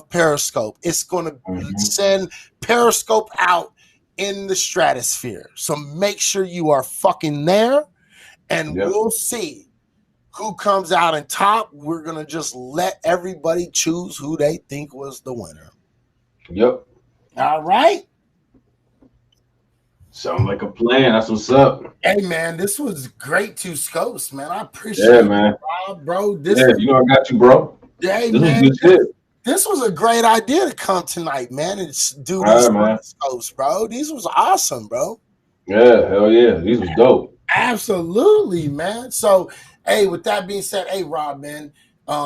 Periscope. It's going to send Periscope out in the stratosphere. So make sure you are fucking there, and we'll see who comes out on top, we're gonna just let everybody choose who they think was the winner. Yep. All right. Sound like a plan. That's what's up. Hey man, this was great. Two Scopes, man. I appreciate Yeah, man. it, Rob, bro. This Yeah, you know I got you, bro. hey, This man, was good shit. this was a great idea to come tonight, man, and do All these right, man. Scopes, bro. These was awesome, bro. Yeah, hell yeah. These was dope. Absolutely, man. So, hey, with that being said, hey, Rob, man,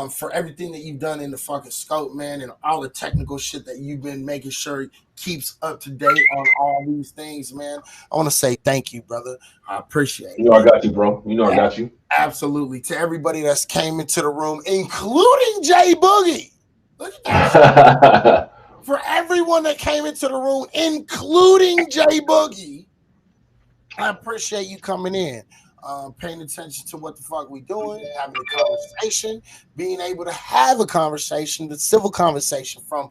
for everything that you've done in the fucking scope, man, and all the technical shit that you've been making sure keeps up to date on all these things, man, I want to say thank you, brother. I appreciate it. You know I got you, bro. You know I got you. Absolutely. To everybody that's came into the room, including Jay Boogie. Look at that. For everyone that came into the room, including Jay Boogie, I appreciate you coming in, paying attention to what the fuck we doing, having a conversation, being able to have a conversation, the civil conversation from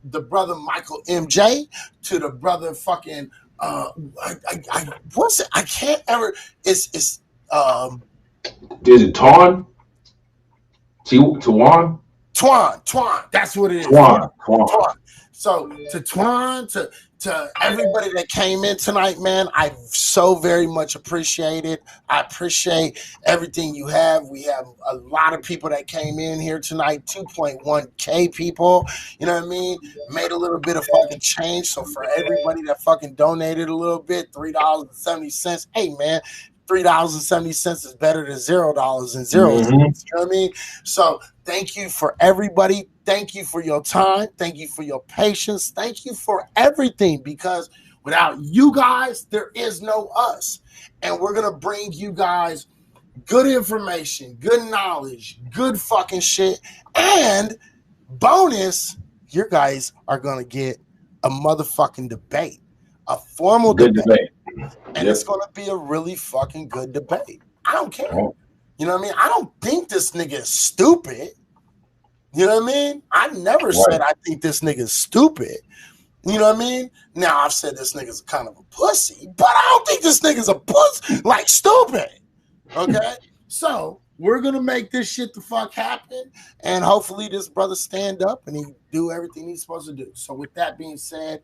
the brother Michael MJ to the brother fucking what's it? I can't ever. Is it Twan? Twan? Twan. That's what it is. Twan. So to Twan, to everybody that came in tonight, man, I so very much appreciate it. I appreciate everything you have. We have a lot of people that came in here tonight, 2.1K people, you know what I mean? Made a little bit of fucking change. So for everybody that fucking donated a little bit, $3.70, hey man, $3.70 is better than $0.00. You know what I mean? So thank you for everybody. Thank you for your time. Thank you for your patience. Thank you for everything, because without you guys, there is no us. And we're going to bring you guys good information, good knowledge, good fucking shit. And bonus, you guys are going to get a motherfucking debate, a formal debate. And it's going to be a really fucking good debate. I don't care. You know what I mean? I don't think this nigga is stupid. You know what I mean? I never said I think this nigga is stupid. You know what I mean? Now, I've said this nigga's kind of a pussy, but I don't think this nigga's a pussy, like stupid. Okay? So, we're going to make this shit the fuck happen, and hopefully this brother stand up and he do everything he's supposed to do. So, with that being said,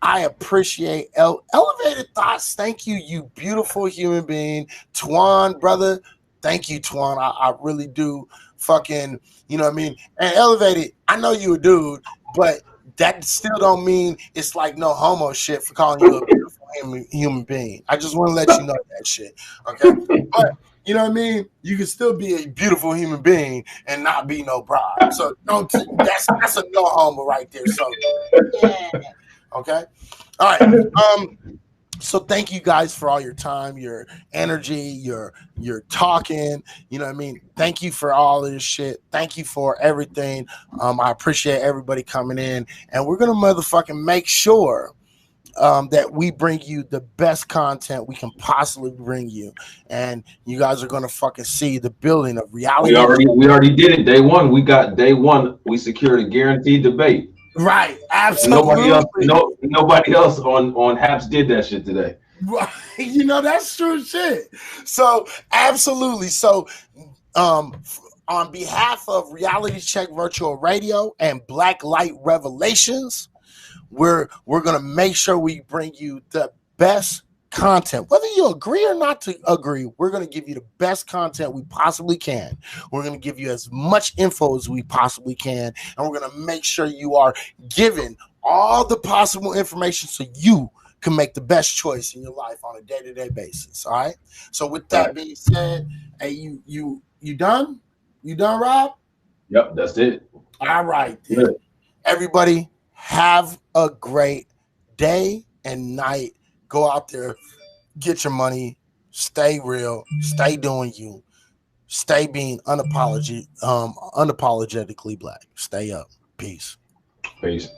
I appreciate Elevated Thoughts. Thank you, you beautiful human being. Twan, brother, thank you, Twan. I really do fucking, you know what I mean? And Elevated, I know you a dude, but that still don't mean it's like no homo shit for calling you a beautiful human being. I just want to let you know that shit, okay? But, you know what I mean? You can still be a beautiful human being and not be no bride. So don't. That's a no homo right there. So, yeah. Okay. All right. So thank you guys for all your time, your energy, your talking. You know what I mean? Thank you for all of this shit. Thank you for everything. I appreciate everybody coming in, and we're gonna motherfucking make sure that we bring you the best content we can possibly bring you, and you guys are gonna fucking see the building of reality. We already did it. Day one. We secured a guaranteed debate. Right, absolutely. Nobody else on Haps did that shit today. Right, you know, that's true shit. So absolutely. So on behalf of Reality Check Virtual Radio and Black Light Revelations, we're gonna make sure we bring you the best content. Whether you agree or not to agree, we're going to give you the best content we possibly can. We're going to give you as much info as we possibly can, and we're going to make sure you are given all the possible information so you can make the best choice in your life on a day-to-day basis. All right. So with that being said, hey, you done? You done, Rob? Yep, that's it. All right. Then. Everybody have a great day and night. Go out there, get your money, stay real, stay doing you, stay being unapologetically black. Stay up. Peace. Peace.